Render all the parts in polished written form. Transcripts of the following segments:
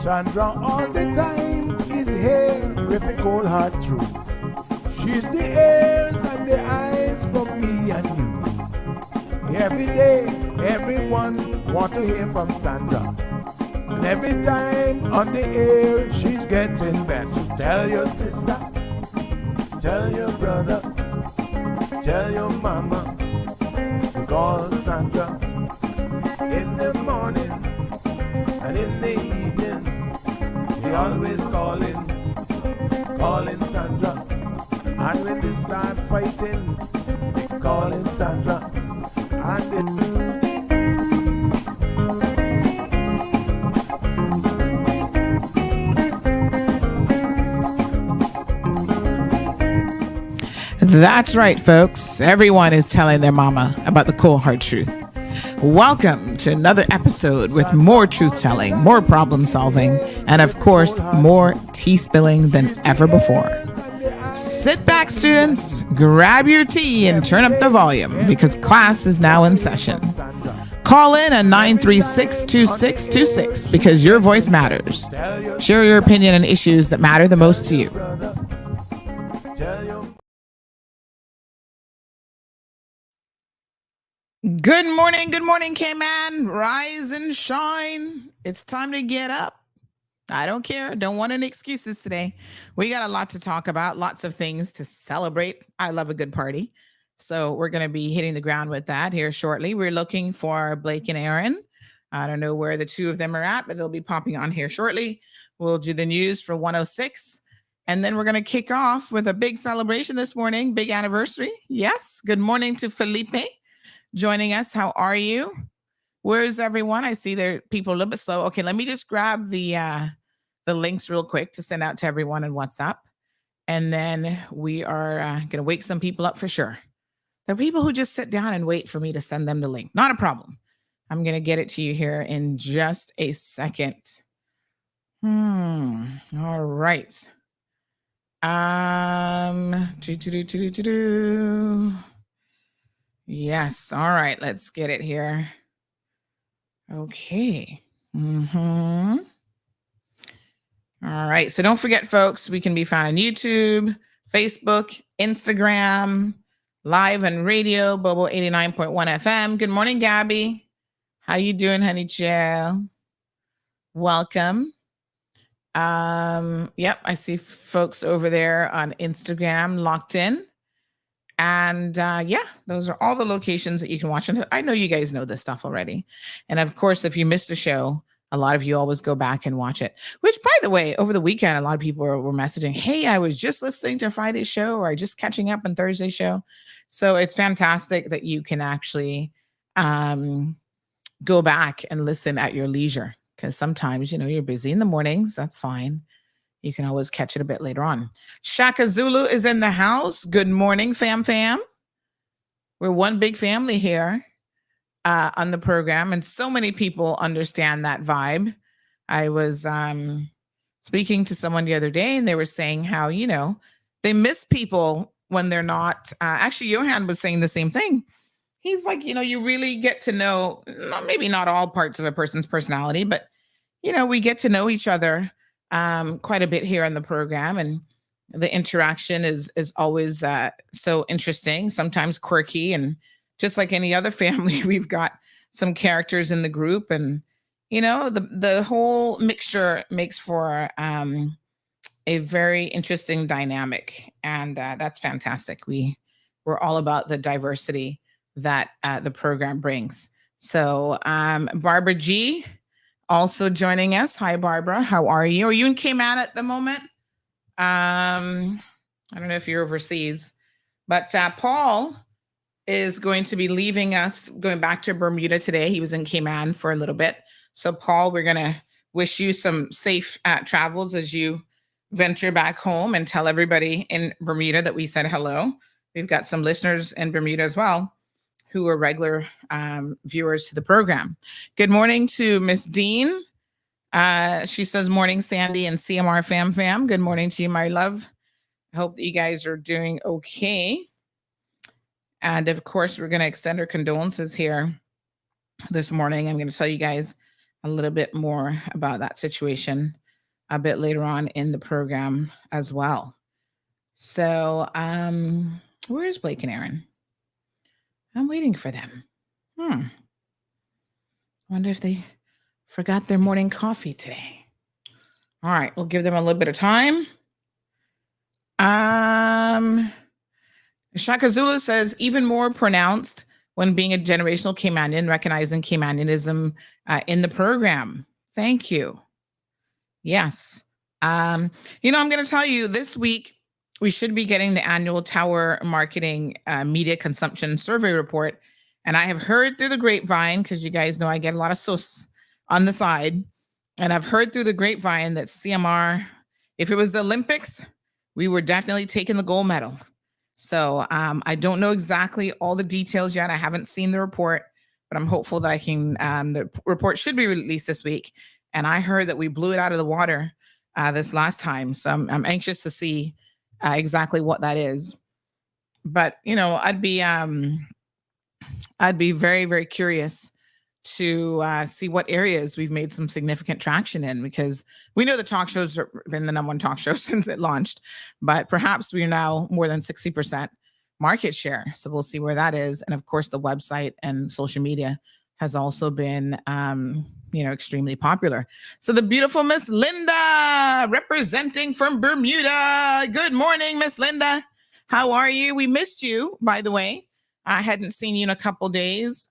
Sandra all the time is here with a cold heart true. She's the ears and the eyes for me and you. Every day, everyone want to hear from Sandra. And every time on the air, she's getting better. Tell your sister, tell your brother, tell your mama, call Sandra in the morning and in the evening. They always calling Sandra. And when they start fighting, they calling Sandra. That's right, folks. Everyone is telling their mama about the cold hard truth. Welcome to another episode with more truth-telling, more problem-solving, and of course, more tea spilling than ever before. Sit back, students, grab your tea and turn up the volume because class is now in session. Call in at 936-2626 because your voice matters. Share your opinion on issues that matter the most to you. Good morning, K-Man. Rise and shine. It's time to get up. I don't care. Don't want any excuses today. We got a lot to talk about, lots of things to celebrate. I love a good party. So we're going to be hitting the ground with that here shortly. We're looking for Blake and Aaron. I don't know where the two of them are at, but they'll be popping on here shortly. We'll do the news for 106. And then we're going to kick off with a big celebration this morning, big anniversary. Yes. Good morning to Felipe joining us. How are you? Where's everyone? I see there people a little bit slow. Okay, let me just grab the links real quick to send out to everyone in WhatsApp. And then we are going to wake some people up for sure. There are people who just sit down and wait for me to send them the link. Not a problem. I'm going to get it to you here in just a second. All right. Yes. All right. Let's get it here. Okay. All right. So don't forget, folks, we can be found on YouTube, Facebook, Instagram, live and radio, Bobo 89.1 FM. Good morning, Gabby. How you doing, honey chill? Welcome. Yep. I see folks over there on Instagram locked in. And yeah, those are all the locations that you can watch. And I know you guys know this stuff already. And of course, if you missed a show, a lot of you always go back and watch it, which, by the way, over the weekend, a lot of people were messaging, hey, I was just listening to Friday's show or just catching up on Thursday's show. So it's fantastic that you can actually go back and listen at your leisure because sometimes, you know, you're busy in the mornings. That's fine. You can always catch it a bit later on. Shaka Zulu is in the house. Good morning, fam. We're one big family here on the program, and so many people understand that vibe. I was speaking to someone the other day, and they were saying how, you know, they miss people when they're not. Actually, Johan was saying the same thing. He's like, you know, you really get to know, maybe not all parts of a person's personality, but, you know, we get to know each other quite a bit here on the program, and the interaction is always so interesting, sometimes quirky, and just like any other family, we've got some characters in the group, and you know, the whole mixture makes for a very interesting dynamic, and that's fantastic. We're all about the diversity that the program brings. So Barbara G also joining us. Hi, Barbara. How are you? Are you in Cayman at the moment? I don't know if you're overseas, but Paul is going to be leaving us, going back to Bermuda today. He was in Cayman for a little bit. So, Paul, we're going to wish you some safe travels as you venture back home, and tell everybody in Bermuda that we said hello. We've got some listeners in Bermuda as well. who are regular viewers to the program. Good morning to Miss Dean. She says, morning, Sandy and CMR fam. Good morning to you, my love. I hope that you guys are doing okay. And of course, we're going to extend our condolences here this morning. I'm going to tell you guys a little bit more about that situation a bit later on in the program as well. So, where's Blake and Aaron? I'm waiting for them. Wonder if they forgot their morning coffee today. All right, we'll give them a little bit of time. Shaka Zulu says, even more pronounced when being a generational Caymanian, recognizing Caymanianism in the program. Thank you. Yes. I'm going to tell you this week, we should be getting the annual Tower Marketing Media Consumption Survey report. And I have heard through the grapevine, because you guys know I get a lot of sauce on the side. And I've heard through the grapevine that CMR, if it was the Olympics, we were definitely taking the gold medal. So I don't know exactly all the details yet. I haven't seen the report, but I'm hopeful that I can, the report should be released this week. And I heard that we blew it out of the water this last time. So I'm anxious to see exactly what that is. But, I'd be very, very curious to see what areas we've made some significant traction in, because we know the talk shows have been the number one talk show since it launched, but perhaps we're now more than 60% market share. So we'll see where that is. And of course, the website and social media has also been, extremely popular. So the beautiful Miss Linda, representing from Bermuda. Good morning, Miss Linda. How are you? We missed you, by the way. I hadn't seen you in a couple days.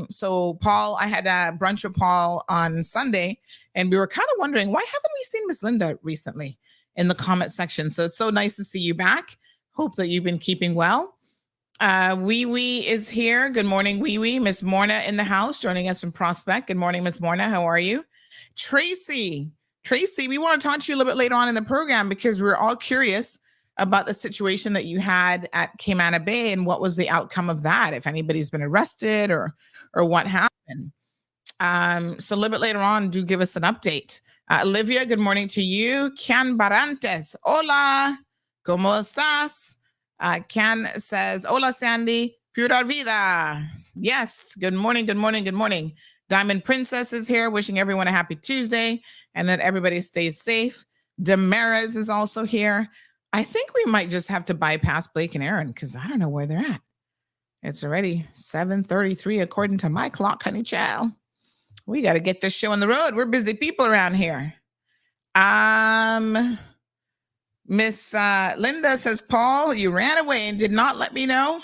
So Paul, I had a brunch with Paul on Sunday, and we were kind of wondering, why haven't we seen Miss Linda recently in the comment section? So it's so nice to see you back. Hope that you've been keeping well. Wee Wee is here. Good morning, Wee Wee. Miss Morna in the house, joining us from Prospect. Good morning, Miss Morna. How are you? Tracy, we want to talk to you a little bit later on in the program, because we're all curious about the situation that you had at Cayman Bay and what was the outcome of that, if anybody's been arrested or what happened. So a little bit later on, do give us an update. Olivia, good morning to you. Can Barantes, hola, ¿cómo estás? Can says, hola, Sandy, pura vida. Yes, good morning. Diamond Princess is here, wishing everyone a happy Tuesday and that everybody stays safe. Damaris is also here. I think we might just have to bypass Blake and Aaron, because I don't know where they're at. It's already 7:33 according to my clock, honey child. We got to get this show on the road. We're busy people around here. Miss Linda says, Paul, you ran away and did not let me know.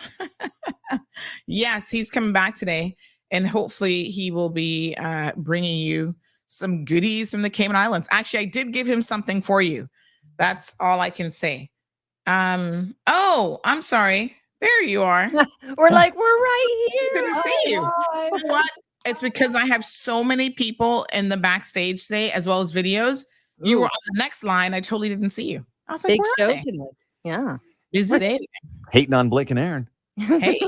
Yes, he's coming back today, and hopefully he will be bringing you some goodies from the Cayman Islands. Actually, I did give him something for you. That's all I can say. Oh, I'm sorry. There you are. We're right here. Good to see you. You know what? It's because I have so many people in the backstage today, as well as videos. Ooh. You were on the next line. I totally didn't see you. I was like, big where show are they? today. Yeah. Busy day. Hating on Blake and Aaron. Hey.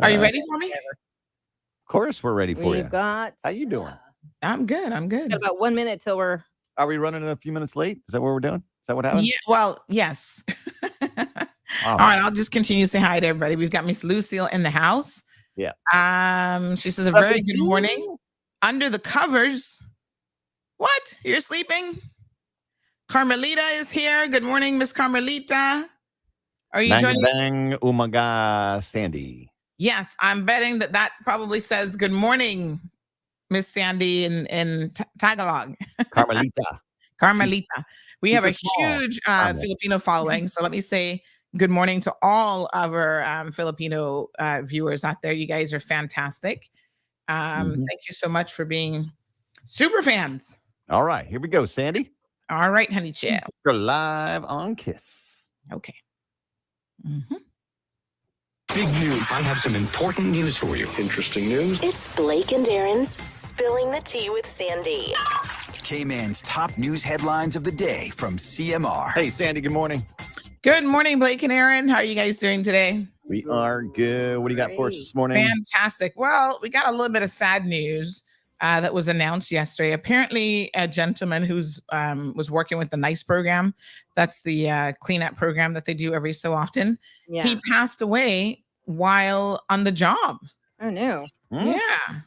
Are you ready for me? Of course we're ready for you. How you doing? I'm good. Got about 1 minute till we're... Are we running a few minutes late? Is that what we're doing? Is that what happened? Yeah, well, yes. All right, I'll just continue to say hi to everybody. We've got Miss Lucille in the house. Yeah. She says a very good morning. Under the covers. What? You're sleeping? Carmelita is here. Good morning, Miss Carmelita. Are you joining us? Bang, umaga, Sandy. Yes, I'm betting that probably says good morning, Miss Sandy in Tagalog. Carmelita. Carmelita. We have a huge Filipino following. So let me say good morning to all of our Filipino viewers out there. You guys are fantastic. Thank you so much for being super fans. All right, here we go, Sandy. All right, honey chill. We're live on KISS. Okay. Big news. I have some important news for you. Interesting news. It's Blake and Aaron's Spilling the Tea with Sandy. Cayman's top news headlines of the day from CMR. Hey, Sandy, good morning. Good morning, Blake and Aaron. How are you guys doing today? We are good. What do you got for us this morning? Fantastic. Well, we got a little bit of sad news that was announced yesterday. Apparently, a gentleman who's was working with the NICE program, that's the cleanup program that they do every so often. Yeah. He passed away while on the job. Oh no. Hmm? Yeah.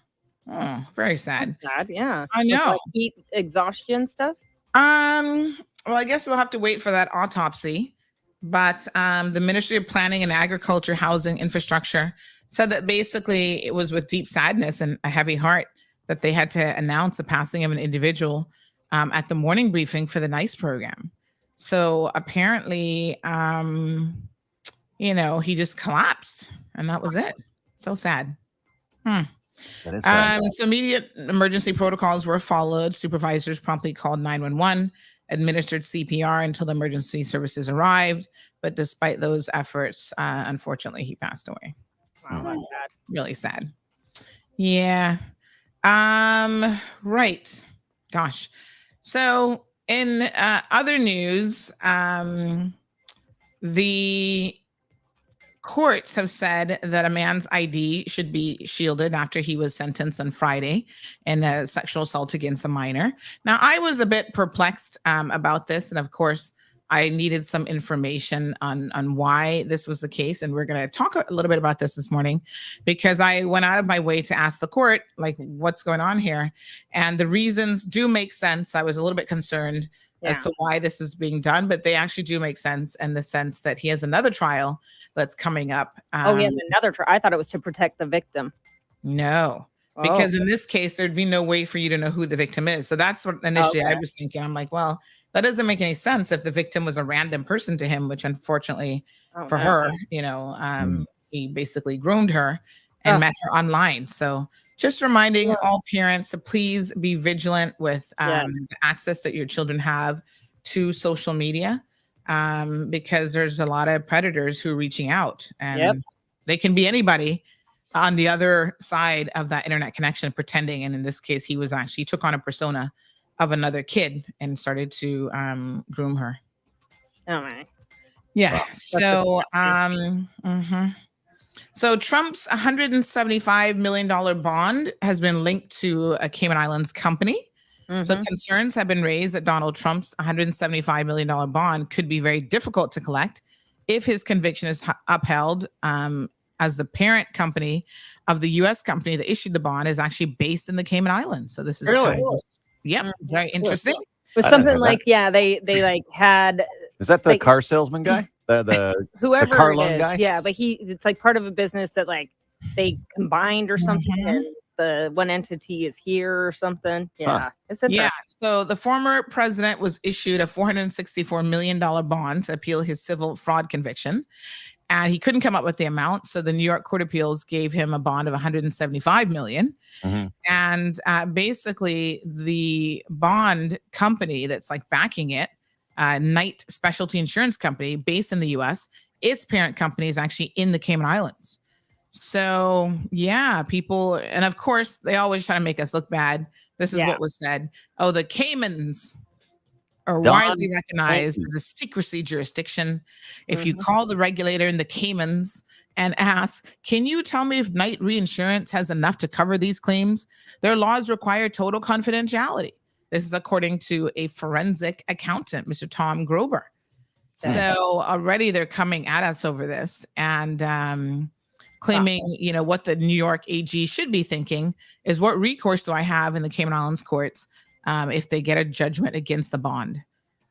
Oh, very sad. That's sad. Yeah. I With, know. like, heat exhaustion stuff. Well, I guess we'll have to wait for that autopsy. But the Ministry of Planning and Agriculture, Housing, Infrastructure said that basically it was with deep sadness and a heavy heart that they had to announce the passing of an individual at the morning briefing for the NICE program. So apparently, he just collapsed and that was it. So sad. That is sad. So immediate emergency protocols were followed. Supervisors promptly called 911, administered CPR until the emergency services arrived. But despite those efforts, unfortunately, he passed away. Wow, that's sad. Really sad. Yeah. Right. Gosh. So in other news, the courts have said that a man's ID should be shielded after he was sentenced on Friday in a sexual assault against a minor. Now, I was a bit perplexed about this. And of course, I needed some information on why this was the case. And we're going to talk a little bit about this morning because I went out of my way to ask the court, like, what's going on here? And the reasons do make sense. I was a little bit concerned as to why this was being done, but they actually do make sense in the sense that he has another trial that's coming up. He has another trial. I thought it was to protect the victim. No, because in this case, there'd be no way for you to know who the victim is. So that's what initially I was thinking. I'm like, well, that doesn't make any sense if the victim was a random person to him, which unfortunately for her, he basically groomed her and met her online. So just reminding all parents to please be vigilant with the access that your children have to social media. Because there's a lot of predators who are reaching out and they can be anybody on the other side of that internet connection pretending. And in this case, he took on a persona of another kid and started to groom her. Oh my. Yeah. So, So Trump's $175 million bond has been linked to a Cayman Islands company. So concerns have been raised that Donald Trump's $175 million bond could be very difficult to collect if his conviction is upheld, as the parent company of the U.S. company that issued the bond is actually based in the Cayman Islands. So this is very interesting. It was something like, they like had. Is that the car salesman guy? The Whoever the car it loan is. guy? Yeah, but it's like part of a business that like they combined or something. And the one entity is here or something. Yeah. It's interesting. So the former president was issued a $464 million bond to appeal his civil fraud conviction. And he couldn't come up with the amount. So the New York Court of Appeals gave him a bond of $175 million. And basically the bond company that's like backing it, Knight Specialty Insurance Company based in the US, its parent company is actually in the Cayman Islands. So people, and of course they always try to make us look bad. This is what was said. Oh, the Caymans are widely recognized as a secrecy jurisdiction. If you call the regulator in the Caymans and ask, can you tell me if Knight Reinsurance has enough to cover these claims? Their laws require total confidentiality. This is according to a forensic accountant, Mr. Tom Grober. So already they're coming at us over this and claiming, what the New York AG should be thinking is, what recourse do I have in the Cayman Islands courts if they get a judgment against the bond?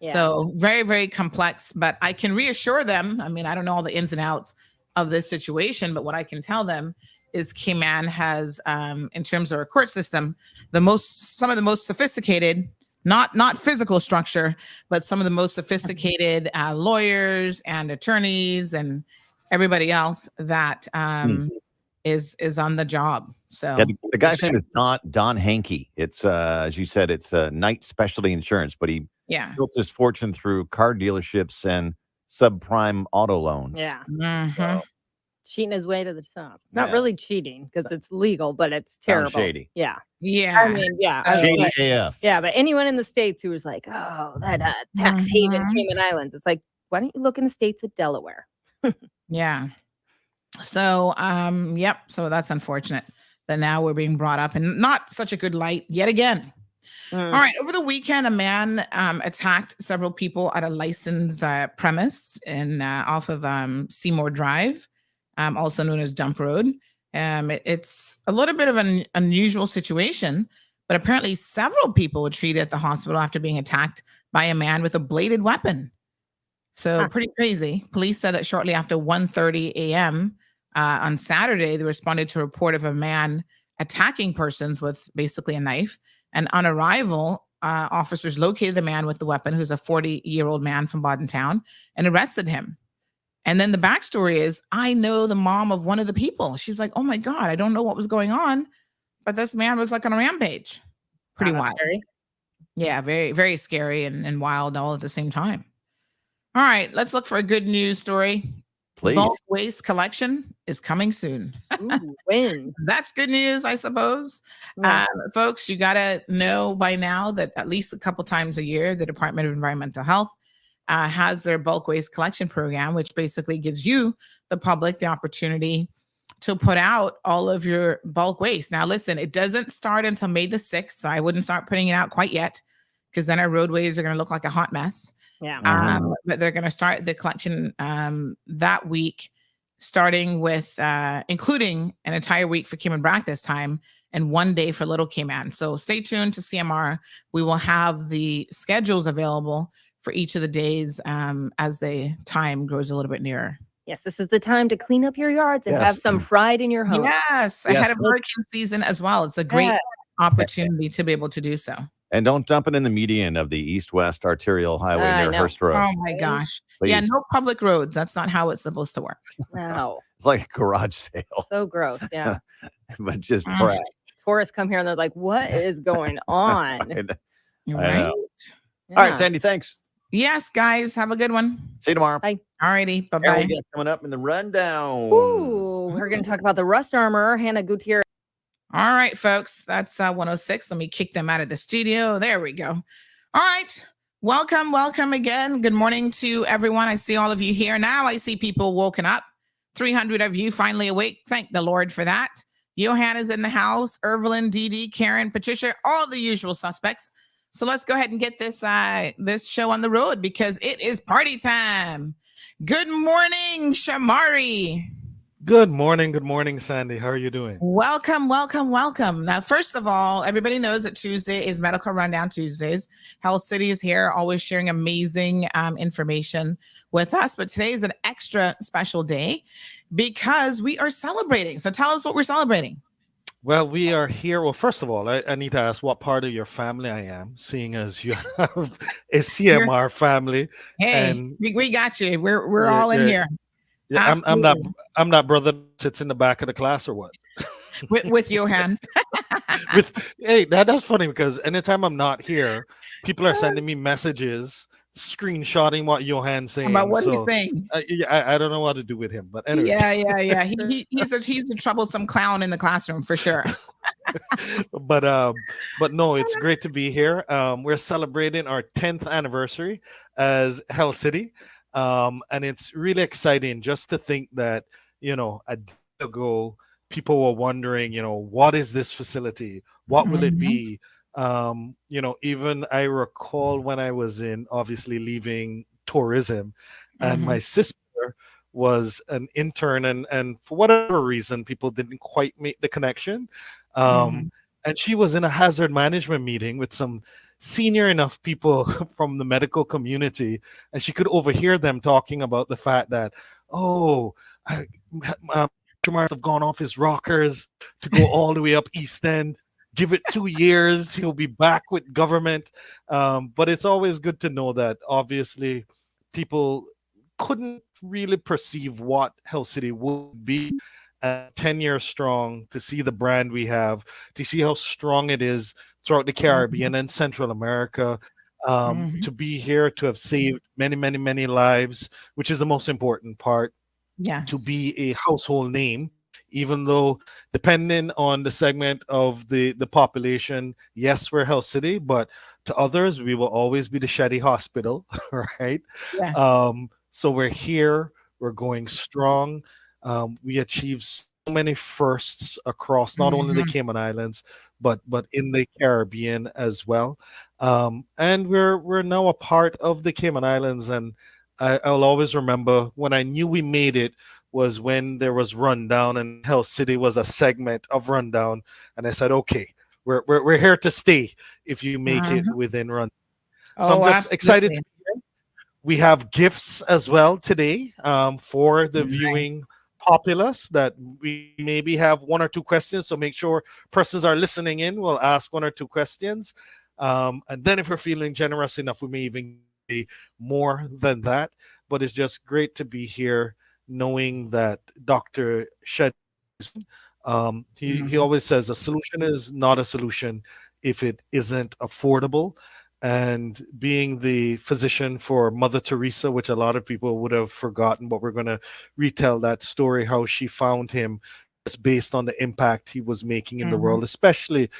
So very, very complex, but I can reassure them. I mean, I don't know all the ins and outs of this situation, but what I can tell them is Cayman has, in terms of our court system, some of the most sophisticated, not physical structure, but some of the most sophisticated lawyers and attorneys and everybody else that is on the job. So the guy's name is Don Hankey. It's as you said, it's Knight Specialty Insurance, but he built his fortune through car dealerships and subprime auto loans. So, cheating his way to the top. Not really cheating because it's legal, but it's terrible. Shady. Yeah. I mean, shady AF. Yeah, but anyone in the States who was like, oh, that tax haven Cayman Islands, it's like, why don't you look in the states of Delaware? Yeah. So, yep. So that's unfortunate that now we're being brought up in not such a good light yet again. All right. Over the weekend, a man attacked several people at a licensed premise in off of Seymour Drive, also known as Dump Road. It's a little bit of an unusual situation, but apparently several people were treated at the hospital after being attacked by a man with a bladed weapon. So pretty crazy. Police said that shortly after 1:30 a.m. On Saturday, they responded to a report of a man attacking persons with basically a knife. And on arrival, officers located the man with the weapon, who's a 40-year-old man from Bodden Town, and arrested him. And then the backstory is, I know the mom of one of the people. She's like, oh my God, I don't know what was going on, but this man was like on a rampage. Pretty wild. Scary. Yeah, very, very scary and wild all at the same time. All right, let's look for a good news story. Please. Bulk waste collection is coming soon. Ooh, when? That's good news, I suppose. Yeah. Folks, you got to know by now that at least a couple times a year, the Department of Environmental Health has their bulk waste collection program, which basically gives you, the public, the opportunity to put out all of your bulk waste. Now, listen, it doesn't start until May the 6th, so I wouldn't start putting it out quite yet, because then our roadways are going to look like a hot mess. Yeah. But they're going to start the collection that week, starting with including an entire week for Cayman Brac this time and 1 day for Little Cayman. So stay tuned to CMR. We will have the schedules available for each of the days as the time grows a little bit nearer. Yes, this is the time to clean up your yards and have some pride in your home. Yes, ahead of hurricane season as well. It's a great opportunity to be able to do so. And don't dump it in the median of the east-west arterial highway near Hurst Road. Oh my gosh. Please. Yeah, no public roads. That's not how it's supposed to work. No. It's like a garage sale. So gross. Yeah. But just trash. Tourists come here and they're like, what is going on? Right? All right, Sandy, thanks. Yes, guys. Have a good one. See you tomorrow. Bye. All righty. Bye-bye. Coming up in the rundown. Ooh, we're going to talk about the rust armor, Hannah Gutierrez. All right, folks. That's 106. Let me kick them out of the studio. There we go. All right. Welcome again. Good morning to everyone. I see all of you here now. I see people woken up. 300 of you finally awake. Thank the Lord for that. Johanna's in the house. Irvelyn, Dee Dee, Karen, Patricia, all the usual suspects. So let's go ahead and get this this show on the road, because it is party time. Good morning, Shamari. Good morning, Sandy. How are you doing? Welcome. Now, first of all, everybody knows that Tuesday is Medical Rundown Tuesdays. Health City is here, always sharing amazing information with us. But today is an extra special day because we are celebrating. So tell us what we're celebrating. Well, we are here. Well, first of all, I need to ask what part of your family I am, seeing as you have a CMR family. Hey, and we got you. We're all in here. Yeah, I'm that brother that sits in the back of the class or what? with Johan. Hey, that's funny, because anytime I'm not here, people are sending me messages, screenshotting what Johan's saying. About what he's saying. I don't know what to do with him, but anyway. Yeah. He's a troublesome clown in the classroom for sure. But no, it's great to be here. We're celebrating our 10th anniversary as Health City. And it's really exciting just to think that, a day ago, people were wondering, what is this facility? What will it be? Even I recall when I was obviously leaving tourism, and my sister was an intern, and for whatever reason, people didn't quite make the connection. And she was in a hazard management meeting with some senior enough people from the medical community, and she could overhear them talking about the fact that, Mars have gone off his rockers to go all the way up East End. Give it 2 years, he'll be back with government. But it's always good to know that obviously people couldn't really perceive what Health City would be. 10 years strong, to see the brand we have, to see how strong it is throughout the Caribbean and Central America, to be here, to have saved many lives, which is the most important part. Yes. To be a household name, even though depending on the segment of the population, yes, we're Health City, but to others, we will always be the Shady Hospital, right? Yes. So we're here. We're going strong. We achieved so many firsts across not only the Mhm. Cayman Islands, but in the Caribbean as well. And we're now a part of the Cayman Islands, and I'll always remember when I knew we made it was when there was Rundown, and Hell City was a segment of Rundown, and I said, okay, we're here to stay if you make it Mhm. within Run. So I'm Oh, just excited. absolutely. We have gifts as well today for the Nice. viewing populace, that we maybe have one or two questions. So make sure persons are listening in. We'll ask one or two questions. And then if we're feeling generous enough, we may even be more than that. But it's just great to be here knowing that Dr. Shed, he Mhm. always says a solution is not a solution if it isn't affordable. And being the physician for Mother Teresa, which a lot of people would have forgotten, but we're going to retell that story, how she found him just based on the impact he was making in the Mhm. world, especially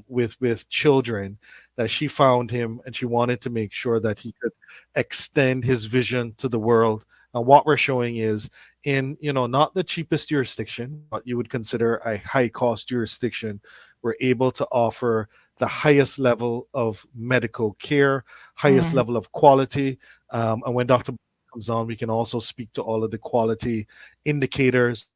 with children, that she found him and she wanted to make sure that he could extend his vision to the world. And what we're showing is in, not the cheapest jurisdiction, what you would consider a high cost jurisdiction, we're able to offer the highest level of medical care, highest Mhm. level of quality. And when Dr. comes on, we can also speak to all of the quality indicators,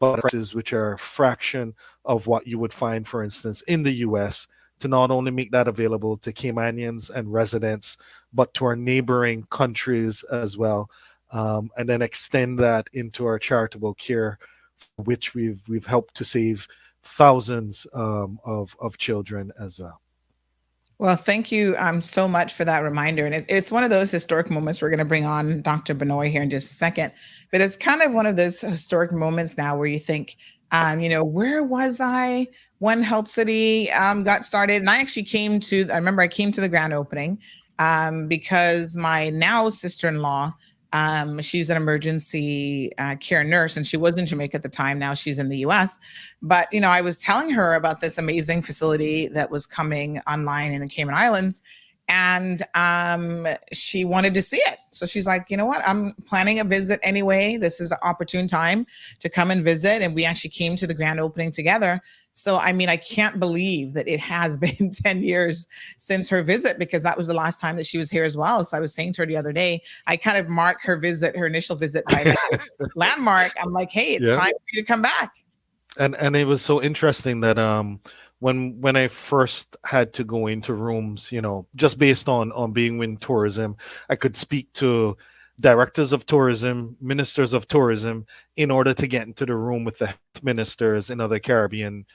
but prices which are a fraction of what you would find, for instance, in the US, to not only make that available to Caymanians and residents, but to our neighboring countries as well. And then extend that into our charitable care, which we've helped to save thousands of children as well. Well, thank you so much for that reminder. And it's one of those historic moments. We're going to bring on Dr. Benoit here in just a second. But it's kind of one of those historic moments now where you think, where was I when Health City got started? And I actually I remember I came to the grand opening because my now sister-in-law, she's an emergency care nurse, and she was in Jamaica at the time. Now she's in the US. But, I was telling her about this amazing facility that was coming online in the Cayman Islands. And she wanted to see it. So she's like, you know what? I'm planning a visit anyway. This is an opportune time to come and visit. And we actually came to the grand opening together. So, I can't believe that it has been 10 years since her visit, because that was the last time that she was here as well. So I was saying to her the other day, I kind of mark her initial visit by that landmark. I'm like, hey, it's Yeah. time for you to come back. And it was so interesting that when I first had to go into rooms, just based on being in tourism, I could speak to directors of tourism, ministers of tourism, in order to get into the room with the health ministers in other Caribbean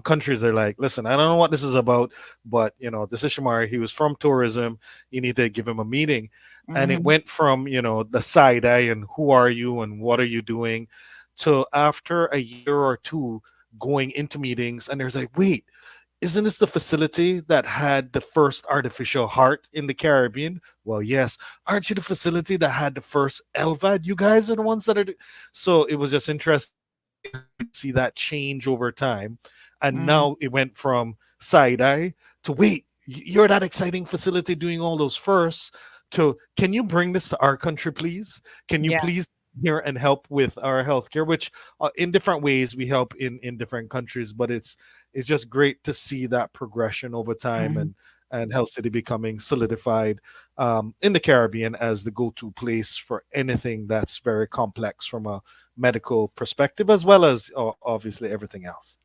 countries. They're like, listen, I don't know what this is about, but this is Shamari. He was from tourism. You need to give him a meeting. And it Mhm. went from the side eye and who are you and what are you doing, to after a year or two going into meetings, and there's like, wait, isn't this the facility that had the first artificial heart in the Caribbean? Well, yes. Aren't you the facility that had the first LVAD? You guys are the ones that are. So it was just interesting to see that change over time. And Mhm. now it went from side eye to, wait, you're that exciting facility doing all those firsts, to, can you bring this to our country, please? Can you Yeah. please here and help with our healthcare, which in different ways we help in different countries, but it's just great to see that progression over time, Mhm. and Health City becoming solidified in the Caribbean as the go-to place for anything that's very complex from a medical perspective, as well as obviously everything else.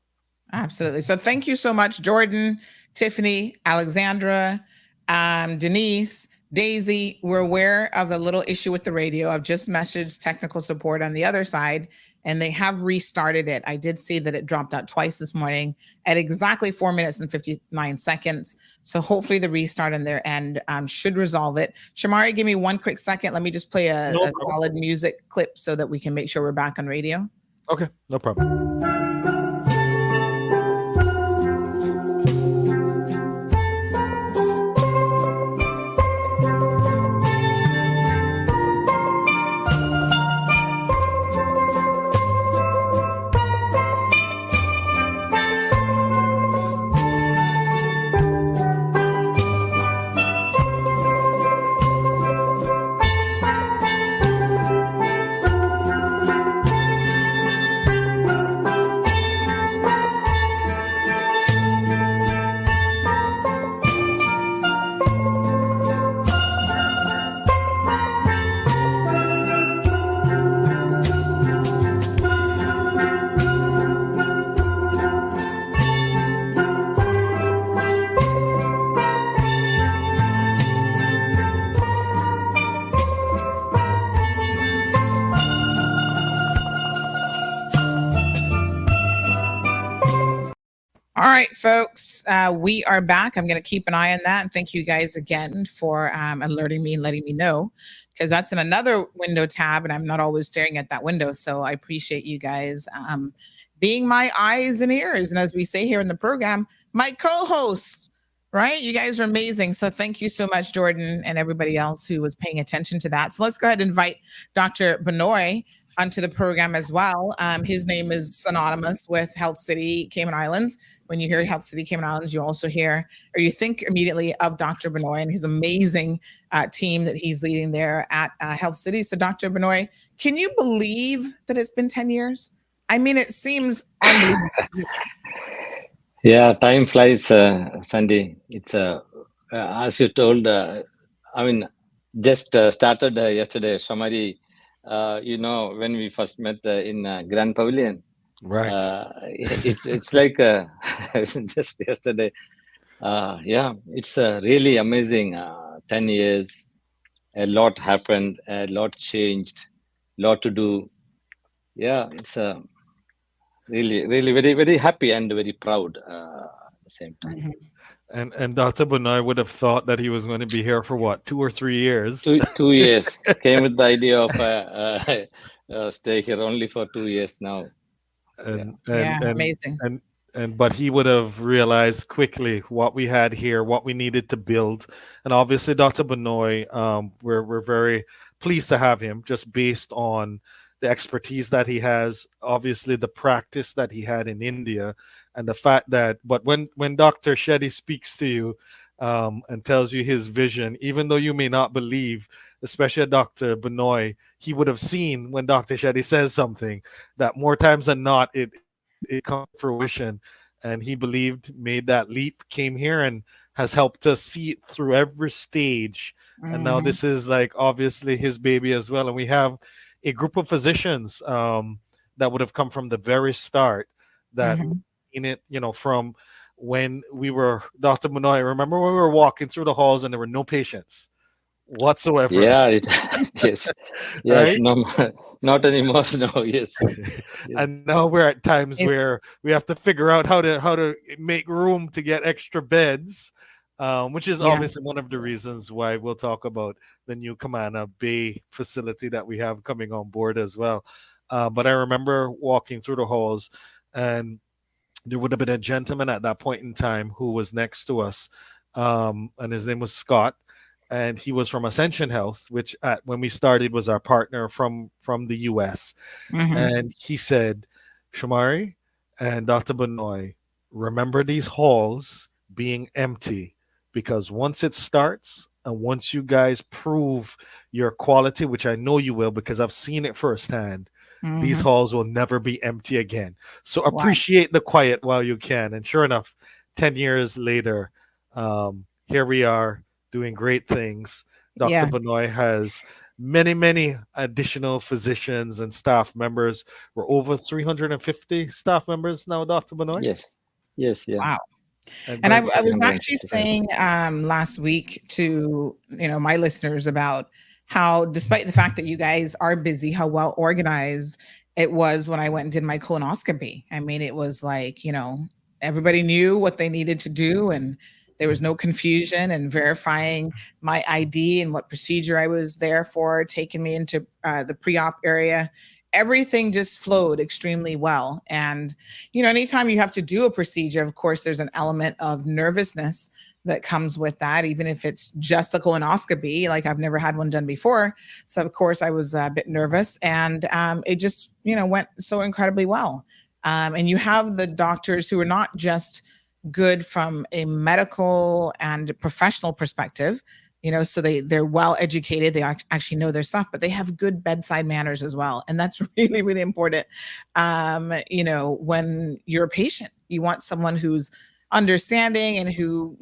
Absolutely. So thank you so much, Jordan, Tiffany, Alexandra, Denise, Daisy. We're aware of the little issue with the radio. I've just messaged technical support on the other side, and they have restarted it. I did see that it dropped out twice this morning at exactly 4 minutes and 59 seconds. So hopefully the restart on their end should resolve it. Shamari, give me one quick second. Let me just play No a problem. solid music clip so that we can make sure we're back on radio. Okay, no problem. All right, folks, we are back. I'm going to keep an eye on that. And thank you guys again for alerting me and letting me know, because that's in another window tab and I'm not always staring at that window. So I appreciate you guys being my eyes and ears. And as we say here in the program, my co-hosts, right? You guys are amazing. So thank you so much, Jordan, and everybody else who was paying attention to that. So let's go ahead and invite Dr. Benoit onto the program as well. His name is synonymous with Health City, Cayman Islands. When you hear Health City, Cayman Islands, you also hear, or you think immediately of Dr. Benoit and his amazing team that he's leading there at Health City. So Dr. Benoit, can you believe that it's been 10 years? I mean, it seems unbelievable. Yeah, time flies, Sandy. It's as you told. I mean, just started yesterday. Shamari, when we first met in Grand Pavilion, right? It's like just yesterday. Yeah, it's really amazing. 10 years, a lot happened, a lot changed, a lot to do. Yeah, it's really, really very, very happy and very proud at the same time. Mm-hmm. And Dr. Benoit would have thought that he was going to be here for what, 2 or 3 years? 2 years. Came with the idea of stay here only for 2 years now. And amazing. But he would have realized quickly what we had here, what we needed to build. And obviously, Dr. Benoit, we're very pleased to have him, just based on the expertise that he has, obviously the practice that he had in India, and the fact that, but when Dr. Shetty speaks to you and tells you his vision, even though you may not believe, especially Dr. Benoit, he would have seen when Dr. Shetty says something that more times than not, it comes to fruition. And he believed, made that leap, came here and has helped us see it through every stage. And now this is like obviously his baby as well. And we have a group of physicians that would have come from the very start, that in it, from when we were, Dr. Benoit, remember when we were walking through the halls and there were no patients whatsoever? Yeah, yes. Right? No, not anymore. No, yes. And now we're at times where we have to figure out how to make room to get extra beds, which is obviously one of the reasons why we'll talk about the new Camana Bay facility that we have coming on board as well. But I remember walking through the halls, and there would have been a gentleman at that point in time who was next to us, and his name was Scott, and he was from Ascension Health, which when we started was our partner from the US. And he said, Shamari and Dr. Benoit, remember these halls being empty, because once it starts and once you guys prove your quality, which I know you will because I've seen it firsthand, these halls will never be empty again. So appreciate the quiet while you can. And sure enough, 10 years later, here we are doing great things. Dr. Benoit has many additional physicians and staff members. We're over 350 staff members now, Dr. Benoit. Yes. Wow. And I was actually saying last week to my listeners about how, despite the fact that you guys are busy, how well organized it was when I went and did my colonoscopy. I mean, it was like, everybody knew what they needed to do, and there was no confusion, and verifying my ID and what procedure I was there for, taking me into the pre-op area. Everything just flowed extremely well. And, anytime you have to do a procedure, of course, there's an element of nervousness that comes with that, even if it's just a colonoscopy. Like, I've never had one done before. So, of course, I was a bit nervous, and it just, went so incredibly well. And you have the doctors who are not just good from a medical and professional perspective, so they're well educated, they actually know their stuff, but they have good bedside manners as well. And that's really, really important. When you're a patient, you want someone who's understanding and who,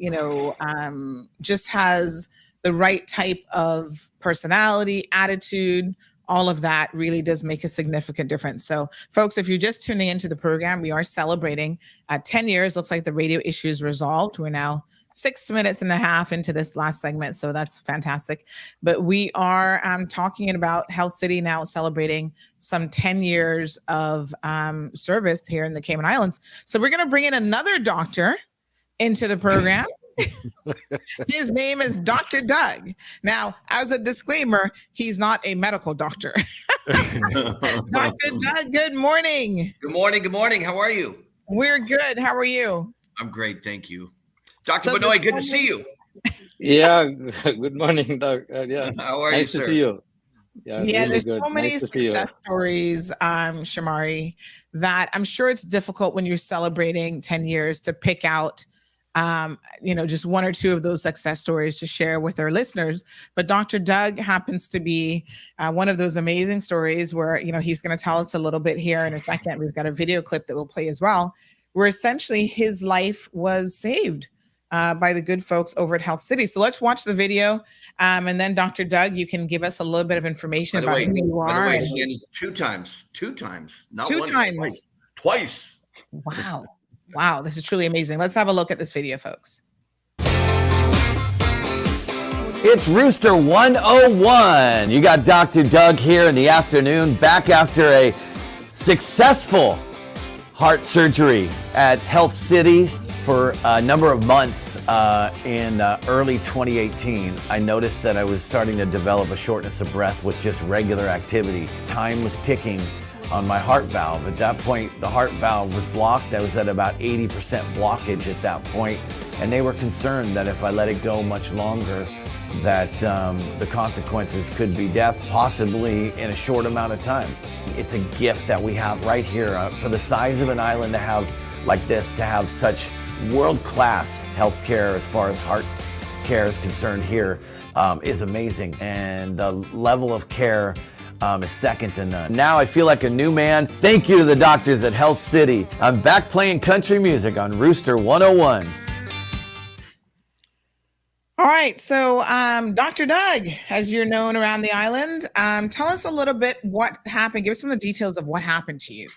just has the right type of personality, attitude. All of that really does make a significant difference. So, folks, if you're just tuning into the program, we are celebrating 10 years. Looks like the radio issue is resolved. We're now 6 minutes and a half into this last segment, so that's fantastic. But we are talking about Health City now celebrating some 10 years of service here in the Cayman Islands. So we're going to bring in another doctor into the program. His name is Dr. Doug. Now, as a disclaimer, he's not a medical doctor. Dr. Doug, good morning. Good morning. Good morning. How are you? We're good. How are you? I'm great. Thank you. Dr. Benoit, good to see you. Yeah. Good morning, Doc. Yeah. How are you, Nice sir? to see you. Yeah, really there's good. so many Nice to see you. success stories, Shamari, that I'm sure it's difficult when you're celebrating 10 years to pick out just one or two of those success stories to share with our listeners. But Dr. Doug happens to be one of those amazing stories where, he's going to tell us a little bit here in a second. We've got a video clip that we'll play as well, where essentially his life was saved by the good folks over at Health City. So let's watch the video. And then Dr. Doug, you can give us a little bit of information about who you are. By the way, Sandy, two times, not two once, times. Twice. Wow, this is truly amazing. Let's have a look at this video, folks. It's Rooster 101. You got Dr. Doug here in the afternoon, back after a successful heart surgery at Health City for a number of months in early 2018. I noticed that I was starting to develop a shortness of breath with just regular activity. Time was ticking on my heart valve. At that point, the heart valve was blocked. I was at about 80% blockage at that point, and they were concerned that if I let it go much longer, that the consequences could be death, possibly in a short amount of time. It's a gift that we have right here for the size of an island to have like this, to have such world-class healthcare as far as heart care is concerned here is amazing, and the level of care is second to none. Now I feel like a new man. Thank you to the doctors at Health City. I'm back playing country music on Rooster 101. All right, so Dr. Doug, as you're known around the island, tell us a little bit what happened. Give us some of the details of what happened to you.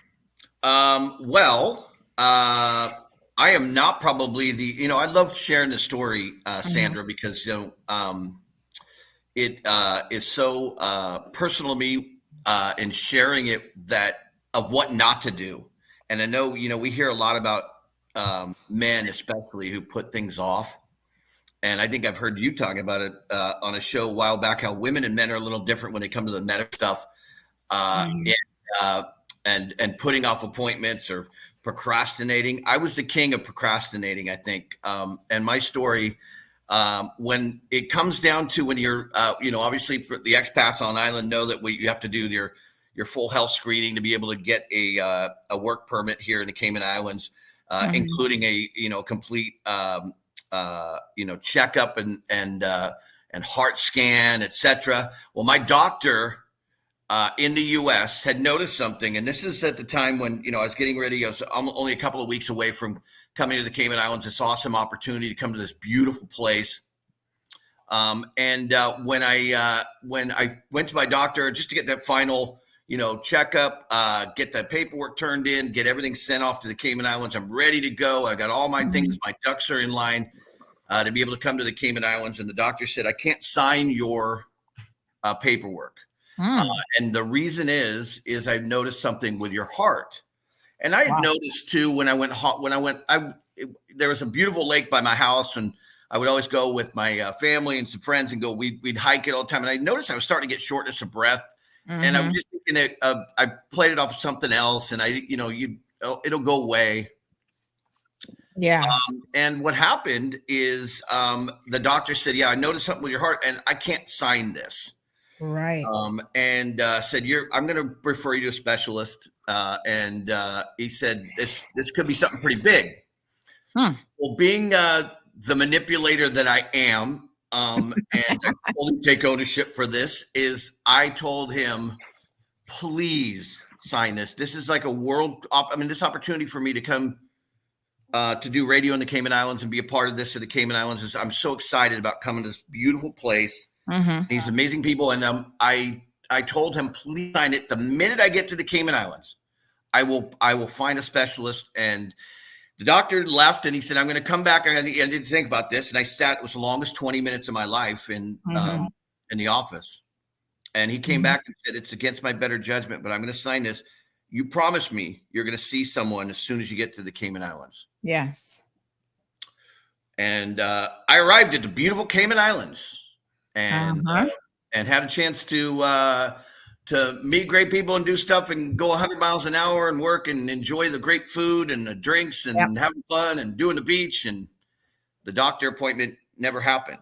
I am not probably I love sharing the story, Sandra, because it is so personal to me, and sharing it of what not to do. And I know, we hear a lot about men especially who put things off. And I think I've heard you talk about it on a show a while back, how women and men are a little different when they come to the medical stuff, and putting off appointments or procrastinating. I was the king of procrastinating, I think. And my story, when it comes down to when you're, obviously for the expats on island know that you have to do your full health screening to be able to get a work permit here in the Cayman Islands, including a complete checkup and heart scan, etc. Well, my doctor in the U.S. had noticed something, and this is at the time when I was getting ready. I was only a couple of weeks away from coming to the Cayman Islands. This awesome opportunity to come to this beautiful place. When I went to my doctor just to get that final checkup, get the paperwork turned in, get everything sent off to the Cayman Islands. I'm ready to go. I got all my things, my ducks are in line to be able to come to the Cayman Islands. And the doctor said, I can't sign your paperwork. And the reason is I've noticed something with your heart. And I had noticed too, there was a beautiful lake by my house, and I would always go with my family and some friends and we'd hike it all the time. And I noticed I was starting to get shortness of breath. And I was just thinking I played it off of something else, and it'll go away. Yeah. And what happened is the doctor said, I noticed something with your heart and I can't sign this. Right. And said, I'm going to refer you to a specialist. And he said, this could be something pretty big. Well, being the manipulator that I am, and I fully take ownership for this, is I told him, please sign this. This is like this opportunity for me to come to do radio in the Cayman Islands and be a part of this to the Cayman Islands. I'm so excited about coming to this beautiful place. These amazing people. And I told him, please sign it. The minute I get to the Cayman Islands, I will find a specialist. And the doctor left, and he said, "I'm going to come back." I didn't think about this, and I sat. It was the longest 20 minutes of my life in the office. And he came back and said, "It's against my better judgment, but I'm going to sign this. You promise me you're going to see someone as soon as you get to the Cayman Islands." Yes. And I arrived at the beautiful Cayman Islands, and had a chance to meet great people and do stuff and go 100 miles an hour and work and enjoy the great food and the drinks and having fun and doing the beach. And the doctor appointment never happened.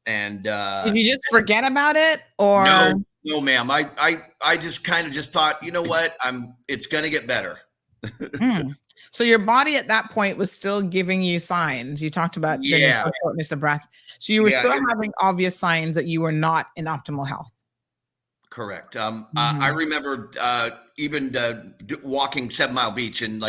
And did you just forget about it, or no, ma'am? I just kind of just thought, you know what, it's gonna get better. So your body at that point was still giving you signs. You talked about shortness of breath. So you were still having obvious signs that you were not in optimal health. Correct. I remember even walking 7 Mile Beach and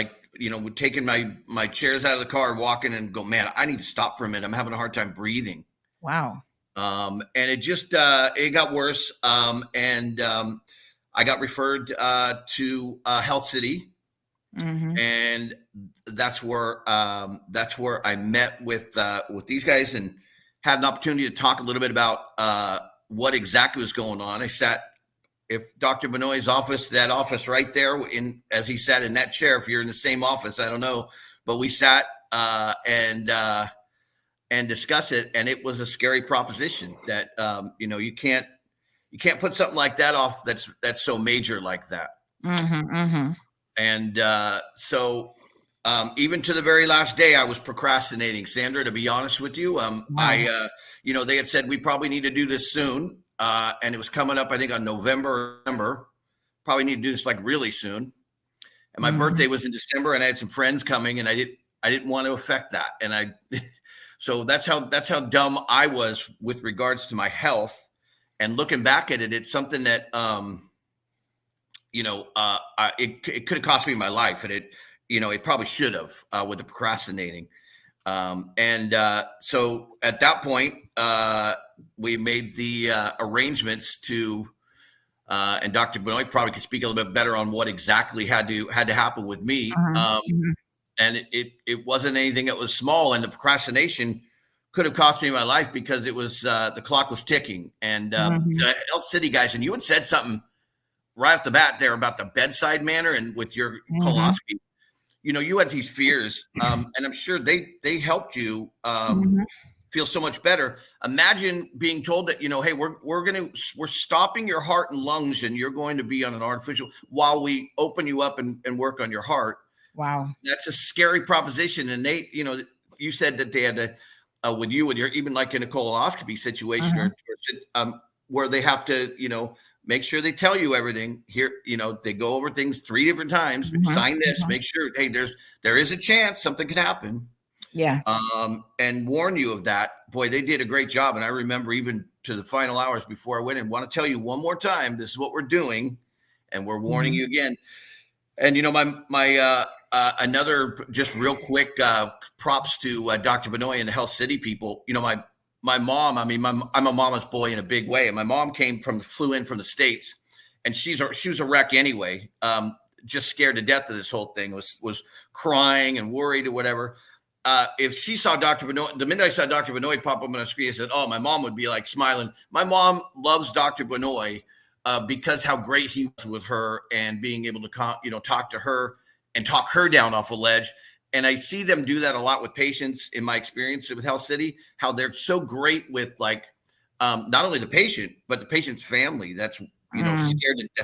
taking my chairs out of the car and walking and go, man, I need to stop for a minute. I'm having a hard time breathing. Wow. And it just it got worse. And I got referred to Health City. And that's where I met with these guys and had an opportunity to talk a little bit about what exactly was going on. I sat, if Dr. Benoit's office, that office right there, as he sat in that chair, if you're in the same office, I don't know, but we sat and discuss it, and it was a scary proposition that you can't put something like that off. That's so major like that. And so even to the very last day, I was procrastinating, Sandra, to be honest with you. They had said we probably need to do this soon. And it was coming up, I think, on November. Probably need to do this like really soon. And my birthday was in December, and I had some friends coming, and I didn't want to affect that. And so that's how dumb I was with regards to my health. And looking back at it, it's something that it could have cost me my life, and it probably should have with the procrastinating. So at that point, we made the arrangements to, and Dr. Benoit probably could speak a little bit better on what exactly had to happen with me. And it wasn't anything that was small, and the procrastination could have cost me my life because it was the clock was ticking. And the Health City guys, and you had said something right off the bat there about the bedside manner and with your colonoscopy. You had these fears, and I'm sure they helped you feel so much better. Imagine being told that, hey, we're stopping your heart and lungs, and you're going to be on an artificial while we open you up and work on your heart. Wow, that's a scary proposition. And they, you said that they had to with your even like in a colonoscopy situation or where they have to make sure they tell you everything here. They go over things 3 different times. Sign this. Make sure, hey, there is a chance something could happen. Yes. And warn you of that. Boy, they did a great job. And I remember even to the final hours before I went in, want to tell you one more time, this is what we're doing, and we're warning you again. And my another just real quick props to Dr. Benoit and the Health City people. My mom, I'm a mama's boy in a big way. And my mom flew in from the States, and she was a wreck anyway. Just scared to death of this whole thing, was crying and worried or whatever. If she saw Dr. Benoit, the minute I saw Dr. Benoit pop up on the screen, I said, oh, my mom would be like smiling. My mom loves Dr. Benoit because how great he was with her and being able to, talk to her and talk her down off a ledge. And I see them do that a lot with patients in my experience with Health City, how they're so great with not only the patient, but the patient's family. That's,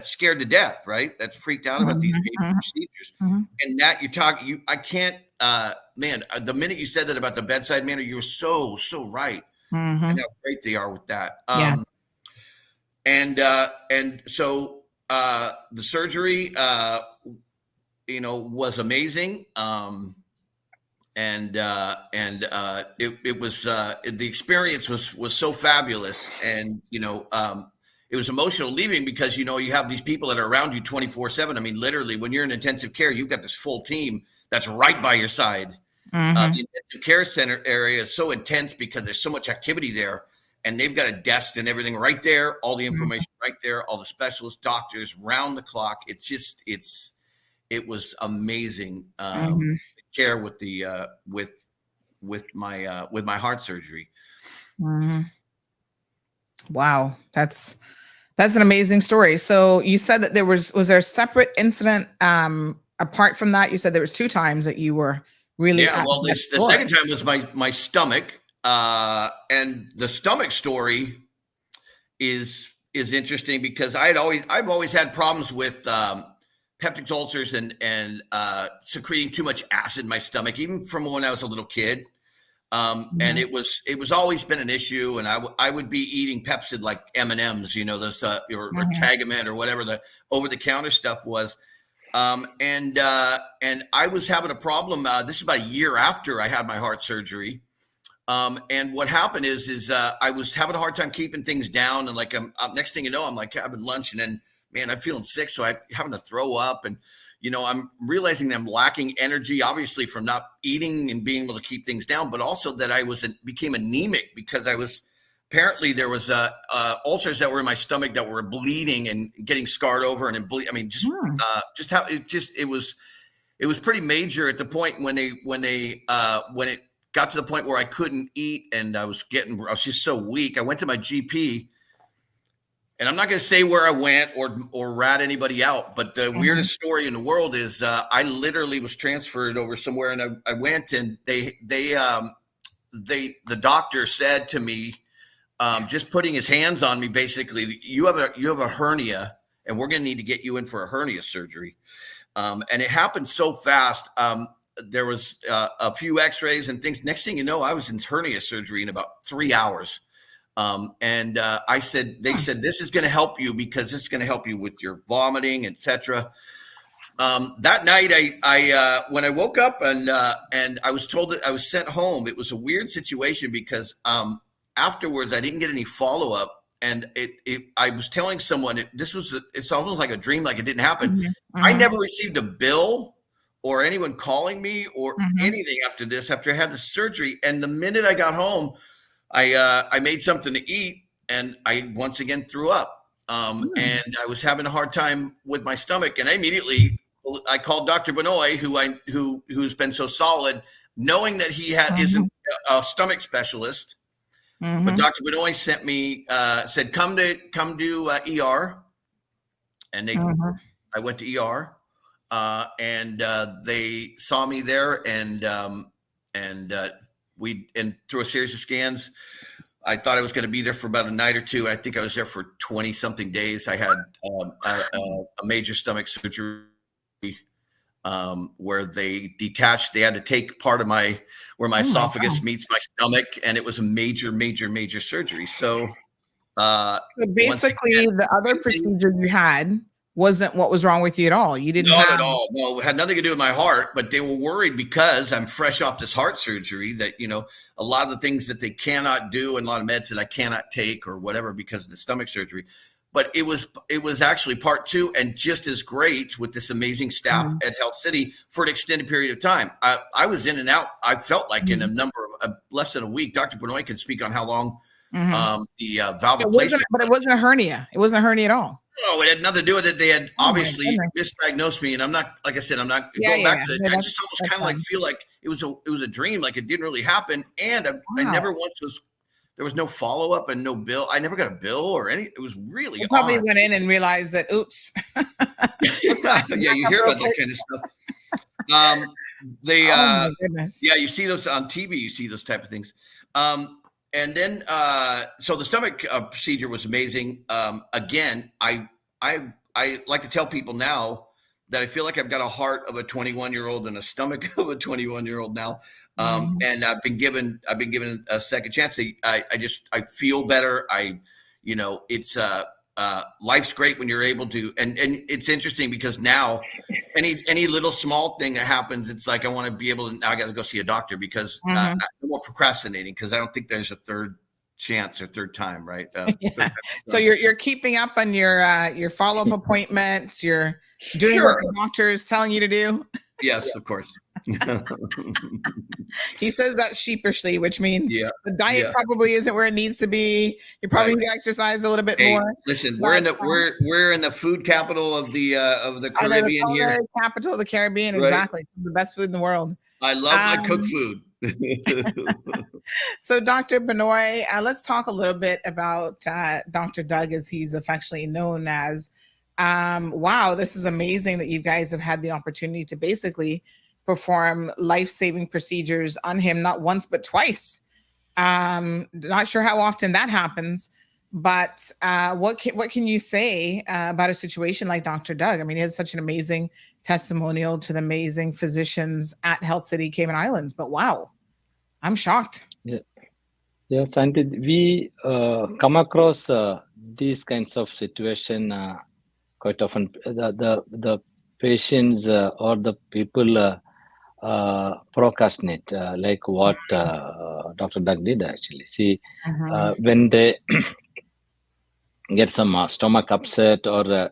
scared to death, right? That's freaked out about these procedures. And that I can't, man, the minute you said that about the bedside manner, you were so right. And how great they are with that. And so the surgery, was amazing. It was the experience was so fabulous, and it was emotional leaving because you have these people that are around you 24/7. I mean, literally, when you're in intensive care, you've got this full team that's right by your side. The intensive care center area is so intense because there's so much activity there, and they've got a desk and everything right there, all the information right there, all the specialists, doctors, round the clock. It's it was amazing. Care with the with my heart surgery. Wow, that's an amazing story. So you said that was there a separate incident apart from that? You said there was 2 times that you were really well, the second time was my stomach, and the stomach story is interesting because I've always had problems with peptic ulcers and secreting too much acid in my stomach, even from when I was a little kid. And it was always been an issue, and I would be eating Pepsid like M&Ms, you know, this or Tagamet or whatever the over-the-counter stuff was. And I was having a problem. This is about a year after I had my heart surgery. And what happened is I was having a hard time keeping things down, and like next thing you know, I'm like having lunch, and then man, I'm feeling sick, so I'm having to throw up, and you know, I'm realizing that I'm lacking energy, obviously from not eating and being able to keep things down, but also that I became anemic because apparently there was ulcers that were in my stomach that were bleeding and getting scarred over and bleed. I mean, it was pretty major at the point when it got to the point where I couldn't eat and I was just so weak. I went to my GP. And I'm not going to say where I went or rat anybody out, but the weirdest story in the world is I literally was transferred over somewhere, and I went, and the doctor said to me, just putting his hands on me, basically, you have a hernia, and we're going to need to get you in for a hernia surgery. And it happened so fast. There was a few X-rays and things. Next thing you know, I was in hernia surgery in about 3 hours. They said, this is going to help you because it's going to help you with your vomiting, etc. That night, I when I woke up and I was told that I was sent home, it was a weird situation because afterwards I didn't get any follow up, and I was telling someone it's almost like a dream, like it didn't happen. I never received a bill or anyone calling me or anything after I had the surgery. And the minute I got home, I made something to eat, and I once again threw up. And I was having a hard time with my stomach, and I called Dr. Benoit, who's been so solid, knowing that he isn't a stomach specialist. But Dr. Benoit sent me, said, come to ER, and I went to ER, and they saw me there, and through a series of scans, I thought I was going to be there for about a night or two. I think I was there for 20 something days. I had a major stomach surgery where they had to take part of where my esophagus meets my stomach. And it was a major, major, major surgery. So basically the other procedure you had wasn't what was wrong with you at all. You didn't Not at all. No, it had nothing to do with my heart, but they were worried because I'm fresh off this heart surgery that, you know, a lot of the things that they cannot do and a lot of meds that I cannot take or whatever because of the stomach surgery. But it was actually part 2 and just as great with this amazing staff at Health City for an extended period of time. I was in and out. I felt like in a number of less than a week. Dr. Benoit can speak on how long the valve replacement. But it wasn't a hernia. It wasn't a hernia at all. No, it had nothing to do with it. They had obviously misdiagnosed me, and I'm not, like I said, I'm not going back to it. I just almost kind of like feel like it was a dream, like it didn't really happen. And I never once there was no follow up and no bill. I never got a bill or any. It was really you probably went in and realized that, oops. Yeah, you hear about that kind of stuff. You see those on TV. You see those type of things. And then, so the stomach procedure was amazing. Again, I like to tell people now that I feel like I've got a heart of a 21-year-old and a stomach of a 21-year-old now. And I've been given a second chance. I feel better. It's life's great when you're able to, and it's interesting because now any little small thing that happens, it's like, I want to be able to, now I got to go see a doctor because I'm more procrastinating because I don't think there's a third chance or third time. Right. So you're keeping up on your follow-up appointments. You're doing what the doctor is telling you to do. Yes, of course. He says that sheepishly, which means the diet probably isn't where it needs to be. You probably need to exercise a little bit more. Listen, we're in the food capital of the Caribbean here. Capital of the Caribbean, exactly. The best food in the world. I love my cooked food. So, Dr. Benoit, let's talk a little bit about Dr. Doug, as he's affectionately known as. Wow, this is amazing that you guys have had the opportunity to basically perform life-saving procedures on him, not once but twice. Not sure how often that happens, but what can you say about a situation like Dr. Doug? I mean, he has such an amazing testimonial to the amazing physicians at Health City Cayman Islands, but wow, I'm shocked. Yeah, Sandy, we come across these kinds of situation quite often. The patients or the people procrastinate, like what Dr. Doug did actually. See, when they get some stomach upset or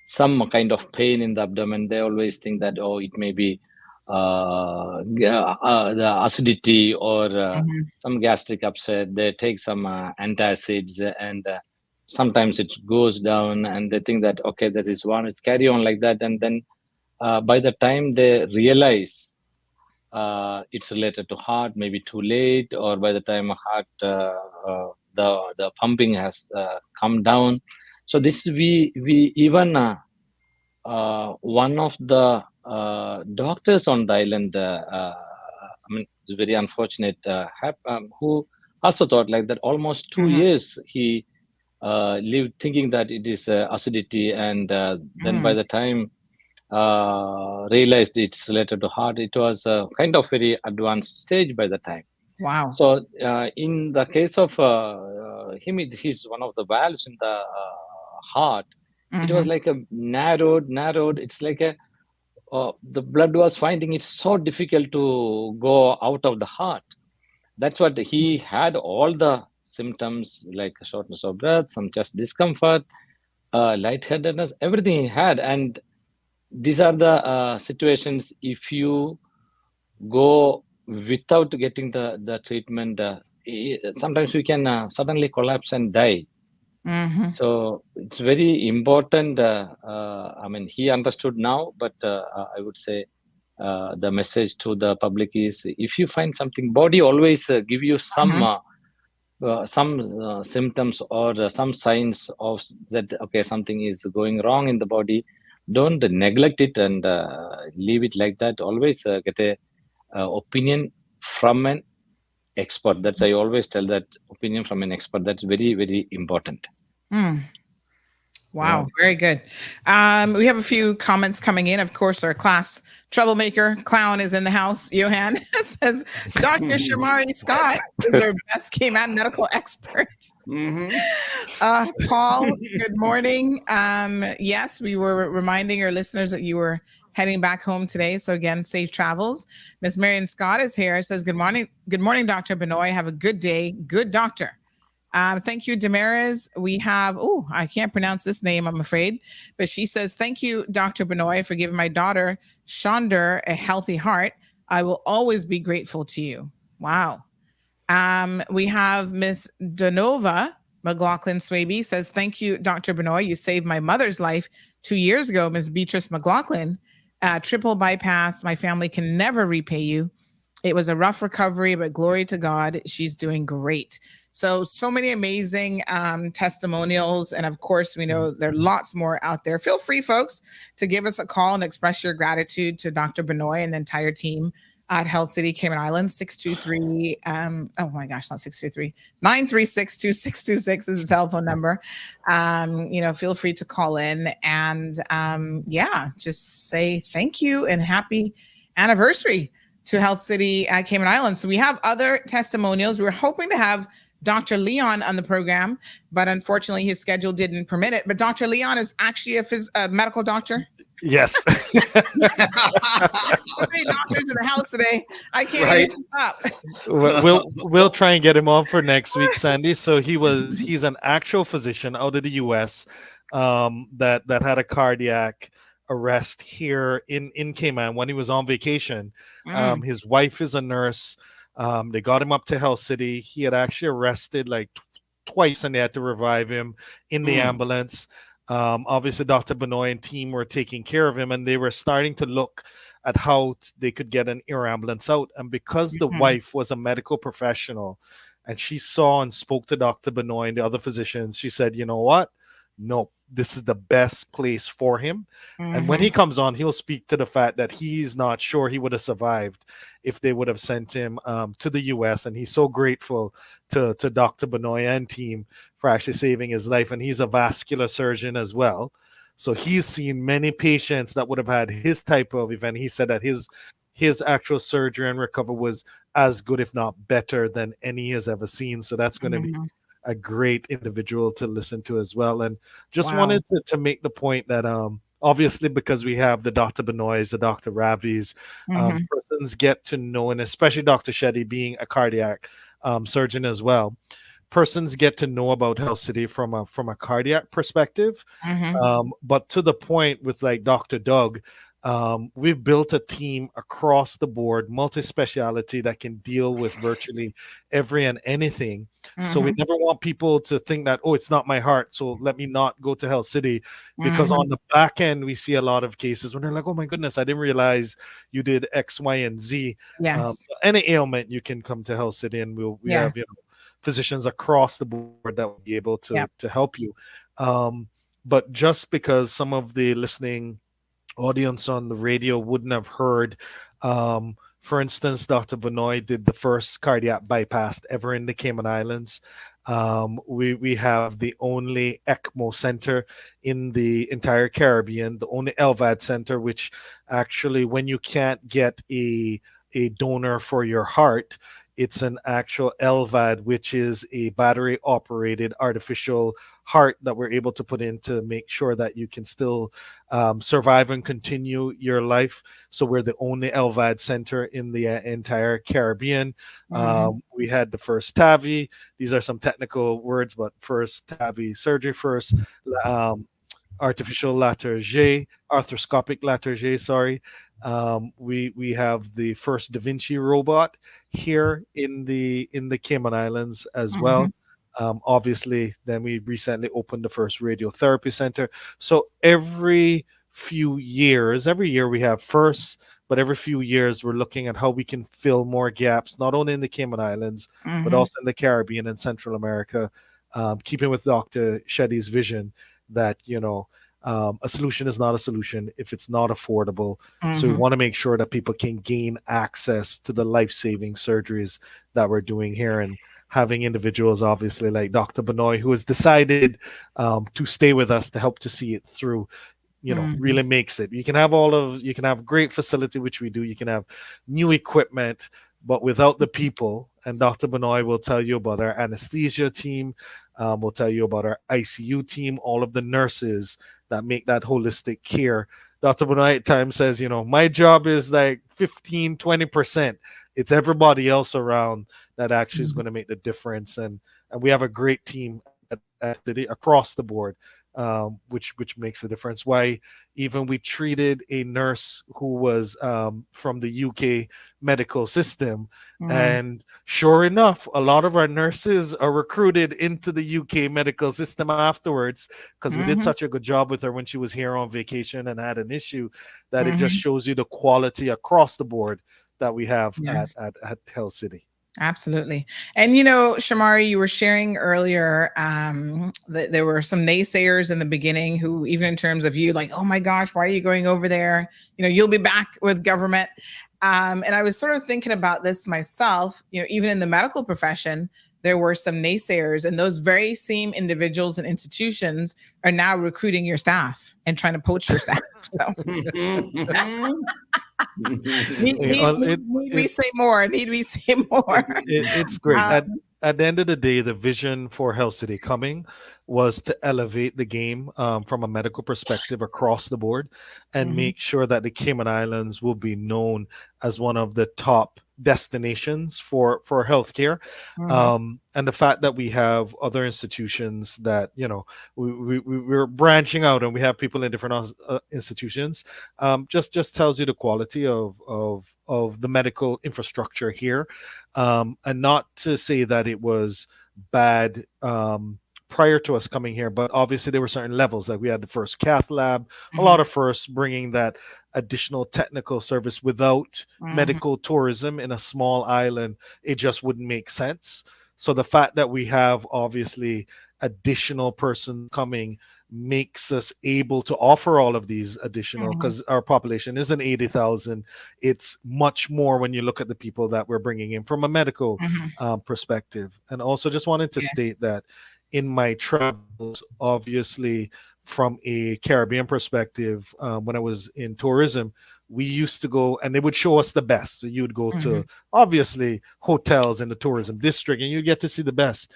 some kind of pain in the abdomen, they always think that, oh, it may be the acidity or some gastric upset. They take some antacids and sometimes it goes down and they think that, okay, that is one, it's carry on like that. And then by the time they realize it's related to heart, maybe too late, or by the time heart, the pumping has come down. So this we even one of the doctors on the island, I mean, it's very unfortunate, who also thought like that almost 2 years he lived thinking that it is acidity, and then by the time realized it's related to heart, it was a kind of very advanced stage by the time. Wow. So in the case of him, he's one of the valves in the heart. It was like a narrowed. It's like a the blood was finding it so difficult to go out of the heart. That's what he had, all the symptoms like shortness of breath, some chest discomfort, lightheadedness, everything he had. And these are the situations, if you go without getting the treatment, sometimes we can suddenly collapse and die. So it's very important. I mean, he understood now, but I would say the message to the public is, if you find something, body always give you some symptoms or some signs of that, okay, something is going wrong in the body. Don't neglect it and leave it like that. Always get a opinion from an expert. That's, I always tell that, opinion from an expert. That's very, very important. Wow, very good. We have a few comments coming in. Of course, our class troublemaker clown is in the house. Johan says, Dr. Shamari Scott is our best Cayman medical expert. Paul, good morning. Yes, we were reminding our listeners that you were heading back home today. So again, safe travels. Miss Marion Scott is here. Says, good morning, Dr. Benoit. Have a good day. Good doctor. Thank you, Damaris. We have, I can't pronounce this name, I'm afraid, but she says, thank you, Dr. Benoit, for giving my daughter, Chandra, a healthy heart. I will always be grateful to you. Wow. We have Miss Donova McLaughlin Swaby says, thank you, Dr. Benoit. You saved my mother's life 2 years ago, Miss Beatrice McLaughlin. Triple bypass. My family can never repay you. It was a rough recovery, but glory to God, she's doing great. So many amazing testimonials. And of course, we know there are lots more out there. Feel free, folks, to give us a call and express your gratitude to Dr. Benoit and the entire team at Health City Cayman Islands. 623, oh my gosh, not 623, 936-2626 is the telephone number. Feel free to call in and just say thank you and happy anniversary to Health City Cayman Islands. So we have other testimonials. We were hoping to have Dr. Leon on the program, but unfortunately his schedule didn't permit it. But Dr. Leon is actually a medical doctor. Yes. So many doctors in the house today. I can't even stop. We'll try and get him on for next week, Sandy. So he's an actual physician out of the US that had a cardiac arrest here in Cayman when he was on vacation. His wife is a nurse. They got him up to Health City. He had actually arrested like twice, and they had to revive him in the ambulance. Obviously, Dr. Benoit and team were taking care of him, and they were starting to look at how they could get an air ambulance out. And because the wife was a medical professional, and she saw and spoke to Dr. Benoit and the other physicians, she said, you know what? No, this is the best place for him. And when he comes on, he'll speak to the fact that he's not sure he would have survived if they would have sent him to the US. And he's so grateful to Dr. Benoit and team for actually saving his life. And he's a vascular surgeon as well. So he's seen many patients that would have had his type of event. He said that his actual surgery and recovery was as good, if not better, than any he has ever seen. So that's going to be a great individual to listen to as well. And just wanted to make the point that obviously, because we have the Dr. Benoits, the Dr. Ravis, persons get to know, and especially Dr. Shetty being a cardiac surgeon as well, persons get to know about Health City from a cardiac perspective. But to the point with like Dr. Doug, we've built a team across the board, multi-speciality, that can deal with virtually every and anything. So we never want people to think that, oh, it's not my heart, so let me not go to Health City. Because on the back end, we see a lot of cases when they're like, oh my goodness, I didn't realize you did X, Y, and Z. Any ailment, you can come to Health City, and we have physicians across the board that will be able to help you. But just because some of the listening audience on the radio wouldn't have heard, for instance, Dr. Benoit did the first cardiac bypass ever in the Cayman Islands. We have the only ECMO center in the entire Caribbean, the only LVAD center, which actually, when you can't get a donor for your heart, it's an actual LVAD, which is a battery operated artificial heart that we're able to put in to make sure that you can still survive and continue your life. So we're the only LVAD center in the entire Caribbean. We had the first TAVI. These are some technical words, but first TAVI surgery, first artificial arthroscopic latarjet, sorry. We have the first Da Vinci robot here in the Cayman Islands as well. Obviously, then we recently opened the first radiotherapy center. So every year we have firsts, but every few years we're looking at how we can fill more gaps, not only in the Cayman Islands, but also in the Caribbean and Central America, keeping with Dr. Shetty's vision that, a solution is not a solution if it's not affordable. So we want to make sure that people can gain access to the life-saving surgeries that we're doing here, and having individuals, obviously, like Dr. Benoit, who has decided to stay with us to help to see it through, really makes it. You can have great facility, which we do. You can have new equipment, but without the people, and Dr. Benoit will tell you about our anesthesia team, we'll tell you about our ICU team, all of the nurses that make that holistic care. Dr. Benoit at times says, my job is like 15-20%. It's everybody else around that actually is going to make the difference. And we have a great team across the board, which makes a difference. Why even we treated a nurse who was from the UK medical system, and sure enough, a lot of our nurses are recruited into the UK medical system afterwards, because we did such a good job with her when she was here on vacation and had an issue, that it just shows you the quality across the board that we have at Health City. Absolutely. And, Shamari, you were sharing earlier that there were some naysayers in the beginning who, even in terms of you, like, oh my gosh, why are you going over there? You'll be back with government. And I was sort of thinking about this myself, even in the medical profession, there were some naysayers, and those very same individuals and institutions are now recruiting your staff and trying to poach your staff. So need we say more? It's great. At the end of the day, the vision for Health City coming was to elevate the game from a medical perspective across the board, and make sure that the Cayman Islands will be known as one of the top destinations for healthcare. Mhm. And the fact that we have other institutions that, you know, we're branching out and we have people in different institutions, just tells you the quality of the medical infrastructure here. And not to say that it was bad prior to us coming here, but obviously there were certain levels. Like we had the first cath lab, a lot Mhm. of firsts, bringing that additional technical service without Mhm. medical tourism in a small island. It just wouldn't make sense. So the fact that we have obviously additional person coming makes us able to offer all of these additional, Mhm. because our population isn't 80,000. It's much more when you look at the people that we're bringing in from a medical Mhm. perspective. And also just wanted to Yes. state that in my travels, obviously from a Caribbean perspective, when I was in tourism, we used to go and they would show us the best. So you'd go to Mhm. obviously hotels in the tourism district and you get to see the best.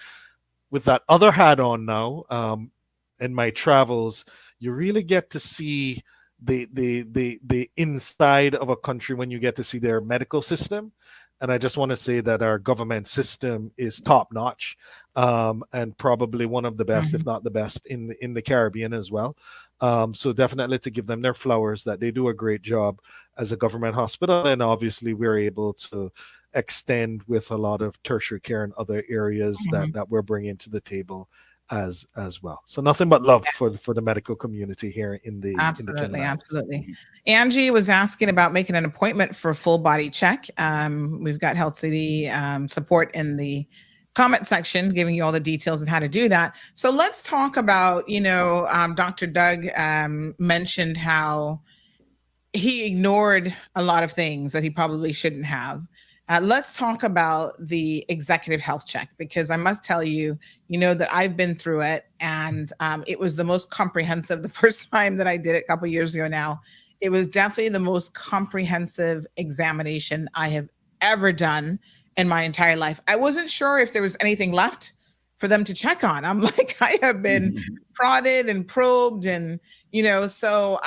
With that other hat on now, in my travels, you really get to see the inside of a country when you get to see their medical system. And I just want to say that our government system is top notch, and probably one of the best, if Mhm. not the best, in the Caribbean as well. So definitely to give them their flowers, that they do a great job as a government hospital, and obviously we're able to extend with a lot of tertiary care in other areas Mhm. that we're bringing to the table as well. So nothing but love Yes. for the medical community here in the Cayman Absolutely, Islands. absolutely. Angie was asking about making an appointment for a full body check. We've got Health City support in the comment section, giving you all the details on how to do that. So let's talk about, Dr. Doug mentioned how he ignored a lot of things that he probably shouldn't have. Let's talk about the executive health check, because I must tell you, that I've been through it, and it was the most comprehensive the first time that I did it a couple years ago now. It was definitely the most comprehensive examination I have ever done in my entire life. I wasn't sure if there was anything left for them to check on. I'm like, I have been prodded and probed, and so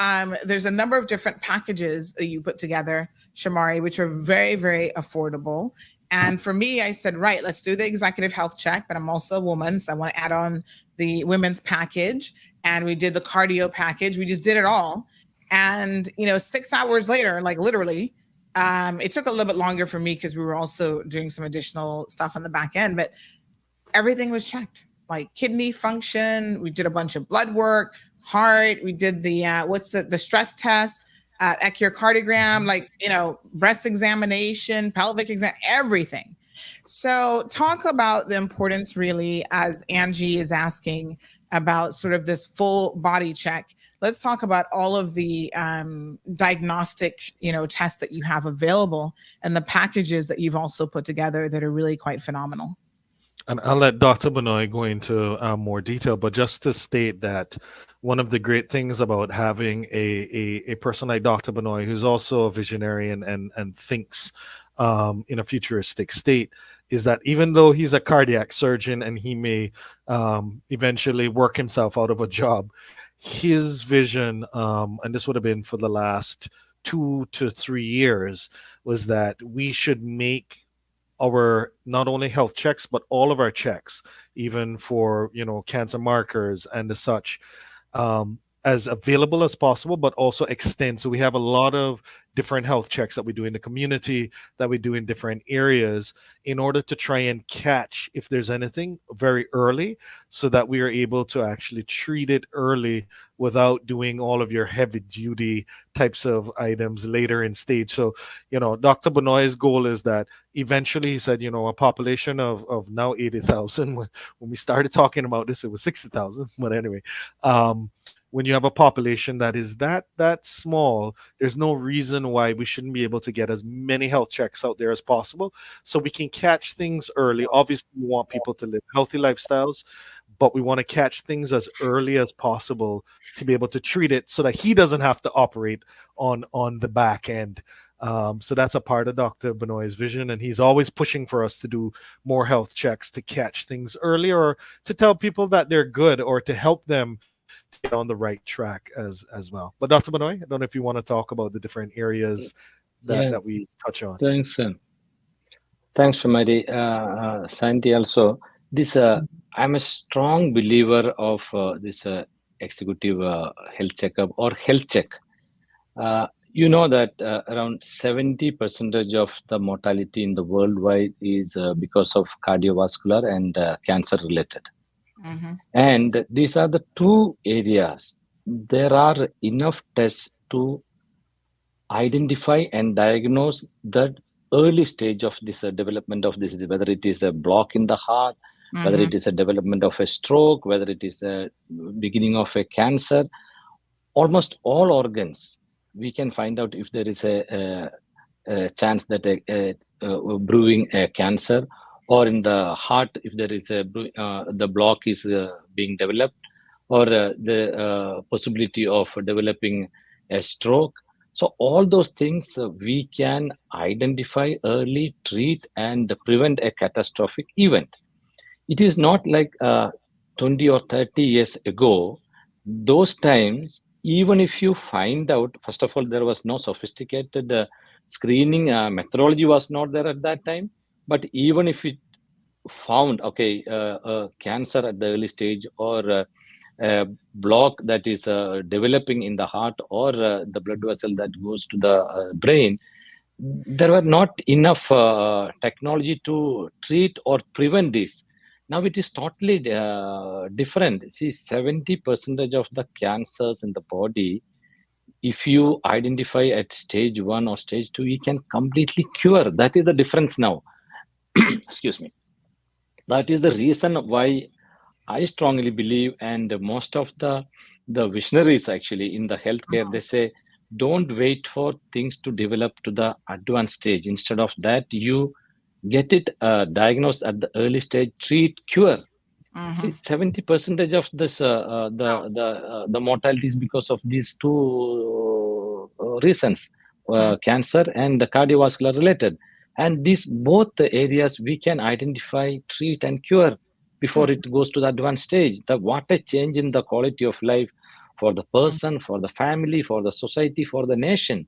there's a number of different packages that you put together, Shamari, which are very, very affordable. And for me, I said, right, let's do the executive health check, but I'm also a woman, so I want to add on the women's package. And we did the cardio package. We just did it all. And 6 hours later, like literally, it took a little bit longer for me because we were also doing some additional stuff on the back end, but everything was checked, like kidney function. We did a bunch of blood work, heart. We did the what's the stress test, echocardiogram, like breast examination, pelvic exam, everything. So talk about the importance, really, as Angie is asking about sort of this full body check. Let's talk about all of the diagnostic tests that you have available and the packages that you've also put together that are really quite phenomenal. And I'll let Dr. Benoit go into more detail, but just to state that one of the great things about having a person like Dr. Benoit, who's also a visionary and thinks in a futuristic state, is that even though he's a cardiac surgeon and he may eventually work himself out of a job, his vision, and this would have been for the last 2 to 3 years, was that we should make our not only health checks but all of our checks, even for cancer markers and the such, as available as possible, but also extend. So we have a lot of different health checks that we do in the community, that we do in different areas, in order to try and catch if there's anything very early, so that we are able to actually treat it early without doing all of your heavy duty types of items later in stage. So, Dr. Benoit's goal is that eventually, he said, a population of now 80,000. When we started talking about this, it was 60,000. But anyway, when you have a population that is that small, there's no reason why we shouldn't be able to get as many health checks out there as possible, so we can catch things early. Obviously, we want people to live healthy lifestyles, but we want to catch things as early as possible to be able to treat it, so that he doesn't have to operate on the back end. So that's a part of Dr. Benoit's vision, and he's always pushing for us to do more health checks to catch things early, or to tell people that they're good, or to help them to get on the right track as well. But Dr. Benoit, I don't know if you want to talk about the different areas Yeah, that we touch on. thanks. Thanks, Shamari. Sandy, also, this I'm a strong believer of this executive health checkup or health check. You know that around 70% of the mortality in the worldwide is because of cardiovascular and cancer related. And these are the two areas. There are enough tests to identify and diagnose the early stage of this development of this, whether it is a block in the heart, whether it is a development of a stroke, whether it is a beginning of a cancer. Almost all organs, we can find out if there is a chance that brewing a cancer, or in the heart, if there is the block is being developed, or the possibility of developing a stroke. So all those things we can identify early, treat, and prevent a catastrophic event. It is not like 20 or 30 years ago. Those times, even if you find out, first of all, there was no sophisticated screening methodology was not there at that time. But even if it found, cancer at the early stage, or a block that is developing in the heart, or the blood vessel that goes to the brain, there were not enough technology to treat or prevent this. Now it is totally different. See, 70% of the cancers in the body, if you identify at stage 1 or stage 2, you can completely cure. That is the difference now. Excuse me. That is the reason why I strongly believe, and most of the visionaries actually in the healthcare, they say, don't wait for things to develop to the advanced stage. Instead of that, you get it diagnosed at the early stage, treat, cure. See, 70% of this the mortality is because of these two reasons, cancer and the cardiovascular related. And these both the areas we can identify, treat, and cure before it goes to the advanced stage. What a change in the quality of life for the person, for the family, for the society, for the nation,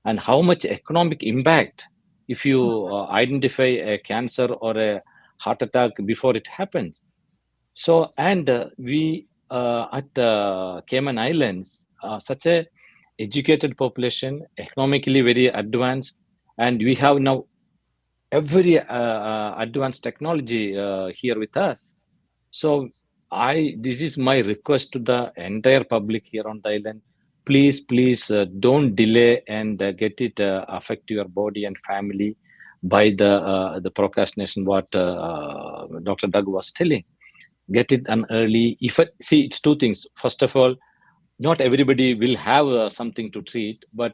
and how much economic impact if you identify a cancer or a heart attack before it happens. So, and we at Cayman Islands, such a educated population, economically very advanced, and we have now every advanced technology here with us. So this is my request to the entire public here on the island. Please, don't delay and get it affect your body and family by the procrastination what Dr. Doug was telling. Get it done early. It's two things. First of all, not everybody will have something to treat, but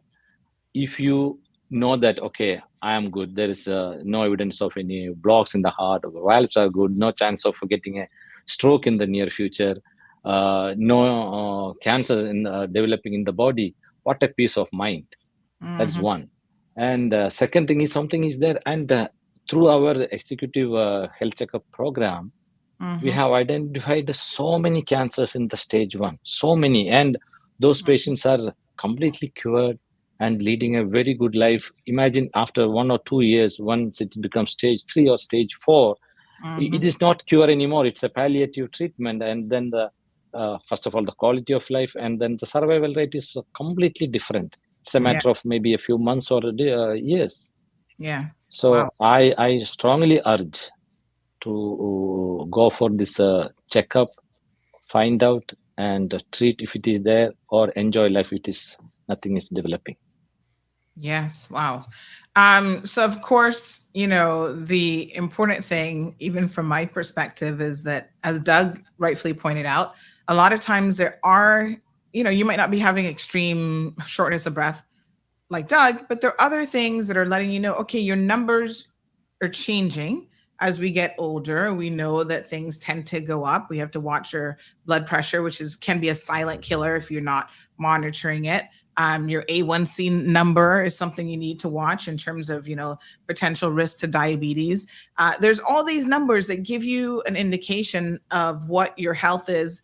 if you know that, okay, I am good, there is no evidence of any blocks in the heart, or the valves are good, no chance of getting a stroke in the near future, no cancer in developing in the body, what a peace of mind. That's one. And second thing is, something is there, and through our executive health checkup program, we have identified so many cancers in the stage 1, so many, and those patients are completely cured and leading a very good life. Imagine after 1 or 2 years, once it becomes stage 3 or stage 4, it is not cure anymore. It's a palliative treatment. And then first of all, the quality of life, and then the survival rate is completely different. It's a matter of maybe a few months or years. Yeah. So I strongly urge to go for this checkup, find out and treat if it is there, or enjoy life if it is nothing is developing. Yes. Wow. So of course, the important thing, even from my perspective, is that, as Doug rightfully pointed out, a lot of times there are, you might not be having extreme shortness of breath like Doug, but there are other things that are letting you know, okay, your numbers are changing as we get older. We know that things tend to go up. We have to watch your blood pressure, which can be a silent killer if you're not monitoring it. Your A1C number is something you need to watch in terms of, potential risk to diabetes. There's all these numbers that give you an indication of what your health is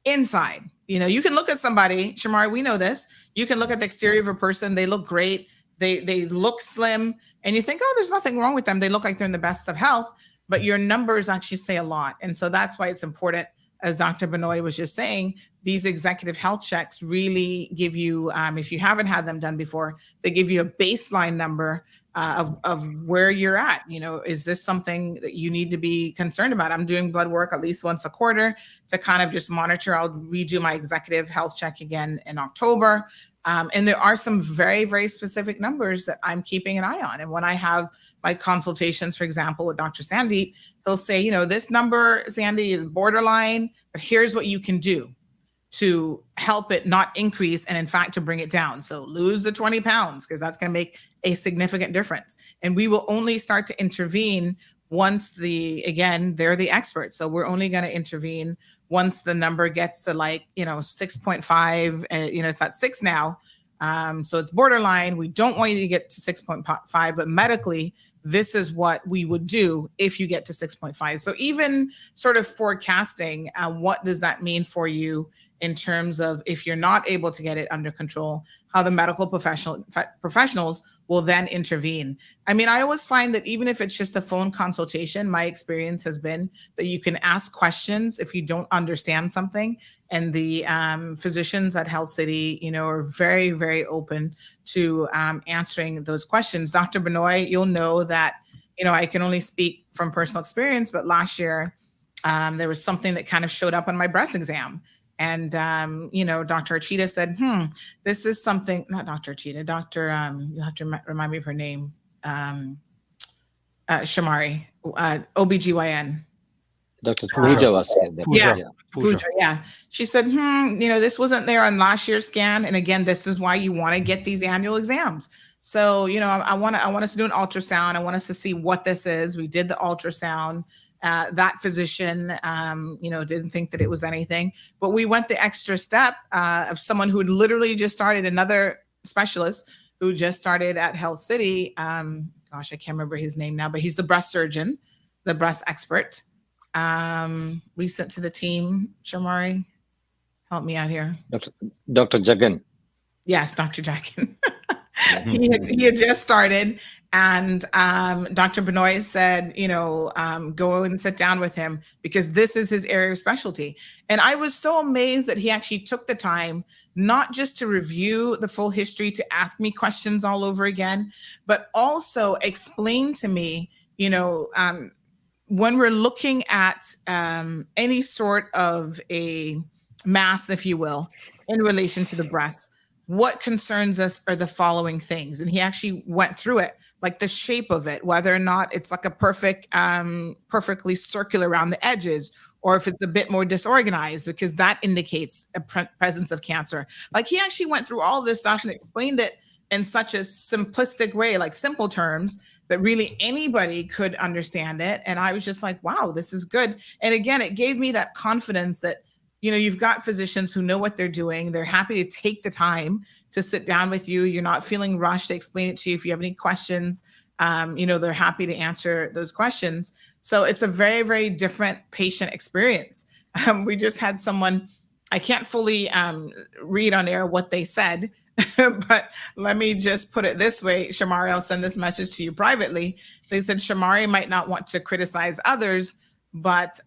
inside. You can look at somebody, Shamari, we know this. You can look at the exterior of a person. They look great. They look slim. and you think, oh, there's nothing wrong with them. They look like they're in the best of health, but your numbers actually say a lot. And so that's why it's important, as Dr. Benoit was just saying, these executive health checks really give you, if you haven't had them done before, they give you a baseline number of where you're at. Is this something that you need to be concerned about? I'm doing blood work at least once a quarter to kind of just monitor. I'll redo my executive health check again in October. And there are some very, very specific numbers that I'm keeping an eye on. And when I have my consultations, for example, with Dr. Sandeep, he'll say, this number, Sandy, is borderline, but here's what you can do to help it not increase and in fact to bring it down. So lose the 20 pounds, because that's going to make a significant difference. And we will only start to intervene once they're the experts. So we're only going to intervene once the number gets to 6.5, it's at 6 now. So it's borderline. We don't want you to get to 6.5, but medically, this is what we would do if you get to 6.5. So even sort of forecasting, what does that mean for you in terms of if you're not able to get it under control, how the medical professionals will then intervene. I mean, I always find that even if it's just a phone consultation, my experience has been that you can ask questions if you don't understand something. And the physicians at Health City, are very, very open to answering those questions. Dr. Benoit, you'll know that, I can only speak from personal experience, but last year there was something that kind of showed up on my breast exam. And, Dr. Archita said, this is something, not Dr. Archita, you'll have to remind me of her name, Shamari, OBGYN. Dr. Pooja was there. Pooja, yeah. She said, this wasn't there on last year's scan. And again, this is why you want to get these annual exams. So, I want us to do an ultrasound. I want us to see what this is. We did the ultrasound. That physician, didn't think that it was anything, but we went the extra step of someone who had literally just started, another specialist who just started at Health City. I can't remember his name now, but he's the breast surgeon, the breast expert. Recent to the team, Shamari, help me out here. Dr. Jagan. Yes, Dr. Jagan. he had just started. And Dr. Benoit said, go and sit down with him because this is his area of specialty. And I was so amazed that he actually took the time not just to review the full history, to ask me questions all over again, but also explain to me, when we're looking at any sort of a mass, if you will, in relation to the breast, what concerns us are the following things. And he actually went through it, like the shape of it, whether or not it's like a perfectly circular around the edges, or if it's a bit more disorganized, because that indicates a presence of cancer. Like he actually went through all this stuff and explained it in such a simplistic way, like simple terms, that really anybody could understand it. And I was just like, wow, this is good. And again, it gave me that confidence that, you've got physicians who know what they're doing. They're happy to take the time to sit down with you. You're not feeling rushed to explain it to you. If you have any questions, they're happy to answer those questions. So it's a very, very different patient experience. We just had someone, I can't fully read on air what they said, but let me just put it this way. Shamari, I'll send this message to you privately. They said Shamari might not want to criticize others, but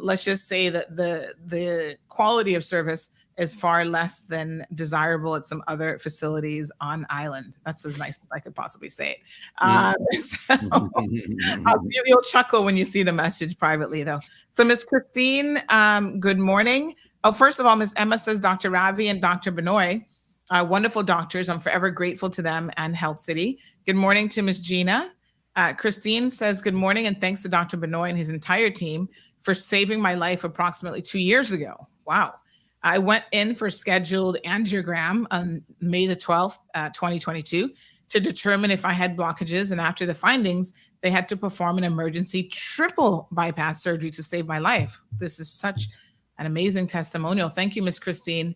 let's just say that the quality of service is far less than desirable at some other facilities on island. That's as nice as I could possibly say it. So you'll chuckle when you see the message privately, though. So Miss Christine, good morning. Oh, first of all, Miss Emma says Dr. Ravi and Dr. Benoit, wonderful doctors. I'm forever grateful to them and Health City. Good morning to Miss Gina. Christine says, good morning, and thanks to Dr. Benoit and his entire team for saving my life approximately 2 years ago. Wow. I went in for scheduled angiogram on May the 12th, 2022, to determine if I had blockages. And after the findings, they had to perform an emergency triple bypass surgery to save my life. This is such an amazing testimonial. Thank you, Miss Christine.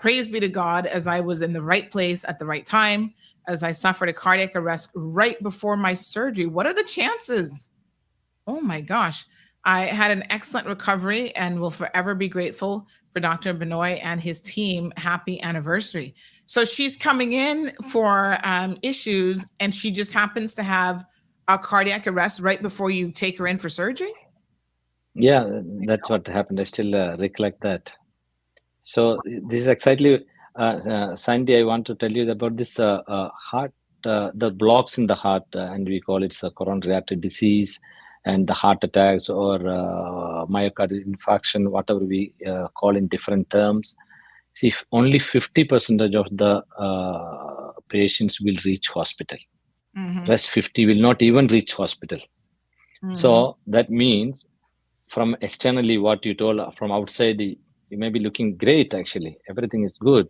Praise be to God, as I was in the right place at the right time, as I suffered a cardiac arrest right before my surgery. What are the chances? Oh my gosh. I had an excellent recovery and will forever be grateful for Dr. Benoit and his team. Happy anniversary. So she's coming in for issues, and she just happens to have a cardiac arrest right before you take her in for surgery? Yeah, that's what happened. I still recollect that. So this is exactly, Sandy, I want to tell you about this heart, the blocks in the heart, and we call it coronary artery disease, and the heart attacks or myocardial infarction, whatever we call in different terms. See, if only 50% of the patients will reach hospital. Rest 50 will not even reach hospital. So that means from externally, what you told from outside, you may be looking great, actually. Everything is good,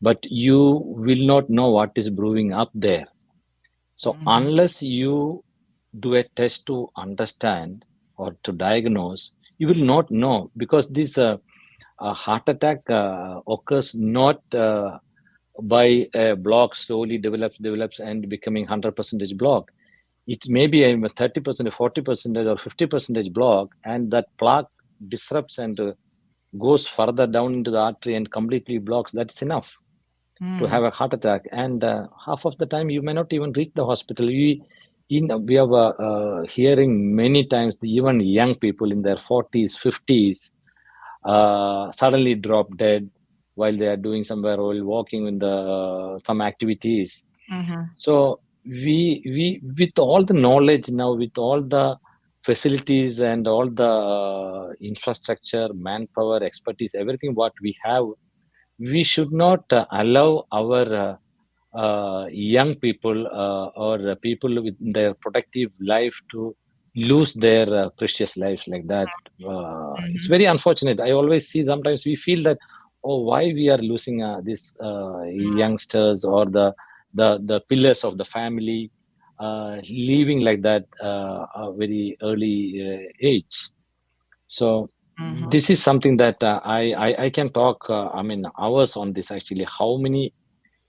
but you will not know what is brewing up there. So unless you do a test to understand or to diagnose, you will not know, because this heart attack occurs not by a block slowly develops and becoming 100% block. It may be a 30%, 40% or 50% block, and that plaque disrupts and goes further down into the artery and completely blocks. That's enough to have a heart attack. And half of the time, you may not even reach the hospital. We are hearing many times even young people in their 40s, 50s suddenly drop dead while they are doing somewhere or walking in some activities. So we with all the knowledge now, with all the facilities and all the infrastructure, manpower, expertise, everything what we have, we should not allow our young people or people with their productive life to lose their precious lives like that. It's very unfortunate. I always see, sometimes we feel that, oh, why we are losing these youngsters or the pillars of the family, leaving like that a very early age. So this is something that I can talk hours on this, actually. How many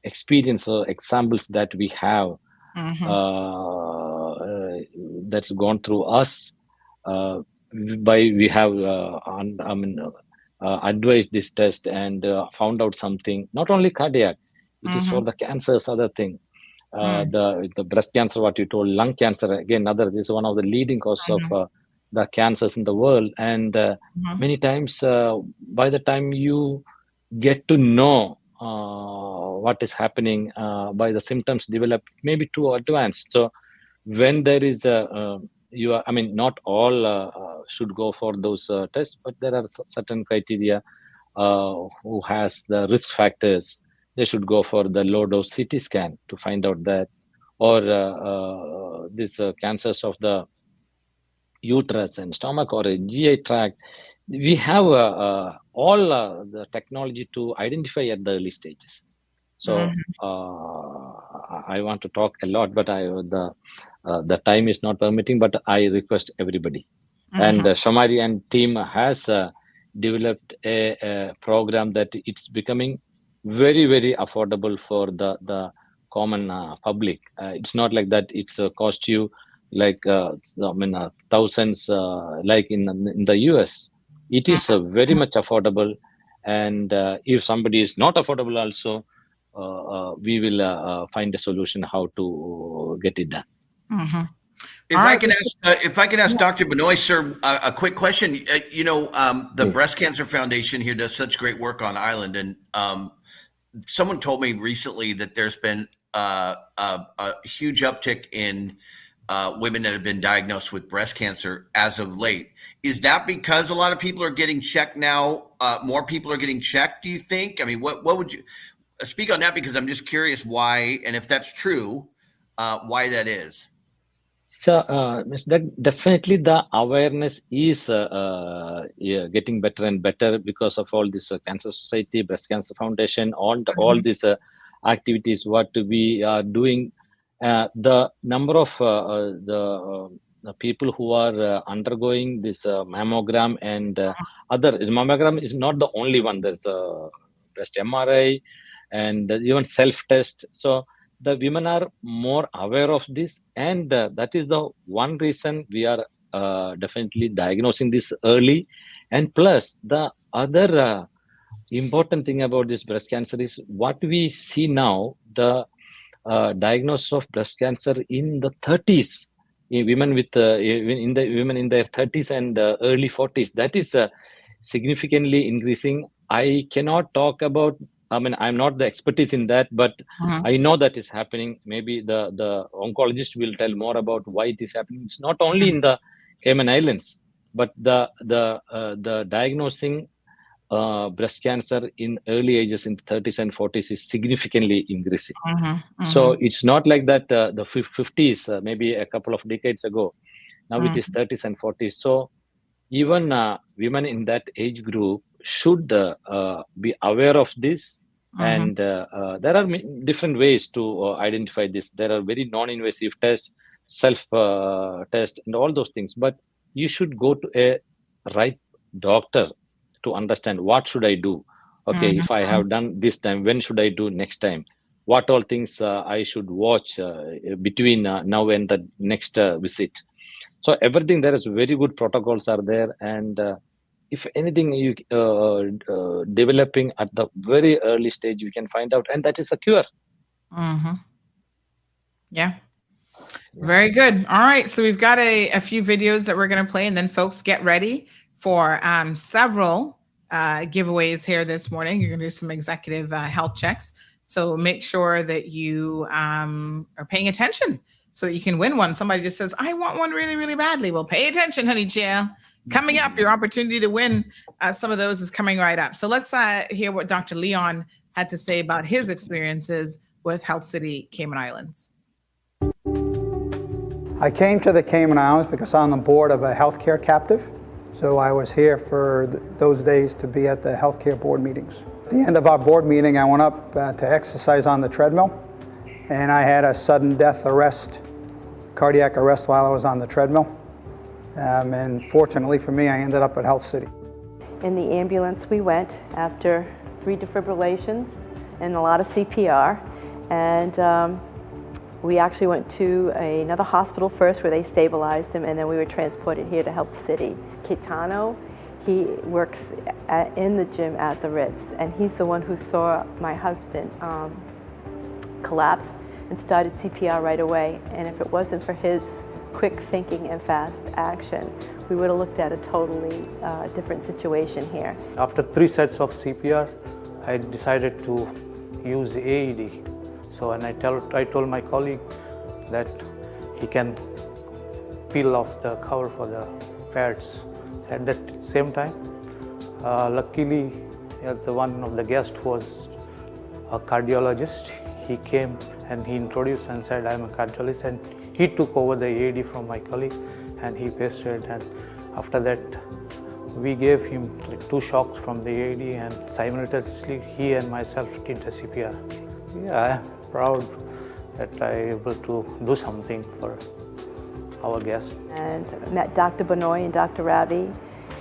experience or examples that we have that's gone through us, we have advised this test and found out something, not only cardiac, it is for the cancers, other thing. The breast cancer, what you told, lung cancer, again, this is one of the leading causes of the cancers in the world. And many times, by the time you get to know what is happening, by the symptoms develop, maybe too advanced. So when there is not all should go for those tests, but there are certain criteria. Who has the risk factors, they should go for the low dose CT scan to find out that, or these cancers of the uterus and stomach or a GI tract. We have all the technology to identify at the early stages. So I want to talk a lot, but the time is not permitting. But I request everybody, and Shamari and team has developed a program that it's becoming very, very affordable for the common public. It's not like that it's cost you like thousands like in the US. It is very much affordable, and if somebody is not affordable also, we will find a solution how to get it done. If I can ask Dr. Benoy, sir, a quick question. The Breast Cancer Foundation here does such great work on Island, and someone told me recently that there's been a huge uptick in women that have been diagnosed with breast cancer as of late. Is that because a lot of people are getting checked now? More people are getting checked, do you think? I mean, what would you speak on that? Because I'm just curious why, and if that's true, why that is. So that definitely the awareness is getting better and better because of all this Cancer Society, Breast Cancer Foundation, all these activities what we are doing. The number of the people who are undergoing this mammogram and other mammogram is not the only one. There's breast MRI and even self-test. So the women are more aware of this, and that is the one reason we are definitely diagnosing this early. And plus the other important thing about this breast cancer is what we see now, the diagnosis of breast cancer in the 30s, in women with women in their 30s and early 40s. That is significantly increasing. I cannot talk about, I mean, I'm not the expertise in that, but I know that is happening. Maybe the oncologist will tell more about why it is happening. It's not only in the Cayman Islands, but the diagnosing breast cancer in early ages in 30s and 40s is significantly increasing. So it's not like that the 50s, maybe a couple of decades ago. Now it is 30s and 40s. So even women in that age group should be aware of this. And there are different ways to identify this. There are very non-invasive tests, self-test, and all those things. But you should go to a right doctor to understand what should I do. Okay, if I have done this time, when should I do next time? What all things I should watch between now and the next visit. So everything, there is very good protocols are there. And if anything you developing at the very early stage, we can find out, and that is a cure. Yeah. Very good. All right. So we've got a few videos that we're going to play, and then folks get ready for several giveaways here this morning. You're going to do some executive health checks. So make sure that you are paying attention so that you can win one. Somebody just says, I want one really, really badly. Well, pay attention, honey chill. Coming up, your opportunity to win some of those is coming right up. So let's hear what Dr. Leon had to say about his experiences with Health City Cayman Islands. I came to the Cayman Islands because I'm on the board of a healthcare captive. So I was here for those days to be at the healthcare board meetings. At the end of our board meeting, I went up to exercise on the treadmill, and I had a sudden death arrest, cardiac arrest while I was on the treadmill. And fortunately for me, I ended up at Health City. In the ambulance we went after 3 defibrillations and a lot of CPR. And we actually went to another hospital first where they stabilized him, and then we were transported here to Health City. Kitano, he works in the gym at the Ritz, and he's the one who saw my husband collapse and started CPR right away. And if it wasn't for his quick thinking and fast action, we would have looked at a totally different situation here. After 3 sets of CPR, I decided to use the AED. So, and I told my colleague that he can peel off the cover for the pads. At that same time, luckily, one of the guests was a cardiologist. He came and he introduced and said, I'm a cardiologist, and he took over the AED from my colleague and he pasted, and after that we gave him like 2 shocks from the AED, and simultaneously he and myself did the CPR. Yeah, I'm proud that I'm able to do something for our guests. And met Dr. Benoit and Dr. Ravi,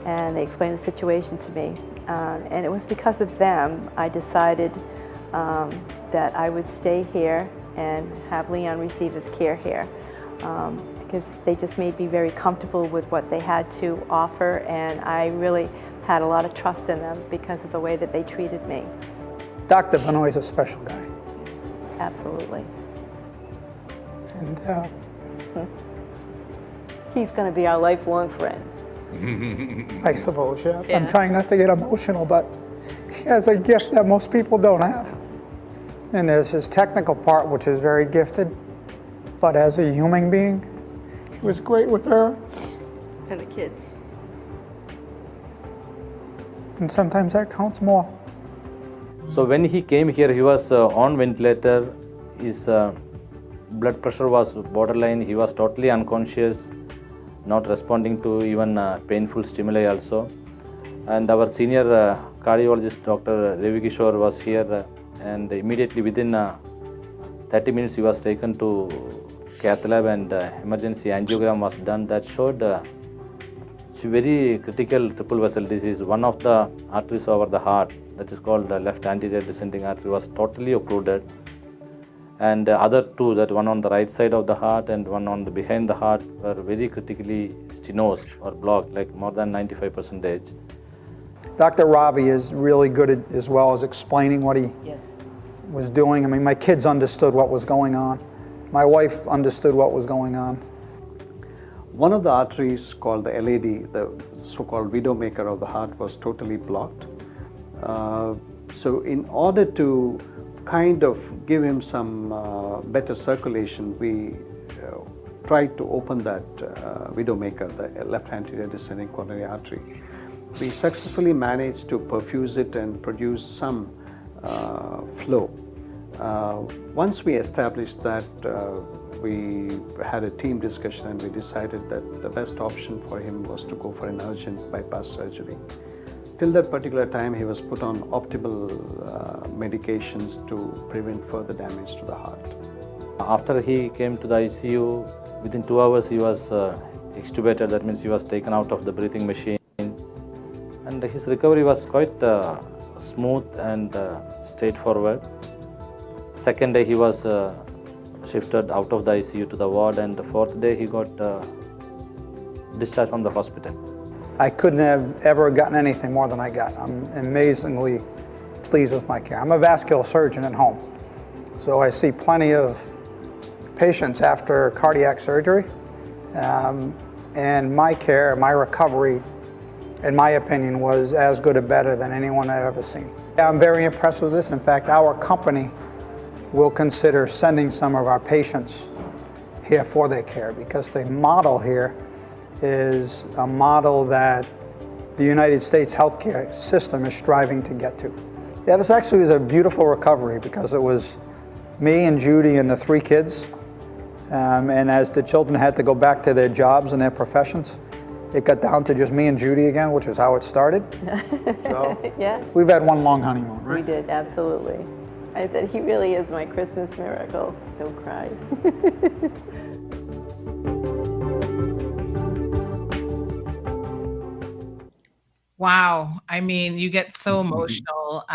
and they explained the situation to me. And it was because of them I decided that I would stay here and have Leon receive his care here, because they just made me very comfortable with what they had to offer, and I really had a lot of trust in them because of the way that they treated me. Dr. Benoit is a special guy. Absolutely. And he's going to be our lifelong friend. I suppose, yeah. I'm trying not to get emotional, but he has a gift that most people don't have. And there's his technical part, which is very gifted, but as a human being, he was great with her. And the kids. And sometimes that counts more. So when he came here, he was on ventilator. His blood pressure was borderline. He was totally unconscious, not responding to even painful stimuli also. And our senior cardiologist, Dr. Ravi Kishore, was here, and immediately within 30 minutes he was taken to cath lab, and emergency angiogram was done. That showed very critical triple vessel disease. One of the arteries over the heart, that is called the left anterior descending artery, was totally occluded, and the other 2, that one on the right side of the heart and one on the behind the heart, were very critically stenosed or blocked, like more than 95%. Dr. Ravi is really good at, as well as explaining what he was doing. I mean, my kids understood what was going on. My wife understood what was going on. One of the arteries called the LAD, the so-called widowmaker of the heart, was totally blocked. So in order to kind of give him some better circulation, we tried to open that widowmaker, the left anterior descending coronary artery. We successfully managed to perfuse it and produce some flow. Once we established that, we had a team discussion and we decided that the best option for him was to go for an urgent bypass surgery. Till that particular time, he was put on optimal medications to prevent further damage to the heart. After he came to the ICU, within 2 hours he was extubated, that means he was taken out of the breathing machine. And his recovery was quite smooth and straightforward. Second day he was shifted out of the ICU to the ward, and the fourth day he got discharged from the hospital. I couldn't have ever gotten anything more than I got. I'm amazingly pleased with my care. I'm a vascular surgeon at home, so I see plenty of patients after cardiac surgery, and my care, my recovery, in my opinion, was as good or better than anyone I've ever seen. I'm very impressed with this. In fact, our company will consider sending some of our patients here for their care, because the model here is a model that the United States healthcare system is striving to get to. Yeah, this actually was a beautiful recovery, because it was me and Judy and the 3 kids, and as the children had to go back to their jobs and their professions, it got down to just me and Judy again, which is how it started. So yeah. We've had one long honeymoon, right? We did, absolutely. I said, he really is my Christmas miracle. Don't cry. Wow. I mean, you get so emotional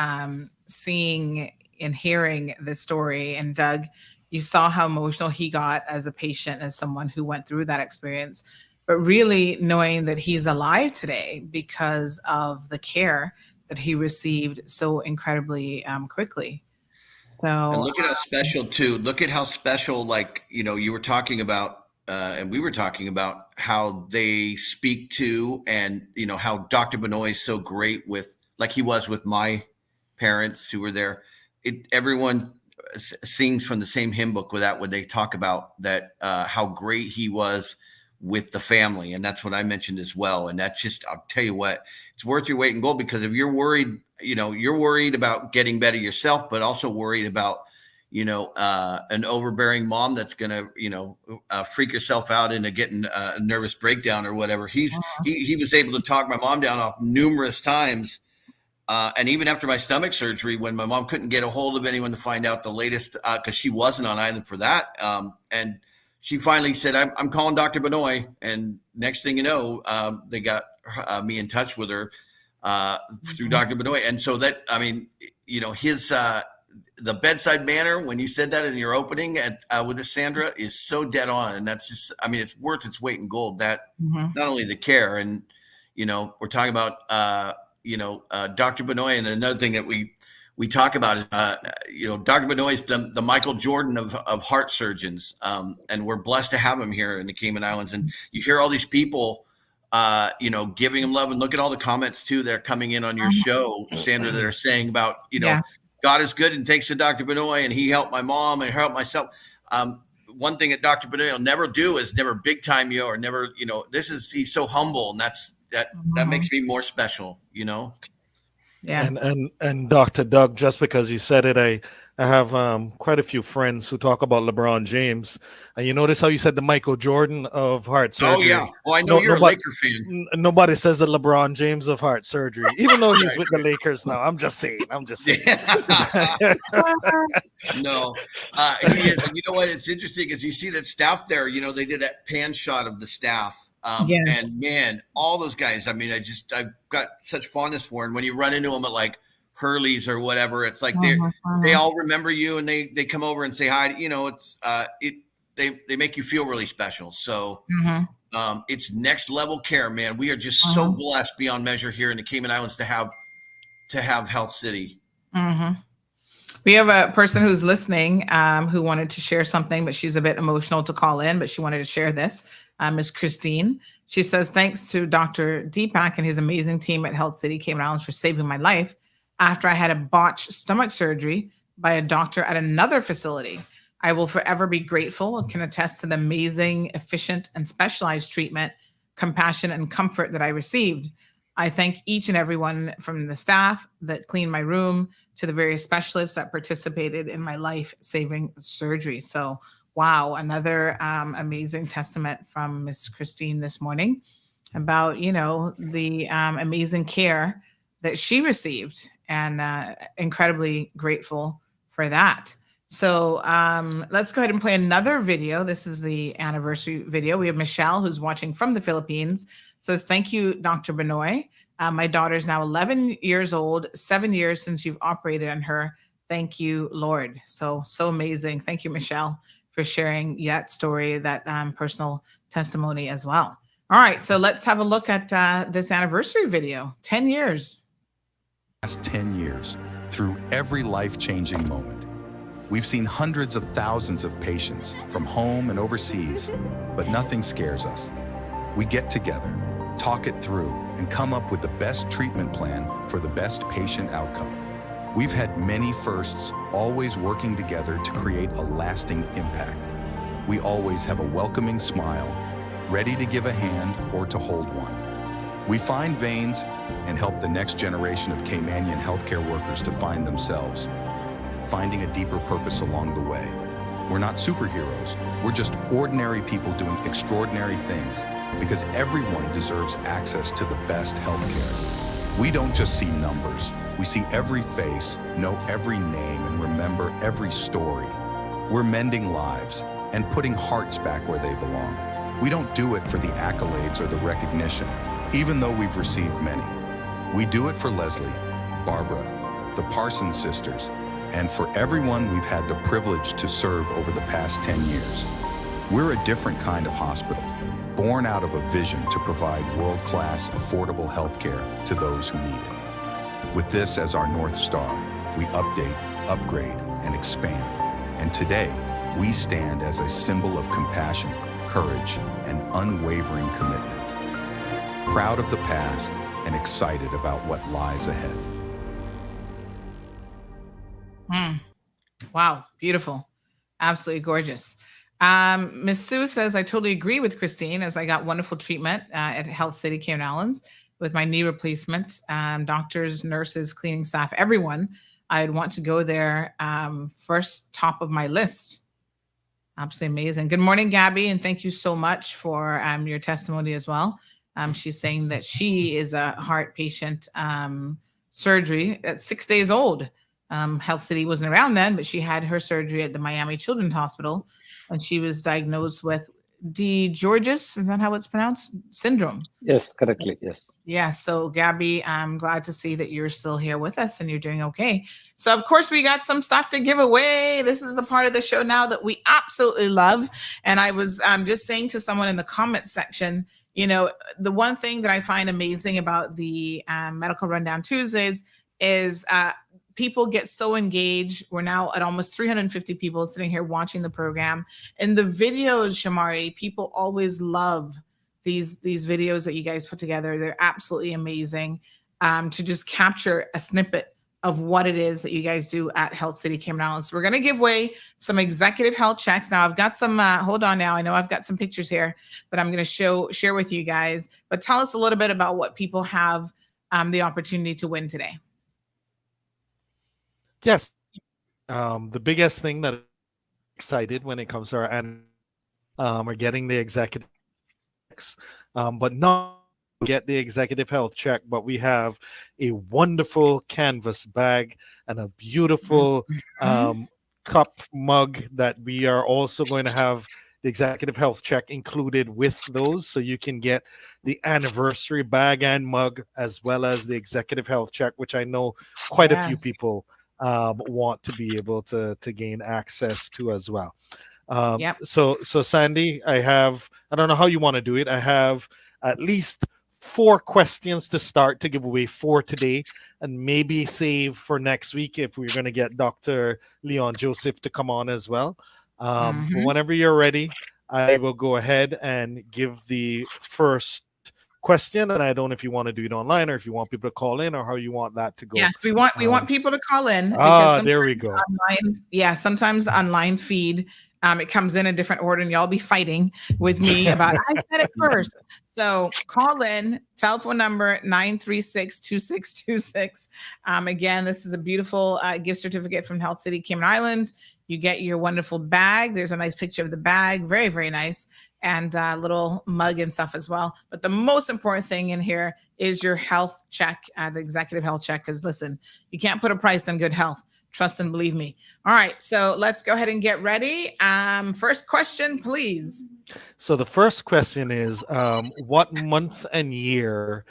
seeing and hearing this story. And Doug, you saw how emotional he got as a patient, as someone who went through that experience, but really knowing that he's alive today because of the care that he received so incredibly quickly. So, and look at how special too. Look at how special, like, you know, you were talking about, and we were talking about how they speak to, and, you know, how Dr. Benoit is so great with, like he was with my parents who were there. Everyone sings from the same hymn book with that when they talk about that, how great he was with the family. And that's what I mentioned as well. And that's just, I'll tell you what, it's worth your weight in gold, because if you're worried, you know, you're worried about getting better yourself, but also worried about, you know, an overbearing mom that's going to, you know, freak herself out into getting a nervous breakdown or whatever. He was able to talk my mom down off numerous times. And even after my stomach surgery, when my mom couldn't get a hold of anyone to find out the latest, because she wasn't on island for that. And she finally said, I'm calling Dr. Benoit. And next thing you know, they got me in touch with her through Dr. Benoit. And so that, I mean, you know, his, the bedside manner, when you said that in your opening with this, Sandra, is so dead on. And that's just, I mean, it's worth its weight in gold, that not only the care, and, you know, we're talking about, you know, Dr. Benoit. And another thing that we talk about is, you know, Dr. Benoit is the Michael Jordan of heart surgeons. And we're blessed to have him here in the Cayman Islands. And you hear all these people, you know, giving him love. And look at all the comments too that are coming in on your show, Sandra, that are saying about, you know, God is good and thanks to Dr. Benoit, and he helped my mom and helped myself. One thing that Dr. Benoit will never do is never big time you, or never, you know, he's so humble, and that makes me more special, you know? Yes. And Dr. Doug, just because you said it, I have quite a few friends who talk about LeBron James, and you notice how you said the Michael Jordan of heart surgery. Oh yeah, well I know you're a Laker fan. Nobody says the LeBron James of heart surgery, even though he's with the Lakers now. I'm just saying. No, he is. And you know what? It's interesting is you see that staff there. You know, they did that pan shot of the staff. And man, all those guys, I mean, I've got such fondness for them. When you run into them at like Hurley's or whatever, it's like they all remember you, and they come over and say hi. You know, they make you feel really special. So it's next level care, man. We are just so blessed beyond measure here in the Cayman Islands to have Health City. We have a person who's listening who wanted to share something, but she's a bit emotional to call in, but she wanted to share this. Ms. Christine. She says, thanks to Dr. Deepak and his amazing team at Health City Cayman Islands for saving my life after I had a botched stomach surgery by a doctor at another facility. I will forever be grateful and can attest to the amazing, efficient, and specialized treatment, compassion, and comfort that I received. I thank each and everyone from the staff that cleaned my room to the various specialists that participated in my life-saving surgery. So, wow, another amazing testament from Miss Christine this morning about, the amazing care that she received, and incredibly grateful for that. So let's go ahead and play another video. This is the anniversary video. We have Michelle, who's watching from the Philippines, says, thank you, Dr. Benoit. My daughter is now 11 years old, 7 years since you've operated on her. Thank you, Lord. So amazing. Thank you, Michelle, for sharing that story, that personal testimony as well. All right, so let's have a look at this anniversary video. 10 years. Last 10 years, through every life-changing moment. We've seen hundreds of thousands of patients from home and overseas, but nothing scares us. We get together, talk it through, and come up with the best treatment plan for the best patient outcome. We've had many firsts, always working together to create a lasting impact. We always have a welcoming smile, ready to give a hand or to hold one. We find veins and help the next generation of Caymanian healthcare workers to find themselves, finding a deeper purpose along the way. We're not superheroes. We're just ordinary people doing extraordinary things, because everyone deserves access to the best healthcare. We don't just see numbers. We see every face, know every name, and remember every story. We're mending lives and putting hearts back where they belong. We don't do it for the accolades or the recognition, even though we've received many. We do it for Leslie, Barbara, the Parsons sisters, and for everyone we've had the privilege to serve over the past 10 years. We're a different kind of hospital, born out of a vision to provide world-class, affordable healthcare to those who need it. With this as our North Star, we update, upgrade, and expand. And today, we stand as a symbol of compassion, courage, and unwavering commitment. Proud of the past and excited about what lies ahead. Wow, beautiful. Absolutely gorgeous. Ms. Sue says, I totally agree with Christine, as I got wonderful treatment at Health City Cayman Islands with my knee replacement. Doctors, nurses, cleaning staff, everyone. I'd want to go there first, top of my list. Absolutely amazing. Good morning, Gabby, and thank you so much for your testimony as well. She's saying that she is a heart patient surgery at 6 days old. Health City wasn't around then, but she had her surgery at the Miami Children's Hospital, and she was diagnosed with DiGeorgis, is that how it's pronounced? Syndrome. Yes, correctly. Yes. Yeah. So Gabby, I'm glad to see that you're still here with us and you're doing okay. So of course we got some stuff to give away. This is the part of the show now that we absolutely love. And I was just saying to someone in the comment section, the one thing that I find amazing about the Medical Rundown Tuesdays is people get so engaged. We're now at almost 350 people sitting here watching the program. And the videos, Shamari, people always love these videos that you guys put together. They're absolutely amazing to just capture a snippet of what it is that you guys do at Health City Cayman Islands. So we're going to give away some executive health checks. Now I've got some, hold on now. I know I've got some pictures here, but I'm going to share with you guys. But tell us a little bit about what people have the opportunity to win today. Yes. The biggest thing that I'm excited when it comes to our annual are getting the executive checks, but not get the executive health check, but we have a wonderful canvas bag and a beautiful cup mug that we are also going to have the executive health check included with those, so you can get the anniversary bag and mug as well as the executive health check, which I know quite a few people want to be able to gain access to as well. So Sandy, I don't know how you want to do it. I have at least 4 questions to start to give away for today, and maybe save for next week if we're going to get Dr. Leon Joseph to come on as well. But whenever you're ready, I will go ahead and give the first question, and I don't know if you want to do it online or if you want people to call in or how you want that to go. Yes, we want people to call in because there we go. Sometimes the online feed it comes in a different order, and y'all be fighting with me about I said it first. So call in, telephone number 936-2626. Again, this is a beautiful gift certificate from Health City Cayman Islands. You get your wonderful bag. There's a nice picture of the bag, very, very nice, and a little mug and stuff as well. But the most important thing in here is your health check, the executive health check, because listen, you can't put a price on good health. Trust and believe me. All right, so let's go ahead and get ready. First question, please. So the first question is, what month and year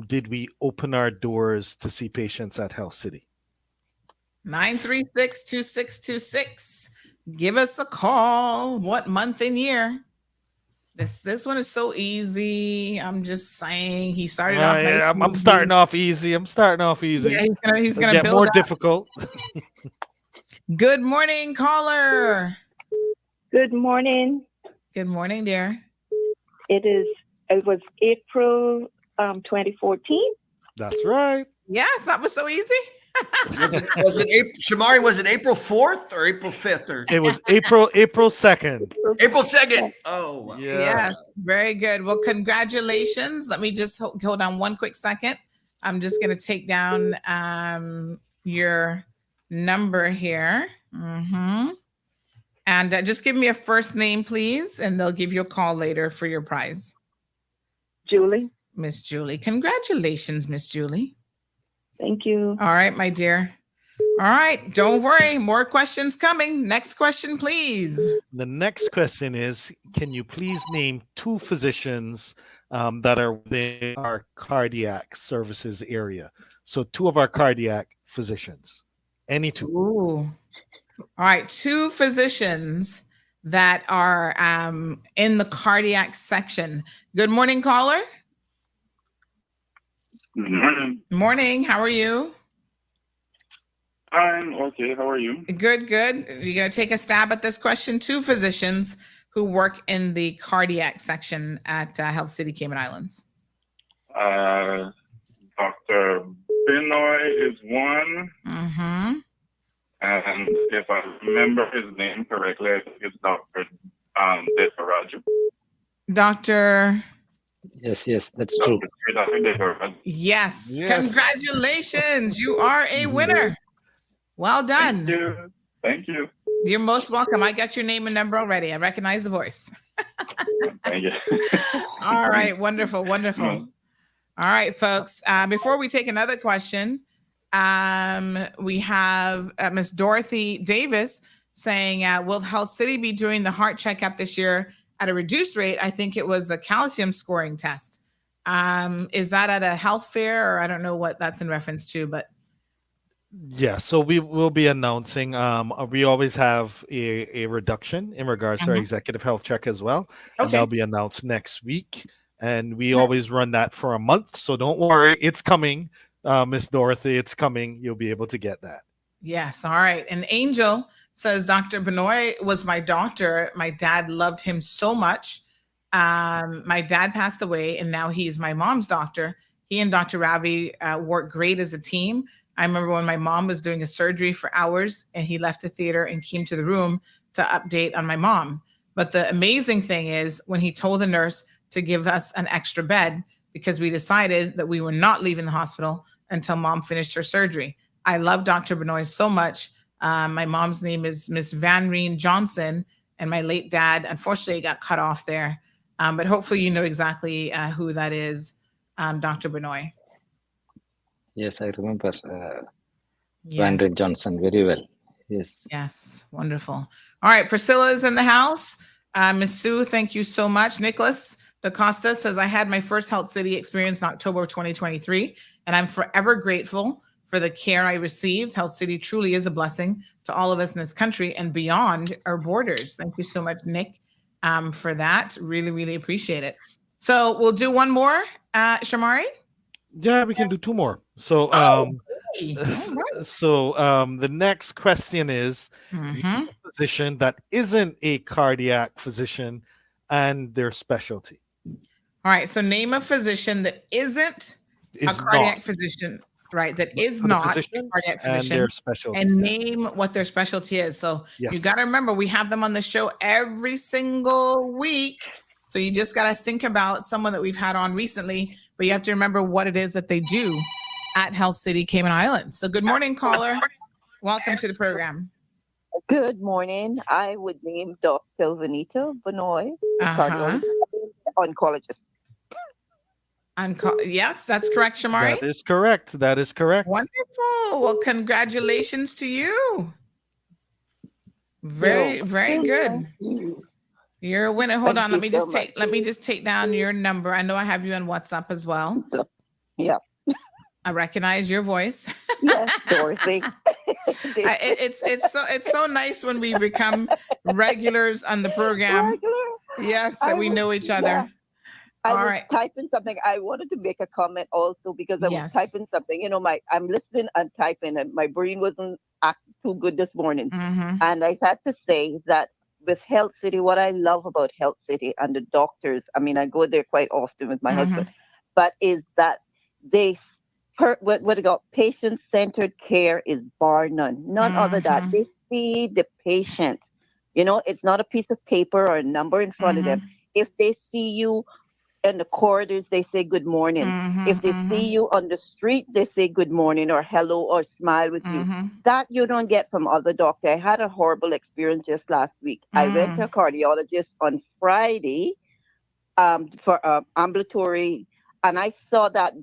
did we open our doors to see patients at Health City? 936-2626. Give us a call. What month and year? This one is so easy. I'm just saying he started off. I'm starting off easy. Yeah, he's gonna get build more up. difficult. Good morning, caller. Good morning. Good morning, dear. It was April 2014. That's right. Yes, that was so easy. Was it April, Shamari, was it April 4th or April 5th? Or it was April 2nd. April 2nd. Oh, wow. Yeah, very good. Well, congratulations. Let me just hold on one quick second. I'm just going to take down your number here. And just give me a first name, please, and they'll give you a call later for your prize. Julie. Miss Julie. Congratulations, Miss Julie. Thank you. All right, my dear. All right, don't worry. More questions coming. Next question, please. The next question is, can you please name 2 physicians that are within our cardiac services area? So 2 of our cardiac physicians. Any 2. Ooh. All right, 2 physicians that are in the cardiac section. Good morning, caller. Good morning. Morning. How are you? I'm okay. How are you? Good, good. You're going to take a stab at this question. 2 physicians who work in the cardiac section at Health City Cayman Islands. Dr. Benoit is one. And if I remember his name correctly, I think it's Dr. Devaraju. Dr. Yes, that's true. Yes. Congratulations. You are a winner. Well done. Thank you. You're most welcome. I got your name and number already. I recognize the voice. Thank you. All right. Wonderful. Wonderful. All right, folks. Before we take another question, we have Miss Dorothy Davis saying, will Health City be doing the heart checkup this year at a reduced rate? I think it was the calcium scoring test. Is that at a health fair, or I don't know what that's in reference to, but yeah, so we will be announcing, we always have a reduction in regards to our executive health check as well. And that'll be announced next week. And we always run that for a month. So don't worry, it's coming. Miss Dorothy, it's coming. You'll be able to get that. Yes. All right. And Angel says, Dr. Benoit was my doctor. My dad loved him so much. My dad passed away, and now he's my mom's doctor. He and Dr. Ravi work great as a team. I remember when my mom was doing a surgery for hours, and he left the theater and came to the room to update on my mom. But the amazing thing is when he told the nurse to give us an extra bed, because we decided that we were not leaving the hospital until mom finished her surgery. I love Dr. Benoit so much. My mom's name is Miss Van Reen Johnson, and my late dad, unfortunately, got cut off there. But hopefully you know exactly who that is, Dr. Benoit. Yes, I remember Van Reen Johnson very well. Yes. Yes, wonderful. All right, Priscilla's in the house. Miss Sue, thank you so much. Nicholas DaCosta says, I had my first Health City experience in October of 2023, and I'm forever grateful for the care I received. Health City truly is a blessing to all of us in this country and beyond our borders. Thank you so much, Nick, for that. Really, really appreciate it. So we'll do one more, Shamari. Yeah, we can do two more. So, the next question is a physician that isn't a cardiac physician and their specialty. All right. So name a physician that isn't a cardiac physician, right? That is not a cardiac physician and their specialty. And name what their specialty is. So you got to remember, we have them on the show every single week. So you just got to think about someone that we've had on recently, but you have to remember what it is that they do at Health City, Cayman Islands. So good morning, caller. Welcome to the program. Good morning. I would name Dr. Vanita Benoit, cardiologist, oncologist. Yes, that's correct, Shamari. That is correct. That is correct. Wonderful. Well, congratulations to you. Very, very good. You're a winner. Hold on. Let me just take down your number. I know I have you on WhatsApp as well. Yeah. I recognize your voice. Yes, Dorothy. It's so nice when we become regulars on the program. Yes, that we know each other. Yeah. I was typing something. I wanted to make a comment also because I was typing something. You know, I'm listening and typing, and my brain wasn't acting too good this morning. And I had to say that with Health City, what I love about Health City and the doctors, I mean, I go there quite often with my husband, but is that they what they got patient-centered care is bar none. None other that they see the patient. You know, it's not a piece of paper or a number in front of them. If they see you in the corridors, they say good morning. If they see you on the street, they say good morning or hello or smile with you. That you don't get from other doctors. I had a horrible experience just last week. I went to a cardiologist on Friday for ambulatory, and I saw that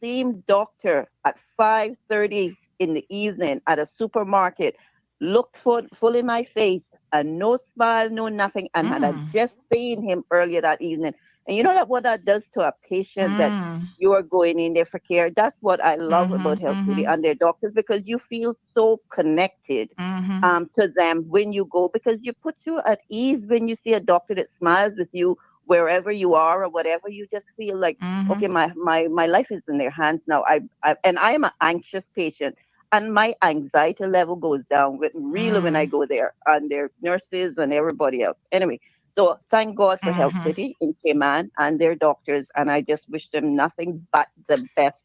same doctor at 5:30 in the evening at a supermarket, looked full in my face and no smile, no nothing, and had I just seen him earlier that evening. And you know what that does to a patient that you are going in there for care. That's what I love about Health City and their doctors, because you feel so connected to them when you go, because you put you at ease when you see a doctor that smiles with you wherever you are or whatever. You just feel like, okay, my life is in their hands now. I am an anxious patient, and my anxiety level goes down when I go there, and their nurses and everybody else. Anyway, so thank God for Health City in Cayman and their doctors, and I just wish them nothing but the best.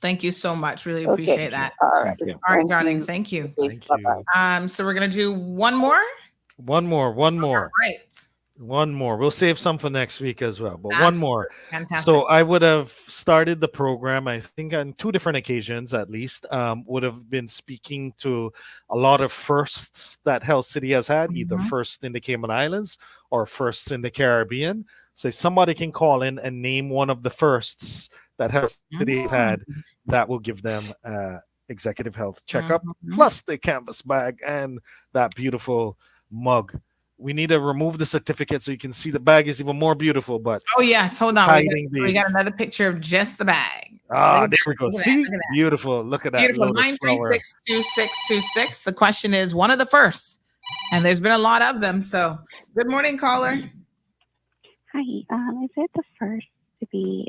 Thank you so much. Really appreciate that. All right, darling. Thank you. Thank you. So we're gonna do one more. One more. Right. One more. We'll save some for next week as well, but one more. Fantastic. So I would have started the program, I think, on 2 different occasions at least. Would have been speaking to a lot of firsts that Health City has had, either first in the Cayman Islands or firsts in the Caribbean. So if somebody can call in and name one of the firsts that Health City has had, that will give them executive health checkup, plus the canvas bag and that beautiful mug. We need to remove the certificate so you can see the bag is even more beautiful. But oh yes, hold on. We got another picture of just the bag. There we go. See, beautiful. Look at that. Beautiful. 936-2626. The question is one of the firsts, and there's been a lot of them. So, good morning, caller. Hi. Is it the first to be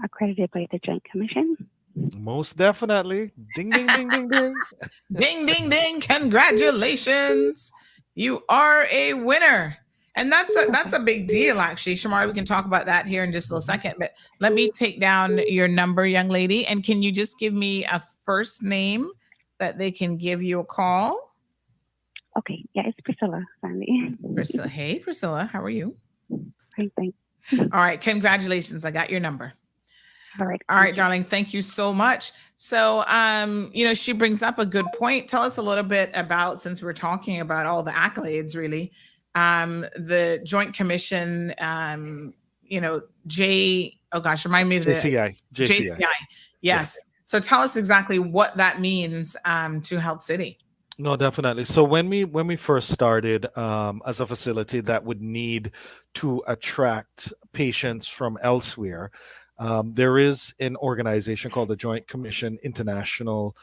accredited by the Joint Commission? Most definitely. Ding, ding, ding, ding, ding. Ding, ding, ding. Congratulations. You are a winner. And that's a big deal, actually. Shamari, we can talk about that here in just a little second. But let me take down your number, young lady. And can you just give me a first name that they can give you a call? Okay. Yeah, it's Priscilla, Sandy. Priscilla. Hey, Priscilla. How are you? Fine, thanks. All right. Congratulations. I got your number. All right. All right, darling. Thank you so much. So, she brings up a good point. Tell us a little bit about, since we're talking about all the accolades, really, the Joint Commission, remind me of the JCI. JCI. Yes. So tell us exactly what that means to Health City. No, definitely. So when we first started as a facility that would need to attract patients from elsewhere, There is an organization called the Joint Commission International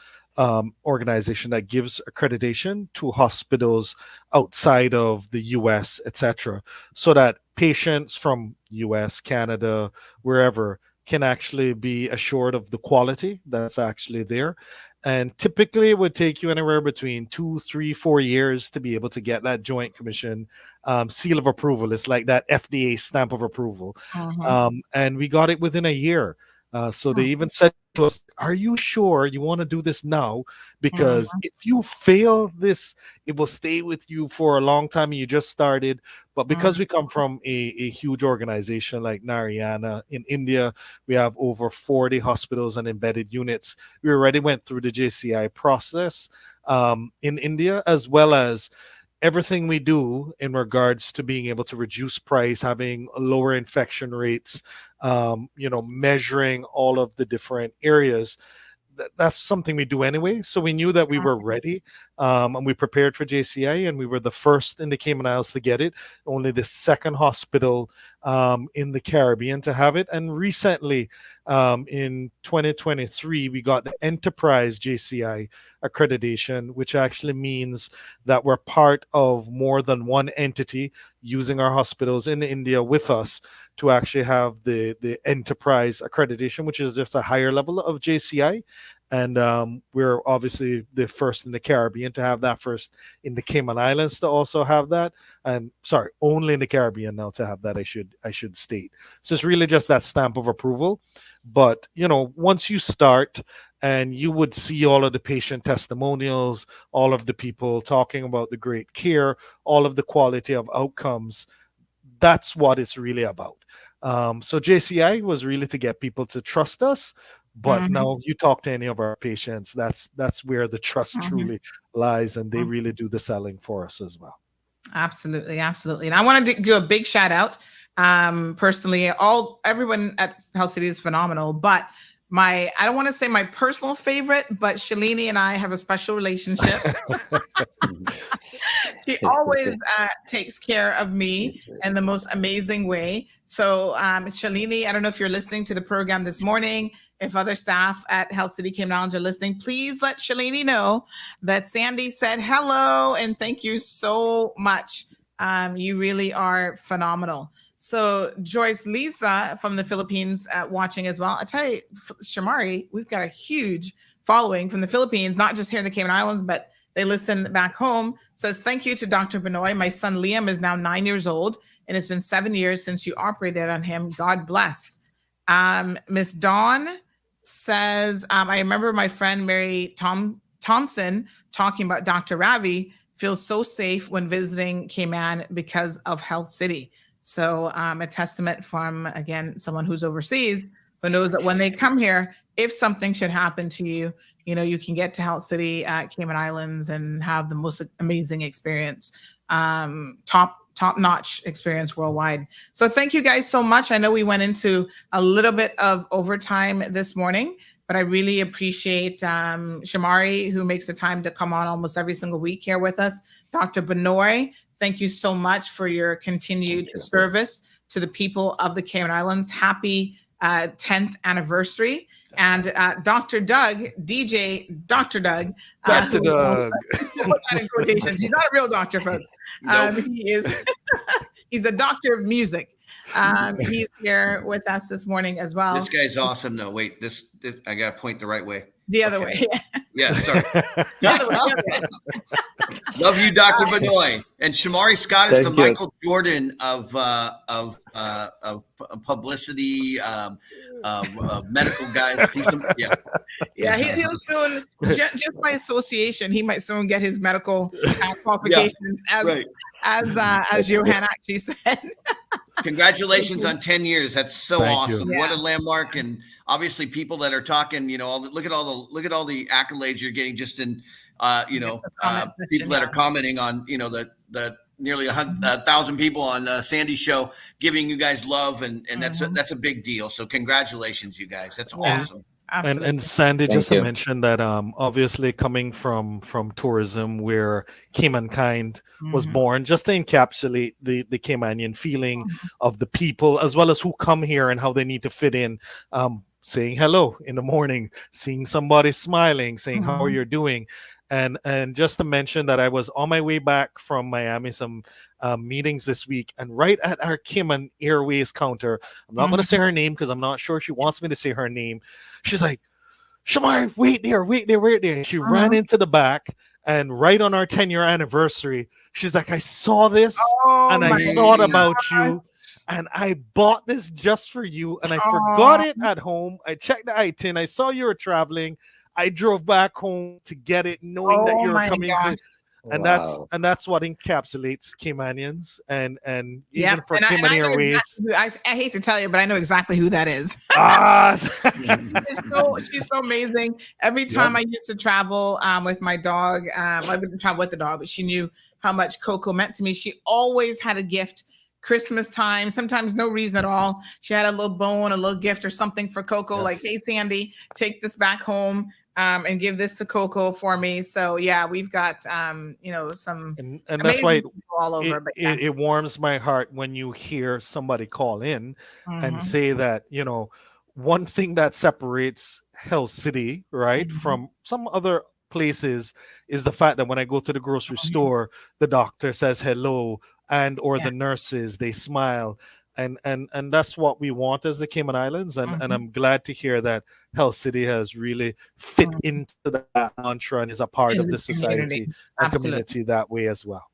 organization that gives accreditation to hospitals outside of the US, etc., so that patients from US, Canada, wherever can actually be assured of the quality that's actually there. And typically it would take you anywhere between 2, 3, 4 years to be able to get that Joint Commission seal of approval. It's like that FDA stamp of approval. And we got it within a year. So they even said to us, are you sure you want to do this now? Because if you fail this, it will stay with you for a long time. You just started. But because we come from a huge organization like Narayana in India, we have over 40 hospitals and embedded units. We already went through the JCI process in India, as well as everything we do in regards to being able to reduce price, having lower infection rates, measuring all of the different areas. That's something we do anyway. So we knew that we were ready, and we prepared for JCI, and we were the first in the Cayman Islands to get it, only the second hospital in the Caribbean to have it. And recently, in 2023, we got the Enterprise JCI accreditation, which actually means that we're part of more than one entity using our hospitals in India with us to actually have the Enterprise accreditation, which is just a higher level of JCI. And we're obviously the first in the Caribbean to have that, first in the Cayman Islands to also have that, and sorry, only in the Caribbean now to have that, I should state. So it's really just that stamp of approval. But once you start, and you would see all of the patient testimonials, all of the people talking about the great care, all of the quality of outcomes, that's what it's really about. So JCI was really to get people to trust us. But now you talk to any of our patients, that's where the trust truly lies, and they really do the selling for us as well. Absolutely. And I wanted to do a big shout out. Personally, everyone at Health City is phenomenal, but I don't want to say my personal favorite, but Shalini and I have a special relationship. She always takes care of me in the most amazing way. So Shalini, I don't know if you're listening to the program this morning. If other staff at Health City Cayman Islands are listening, please let Shalini know that Sandy said hello and thank you so much. You really are phenomenal. So Joyce Lisa from the Philippines watching as well. I tell you, Shamari, we've got a huge following from the Philippines, not just here in the Cayman Islands, but they listen back home. Says, thank you to Dr. Benoit. My son Liam is now 9 years old, and it's been 7 years since you operated on him. God bless. Miss Dawn says, I remember my friend Mary Thompson talking about Dr. Ravi feels so safe when visiting Cayman because of Health City. So a testament from, again, someone who's overseas who knows that when they come here, if something should happen to you, you can get to Health City at Cayman Islands and have the most amazing experience, top-notch experience worldwide. So thank you guys so much. I know we went into a little bit of overtime this morning, but I really appreciate Shamari, who makes the time to come on almost every single week here with us. Dr. Benoit, thank you so much for your continued service to the people of the Cayman Islands. Happy 10th anniversary. And Dr. Doug, DJ Dr. Doug. Dr. Doug. Put that in quotations. He's not a real doctor, folks. He's a doctor of music. He's here with us this morning as well. This guy's awesome, though. Wait, this I got to point the right way. The other way. Yeah, sorry. Love you, Dr. Benoit. And Shamari Scott is the Michael Jordan of publicity, medical guys. He'll soon, just by association, he might soon get his medical qualifications, as Johan actually said. Congratulations on 10 years. That's so Thank awesome. you. What a landmark. And obviously people that are talking, look at all the accolades you're getting just in, people that are commenting on, the nearly 1,000 people on Sandy's show, giving you guys love. And that's a big deal. So congratulations, you guys. That's awesome. And Sandy, Thank just to you. mention that obviously coming from tourism where Caymankind was born, just to encapsulate the Caymanian feeling of the people as well as who come here and how they need to fit in. Saying hello in the morning, seeing somebody smiling, saying how are you doing, and just to mention that I was on my way back from Miami, some meetings this week, and right at our Cayman Airways counter, I'm not going to say her name because I'm not sure she wants me to say her name. She's like, Shamar, wait there, wait there, wait there. And she ran into the back, and right on our 10-year anniversary, she's like, I saw this and I thought about you. And I bought this just for you, and I forgot it at home. I checked the iTunes. I saw you were traveling. I drove back home to get it, knowing that you were coming. And that's what encapsulates Caymanians, and even for Cayman Airways. I hate to tell you, but I know exactly who that is. She's so amazing. Every time I used to travel with my dog, I wouldn't travel with the dog, but she knew how much Coco meant to me. She always had a gift. Christmas time, sometimes no reason at all. She had a little bone, a little gift or something for Coco, like, hey, Sandy, take this back home and give this to Coco for me. So yeah, we've got, some and that's why all over. It warms my heart when you hear somebody call in and say that, one thing that separates Hell City, right, from some other places is the fact that when I go to the grocery store, the doctor says hello, and or the nurses, they smile, and that's what we want as the Cayman Islands, and I'm glad to hear that Hell City has really fit into that mantra and is a part of the society and community that way as well.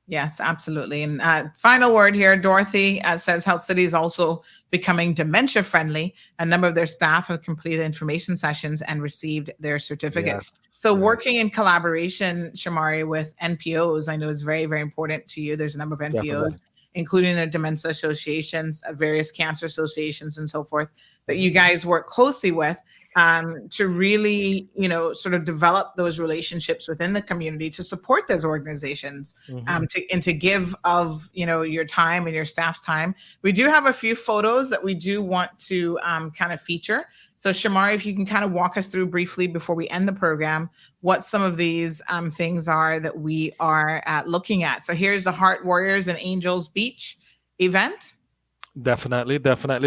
Yes, absolutely. And final word here, Dorothy says Health City is also becoming dementia friendly. A number of their staff have completed information sessions and received their certificates. So working in collaboration, Shamari, with NPOs, I know is very, very important to you. There's a number of NPOs, including the dementia associations, various cancer associations and so forth, that you guys work closely with to really, sort of develop those relationships within the community to support those organizations, to give of, your time and your staff's time. We do have a few photos that we do want to kind of feature. So Shamari, if you can kind of walk us through briefly before we end the program, what some of these things are that we are looking at. So here's the Heart Warriors and Angels Beach event. Definitely.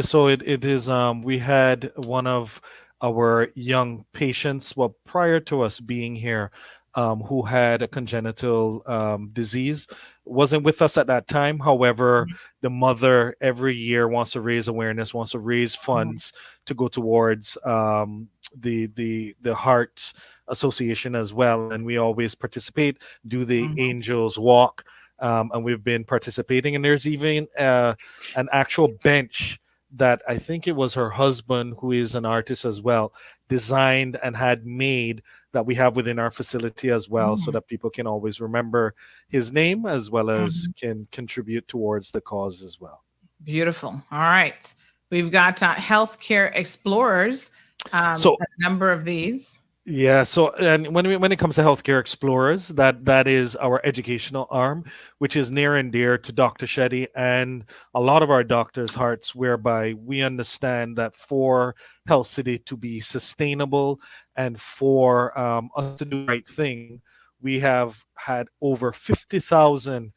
So it is, we had one of our young patients, well, prior to us being here, who had a congenital disease, wasn't with us at that time. However, the mother every year wants to raise awareness, wants to raise funds to go towards the Heart Association as well. And we always participate, do the Angels Walk. And we've been participating, and there's even an actual bench that I think it was her husband, who is an artist as well, designed and had made, that we have within our facility as well, so that people can always remember his name as well as can contribute towards the cause as well. Beautiful. All right. We've got Healthcare Explorers, a number of these. Yeah, so and when it comes to Healthcare Explorers, that is our educational arm, which is near and dear to Dr. Shetty and a lot of our doctors' hearts, whereby we understand that for Health City to be sustainable and for us to do the right thing, we have had over 50,000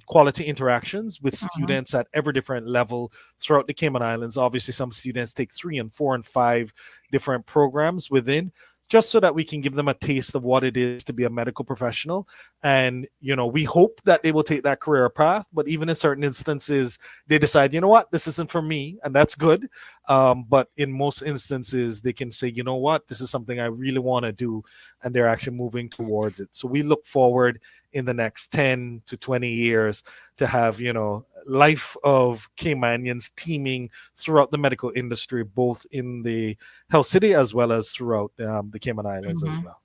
quality interactions with students at every different level throughout the Cayman Islands. Obviously, some students take 3 and 4 and 5 different programs within, just so that we can give them a taste of what it is to be a medical professional. And, we hope that they will take that career path, but even in certain instances, they decide, you know what, this isn't for me, and that's good. But in most instances, they can say, you know what, this is something I really want to do, and they're actually moving towards it. So we look forward in the next 10 to 20 years to have, life of Caymanians teeming throughout the medical industry, both in the Health City as well as throughout the Cayman Islands as well.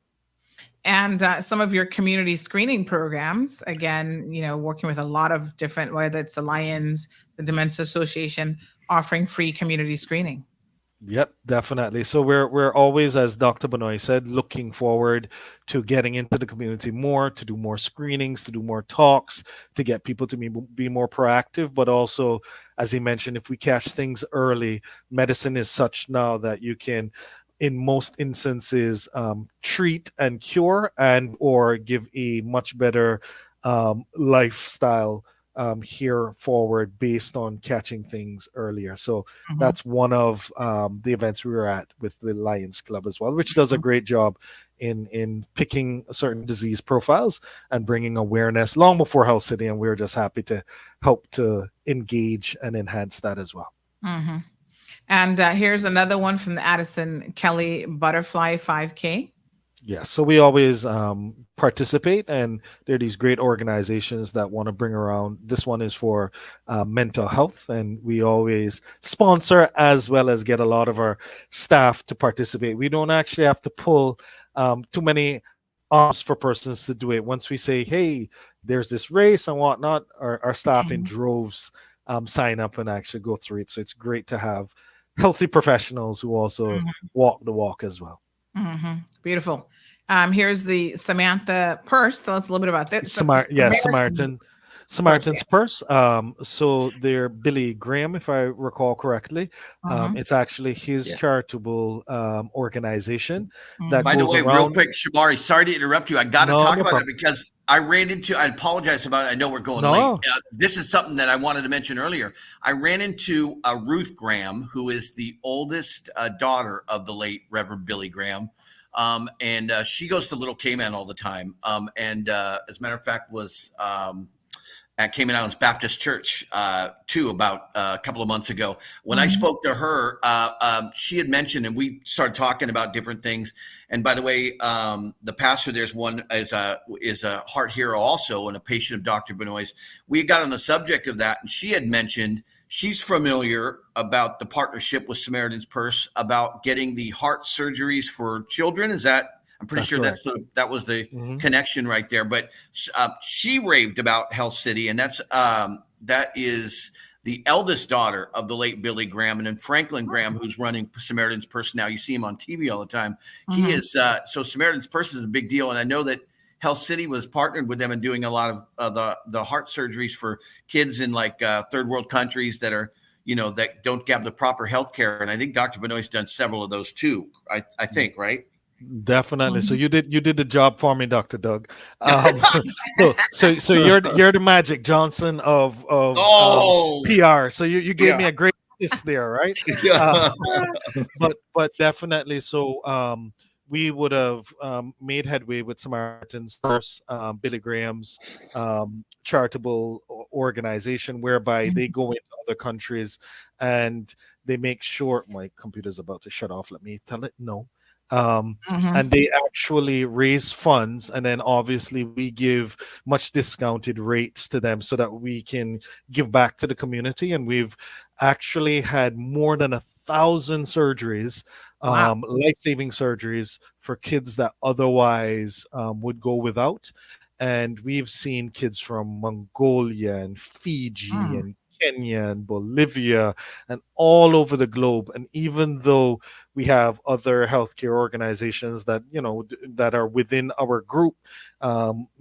And some of your community screening programs, again, working with a lot of different, whether it's the Lions, the Dementia Association, offering free community screening. Yep, definitely. So we're always, as Dr. Benoit said, looking forward to getting into the community more, to do more screenings, to do more talks, to get people to be more proactive. But also, as he mentioned, if we catch things early, medicine is such now that you can in most instances treat and cure and or give a much better lifestyle here forward based on catching things earlier. So that's one of the events we were at with the Lions Club as well, which does a great job in picking certain disease profiles and bringing awareness long before Health City. And we're just happy to help to engage and enhance that as well. And here's another one from the Addison Kelly Butterfly 5K. Yeah, so we always participate, and there are these great organizations that want to bring around. This one is for mental health, and we always sponsor as well as get a lot of our staff to participate. We don't actually have to pull too many arms for persons to do it. Once we say, hey, there's this race and whatnot, our staff in droves sign up and actually go through it. So it's great to have healthy professionals who also walk the walk as well. Beautiful. Here's the Samantha Purse. Tell us a little bit about this. Samaritan's Purse. So they're Billy Graham, if I recall correctly. It's actually his charitable organization that By the goes way, around. real quick, Shamari, sorry to interrupt you. I got to talk about problem. that because I apologize about it. I know we're going late. This is something that I wanted to mention earlier. I ran into Ruth Graham, who is the oldest daughter of the late Reverend Billy Graham. And she goes to Little Cayman all the time. And as a matter of fact, was at Cayman Islands Baptist Church too about a couple of months ago. When I spoke to her, she had mentioned, and we started talking about different things. And by the way, the pastor there's one is a heart hero also, and a patient of Dr. Benoit's. We got on the subject of that, and she had mentioned she's familiar about the partnership with Samaritan's Purse about getting the heart surgeries for children. Is that? I'm pretty sure correct. that was the connection right there. But she raved about Health City, and that is the eldest daughter of the late Billy Graham, and then Franklin Graham, who's running Samaritan's Purse now. You see him on TV all the time. He is so Samaritan's Purse is a big deal, and I know that Health City was partnered with them in doing a lot of the heart surgeries for kids in like third world countries that are that don't have the proper health care. And I think Dr. Benoit's done several of those too. I think, right? Definitely. So you did the job for me, Dr. Doug. So you're the Magic Johnson of PR. So you gave me a great kiss there, right? But definitely. So we would have made headway with Samaritan's Purse, Billy Graham's charitable organization, whereby they go into other countries and they make sure my computer's about to shut off. Let me tell it no. And they actually raise funds, and then obviously we give much discounted rates to them so that we can give back to the community. And we've actually had more than 1,000 surgeries, life-saving surgeries for kids that otherwise would go without. And we've seen kids from Mongolia and Fiji and Kenya and Bolivia and all over the globe. And even though we have other healthcare organizations that that are within our group,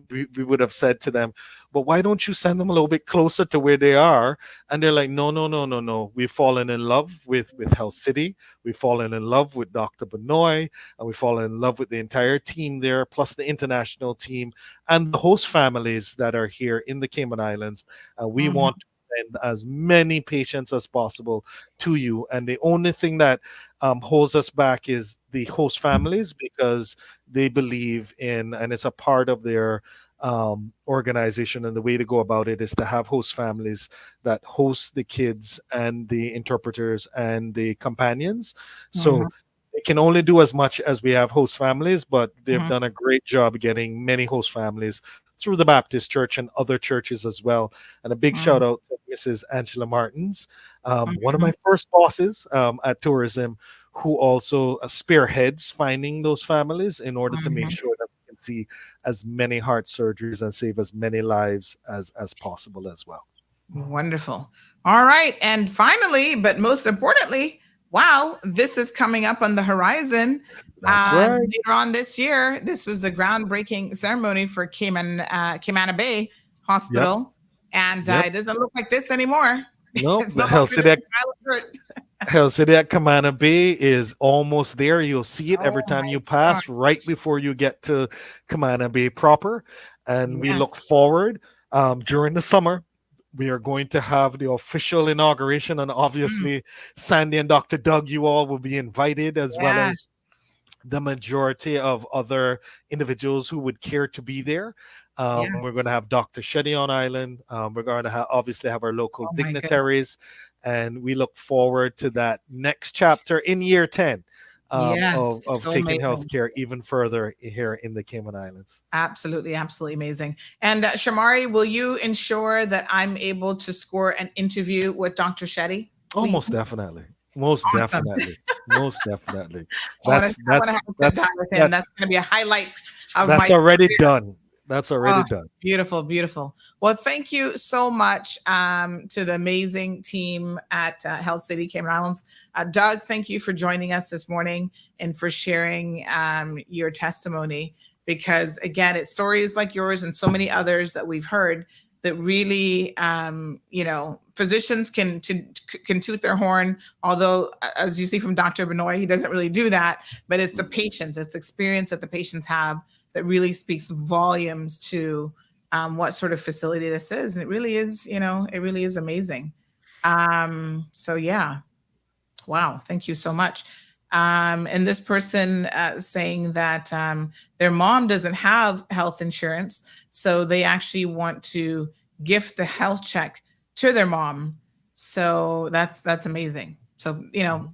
we would have said to them, but why don't you send them a little bit closer to where they are? And they're like, no. We've fallen in love with Health City. We've fallen in love with Dr. Benoit, and we've fallen in love with the entire team there, plus the international team and the host families that are here in the Cayman Islands. We want to send as many patients as possible to you. And the only thing that holds us back is the host families, because they believe in, and it's a part of their organization, and the way to go about it is to have host families that host the kids and the interpreters and the companions. So they can only do as much as we have host families, but they've done a great job getting many host families through the Baptist Church and other churches as well. And a big shout out to Mrs. Angela Martins, one of my first bosses at tourism, who also spearheads finding those families in order to make sure that we can see as many heart surgeries and save as many lives as possible as well. Wonderful. All right. And finally, but most importantly, wow, this is coming up on the horizon. That's right. Later on this year, this was the groundbreaking ceremony for Cayman Bay Hospital. Yep. And it doesn't look like this anymore. No, it's the not Health City. Health City at Camana Bay is almost there. You'll see it every time you pass, gosh. right before you get to Camana Bay proper. And we look Yes. forward during the summer. We are going to have the official inauguration, and obviously, Sandy and Dr. Doug, you all will be invited, as well as Yes. the majority of other individuals who would care to be there. We're going to Yes. have Dr. Shetty on island. We're going to obviously have our local Oh my goodness. dignitaries, and we look forward to that next chapter in year 10 Yes. of So taking amazing. healthcare even further here in the Cayman Islands. Absolutely, absolutely amazing. And Shamari, will you ensure that I'm able to score an interview with Dr. Shetty? Oh, please? most definitely. Most Awesome. definitely. Most definitely. I want to have a sit down with him. That's going to be a highlight of that's my already career. done. That's already Oh, done. beautiful, beautiful. Well, thank you so much to the amazing team at Health City Cayman Islands. Doug, thank you for joining us this morning and for sharing your testimony, because again, it's stories like yours and so many others that we've heard that really, physicians can toot their horn, although as you see from Dr. Benoit, he doesn't really do that, but it's the patients, it's experience that the patients have that really speaks volumes to what sort of facility this is. And it really is, it really is amazing. So yeah, wow, thank you so much. And this person saying that their mom doesn't have health insurance, so they actually want to gift the health check to their mom. So that's amazing. So,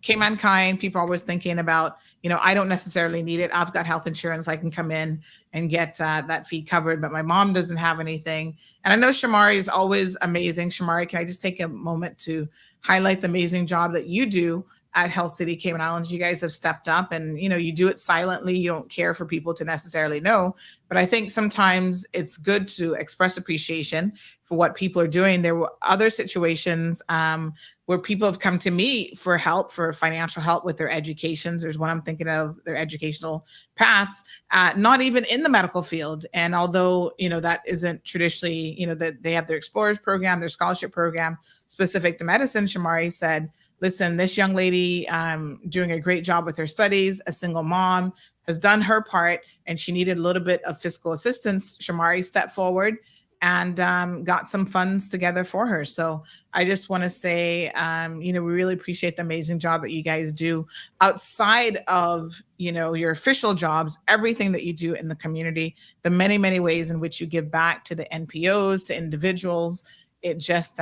Cayman kind, people are always thinking about, I don't necessarily need it. I've got health insurance. I can come in and get that fee covered, but my mom doesn't have anything. And I know Shamari is always amazing. Shamari, can I just take a moment to highlight the amazing job that you do at Health City Cayman Islands? You guys have stepped up and, you do it silently. You don't care for people to necessarily know, but I think sometimes it's good to express appreciation for what people are doing. There were other situations where people have come to me for help, for financial help with their educations. There's one I'm thinking of, their educational paths, not even in the medical field. And although, that isn't traditionally, that they have their Explorers program, their scholarship program specific to medicine, Shamari said, listen, this young lady doing a great job with her studies, a single mom, has done her part, and she needed a little bit of fiscal assistance. Shamari stepped forward and got some funds together for her. So I just want to say, we really appreciate the amazing job that you guys do outside of, your official jobs, everything that you do in the community, the many, many ways in which you give back to the NPOs, to individuals. It just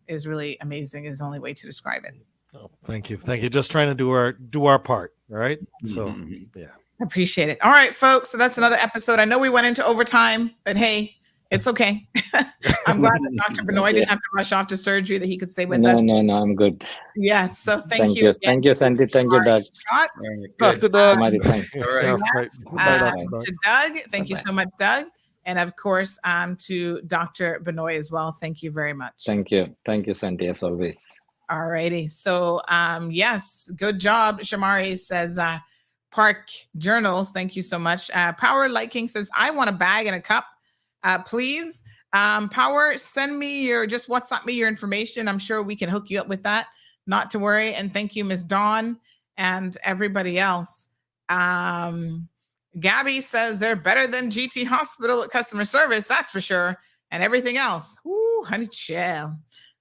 is really amazing is the only way to describe it. Oh, thank you. Thank you. Just trying to do our part. All right. So yeah. Appreciate it. All right, folks. So that's another episode. I know we went into overtime, but hey, it's okay. I'm glad that Dr. Benoit didn't have to rush off to surgery, that he could stay with us. No, I'm good. Yes. So thank you. you. Thank you, Sandy. Thank you, Doug. Scott. Dr. Doug. Thanks. All right. Yes, to Doug. Thank you so much, Doug. And of course, to Dr. Benoit as well. Thank you very much. Thank you. Thank you, Sandy, as always. All righty. So, yes, good job. Shamari says, Park Journals, thank you so much. Power Light King says, I want a bag and a cup, please. Power, send me just WhatsApp me your information. I'm sure we can hook you up with that. Not to worry. And thank you, Ms. Dawn and everybody else. Gabby says they're better than GT Hospital at customer service. That's for sure. And everything else. Ooh, honey chill.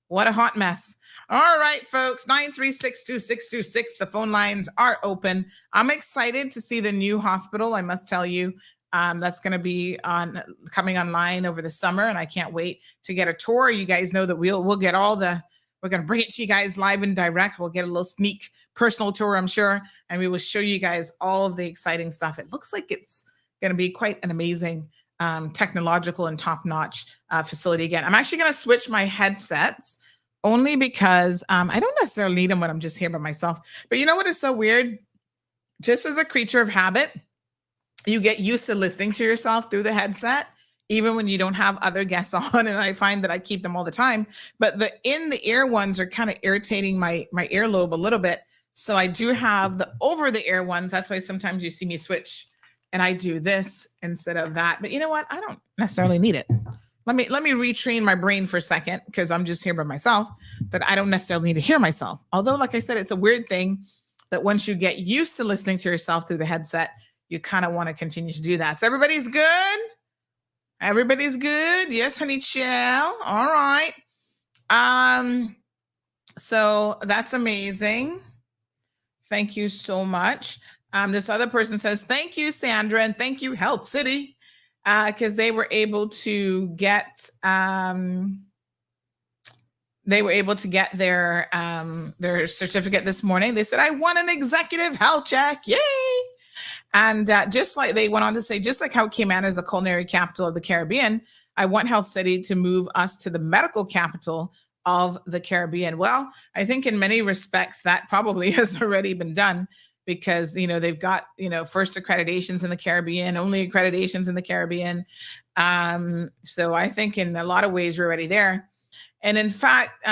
What a hot mess. All right, folks, 936-2626. The phone lines are open. I'm excited to see the new hospital. I must tell you, that's going to be coming online over the summer, and I can't wait to get a tour. You guys know that we'll get we're going to bring it to you guys live and direct. We'll get a little sneak personal tour, I'm sure, and we will show you guys all of the exciting stuff. It looks like it's going to be quite an amazing technological and top-notch facility. Again, I'm actually going to switch my headsets only because I don't necessarily need them when I'm just here by myself. But you know what is so weird? Just as a creature of habit, you get used to listening to yourself through the headset, even when you don't have other guests on. And I find that I keep them all the time. But the in-the-ear ones are kind of irritating my earlobe a little bit. So I do have the over-the-ear ones. That's why sometimes you see me switch and I do this instead of that. But you know what? I don't necessarily need it. let me retrain my brain for a second, because I'm just here by myself, that I don't necessarily need to hear myself. Although, like I said, it's a weird thing that once you get used to listening to yourself through the headset, you kind of want to continue to do that. So everybody's good? Everybody's good? Yes, honey chill. All right. So that's amazing. Thank you so much. This other person says, thank you, Sandra, and thank you, Health City, because they were able to get their certificate this morning. They said, I won an executive health check. Yay! And just like they went on to say, just like how Cayman is a culinary capital of the Caribbean, I want Health City to move us to the medical capital of the Caribbean. Well, I think in many respects that probably has already been done, because, they've got, first accreditations in the Caribbean, only accreditations in the Caribbean. So I think in a lot of ways we're already there. And in fact,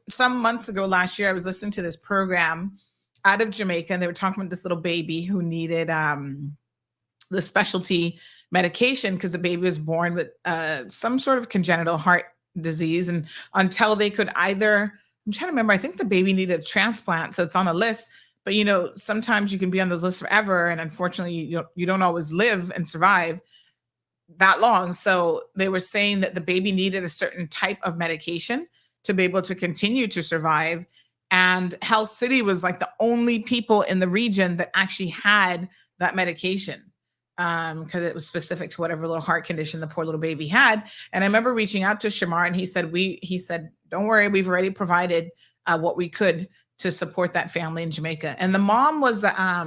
some months ago, last year, I was listening to this program out of Jamaica, and they were talking about this little baby who needed the specialty medication because the baby was born with some sort of congenital heart disease. And until they could either, I'm trying to remember, I think the baby needed a transplant. So it's on a list, but sometimes you can be on those lists forever. And unfortunately, you don't always live and survive that long. So they were saying that the baby needed a certain type of medication to be able to continue to survive. And Health City was like the only people in the region that actually had that medication, because it was specific to whatever little heart condition the poor little baby had. And I remember reaching out to Shamar, and he said, don't worry, we've already provided what we could to support that family in Jamaica. And the mom was, I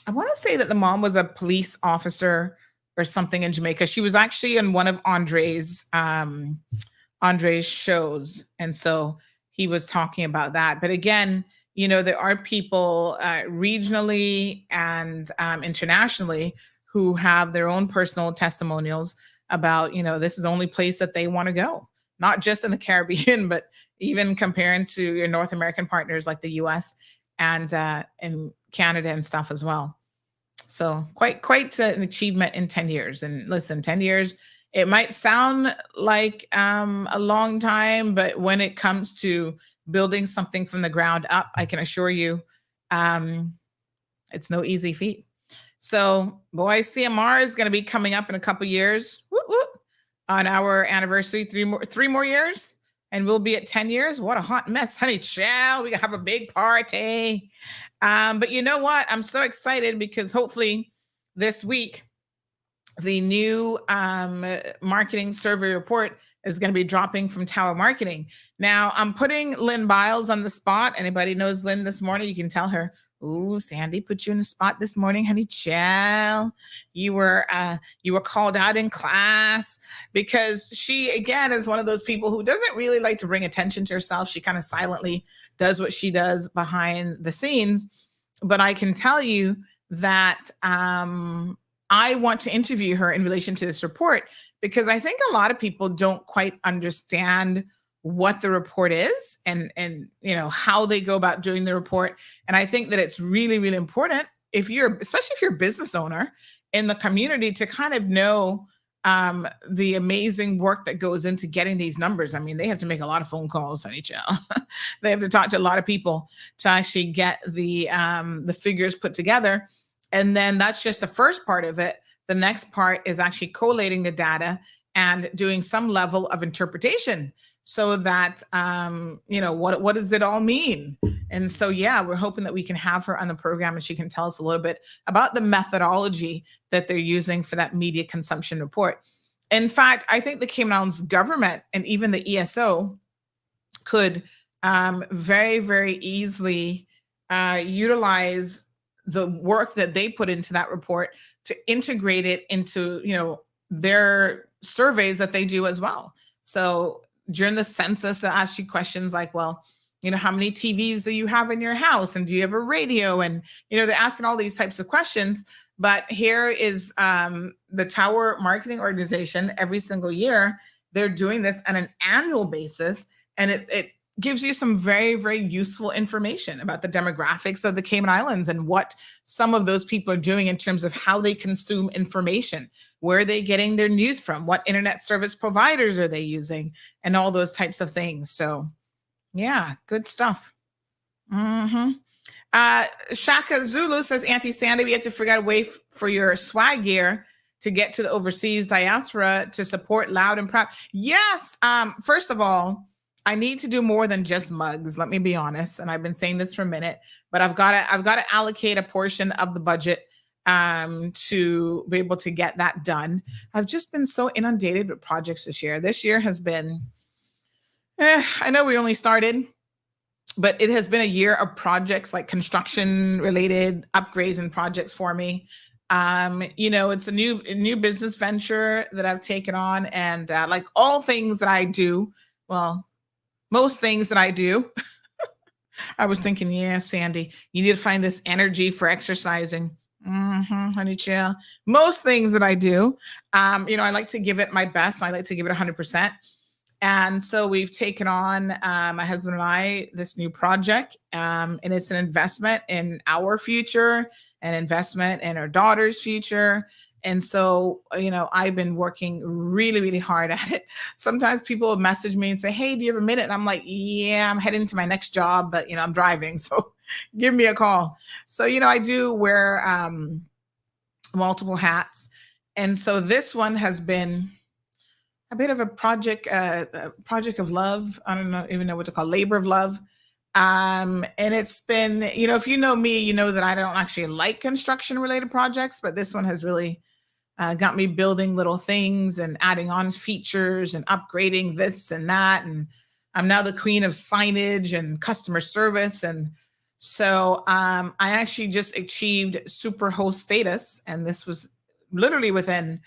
want to say that the mom was a police officer or something in Jamaica. She was actually in one of Andre's shows. And so he was talking about that. But again, there are people regionally and internationally who have their own personal testimonials about, this is the only place that they want to go, not just in the Caribbean, but even comparing to your North American partners like the US and Canada and stuff as well. So quite an achievement in 10 years. And listen, 10 years, it might sound like a long time, but when it comes to building something from the ground up, I can assure you it's no easy feat. So, boy, CMR is going to be coming up in a couple years, on our anniversary, three more years, and we'll be at 10 years. What a hot mess, honey child. We're going to have a big party. But you know what? I'm so excited because hopefully this week, the new marketing survey report is going to be dropping from Tower Marketing. Now, I'm putting Lynn Biles on the spot. Anybody knows Lynn this morning? You can tell her, ooh, Sandy put you in the spot this morning, honey child. You were called out in class, because she, again, is one of those people who doesn't really like to bring attention to herself. She kind of silently does what she does behind the scenes. But I can tell you that I want to interview her in relation to this report, because I think a lot of people don't quite understand what the report is and how they go about doing the report. And I think that it's really, really important especially if you're a business owner in the community, to kind of know the amazing work that goes into getting these numbers. I mean, they have to make a lot of phone calls, honey child. They have to talk to a lot of people to actually get the figures put together. And then that's just the first part of it. The next part is actually collating the data and doing some level of interpretation, so that, what does it all mean? And so, yeah, we're hoping that we can have her on the program and she can tell us a little bit about the methodology that they're using for that media consumption report. In fact, I think the Cayman Islands government and even the ESO could very, very easily utilize the work that they put into that report to integrate it into, their surveys that they do as well. So during the census, they'll ask you questions like, well, how many TVs do you have in your house? And do you have a radio? And, they're asking all these types of questions. But here is the Tower Marketing Organization. Every single year, they're doing this on an annual basis. And it gives you some very, very useful information about the demographics of the Cayman Islands and what some of those people are doing in terms of how they consume information. Where are they getting their news from? What internet service providers are they using? And all those types of things. So yeah, good stuff. Shaka Zulu says, Auntie Sandy, we have to figure out a way for your swag gear to get to the overseas diaspora to support Loud and Proud. Yes. First of all, I need to do more than just mugs. Let me be honest. And I've been saying this for a minute, but I've got to allocate a portion of the budget to be able to get that done. I've just been so inundated with projects this year. This year has been, I know we only started, but it has been a year of projects, like construction related upgrades and projects for me. It's a new business venture that I've taken on, and like all things that I do, well, most things that I do, I was thinking, yeah, Sandy, you need to find this energy for exercising. Honey chill. Most things that I do, I like to give it my best. I like to give it 100%. And so we've taken on, my husband and I, this new project, and it's an investment in our future, an investment in our daughter's future. And so, I've been working really, really hard at it. Sometimes people will message me and say, hey, do you have a minute? And I'm like, yeah, I'm heading to my next job, but, I'm driving. So give me a call. So, I do wear multiple hats. And so this one has been a bit of a project of love. I don't even know what to call, labor of love. And it's been, if you know me, you know that I don't actually like construction related projects, but this one has really got me building little things and adding on features and upgrading this and that. And I'm now the queen of signage and customer service. And so I actually just achieved superhost status. And this was literally within,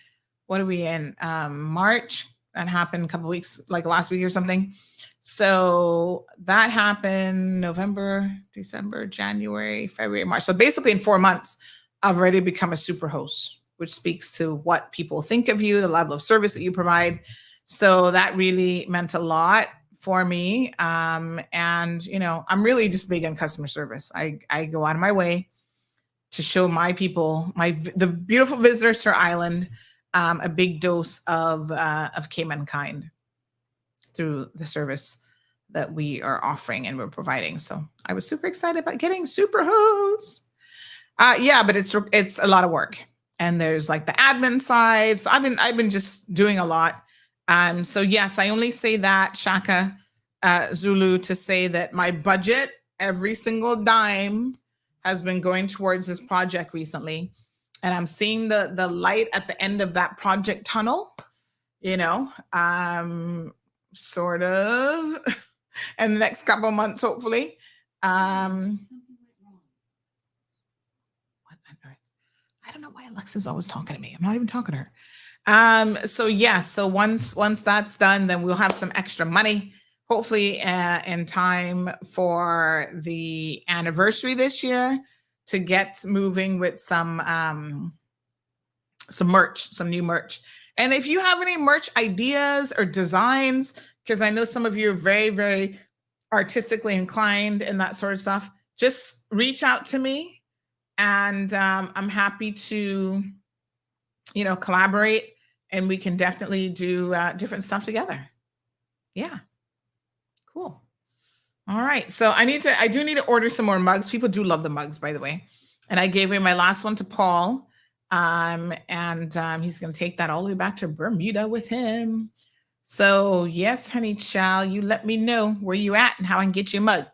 what are we in? March. That happened a couple weeks, like last week or something. So that happened November, December, January, February, March. So basically in 4 months, I've already become a superhost, which speaks to what people think of you, the level of service that you provide. So that really meant a lot for me. And, I'm really just big on customer service. I go out of my way to show my people, the beautiful visitors to our island, a big dose of Cayman kind through the service that we are offering and we're providing. So I was super excited about getting superhost. But it's a lot of work. And there's like the admin side. So I've been just doing a lot. So yes, I only say that, Shaka Zulu, to say that my budget, every single dime, has been going towards this project recently. And I'm seeing the light at the end of that project tunnel, sort of, in the next couple of months, hopefully. What on earth? I don't know why Alexa's always talking to me. I'm not even talking to her. So once that's done, then we'll have some extra money, hopefully in time for the anniversary this year, to get moving with some merch, some new merch. And if you have any merch ideas or designs, because I know some of you are very, very artistically inclined and that sort of stuff, just reach out to me, and I'm happy to, collaborate, and we can definitely do different stuff together. Yeah, cool. All right, so I do need to order some more mugs. People do love the mugs, by the way. And I gave away my last one to Paul, and he's going to take that all the way back to Bermuda with him. So yes, honey child, you let me know where you at and how I can get you a mug.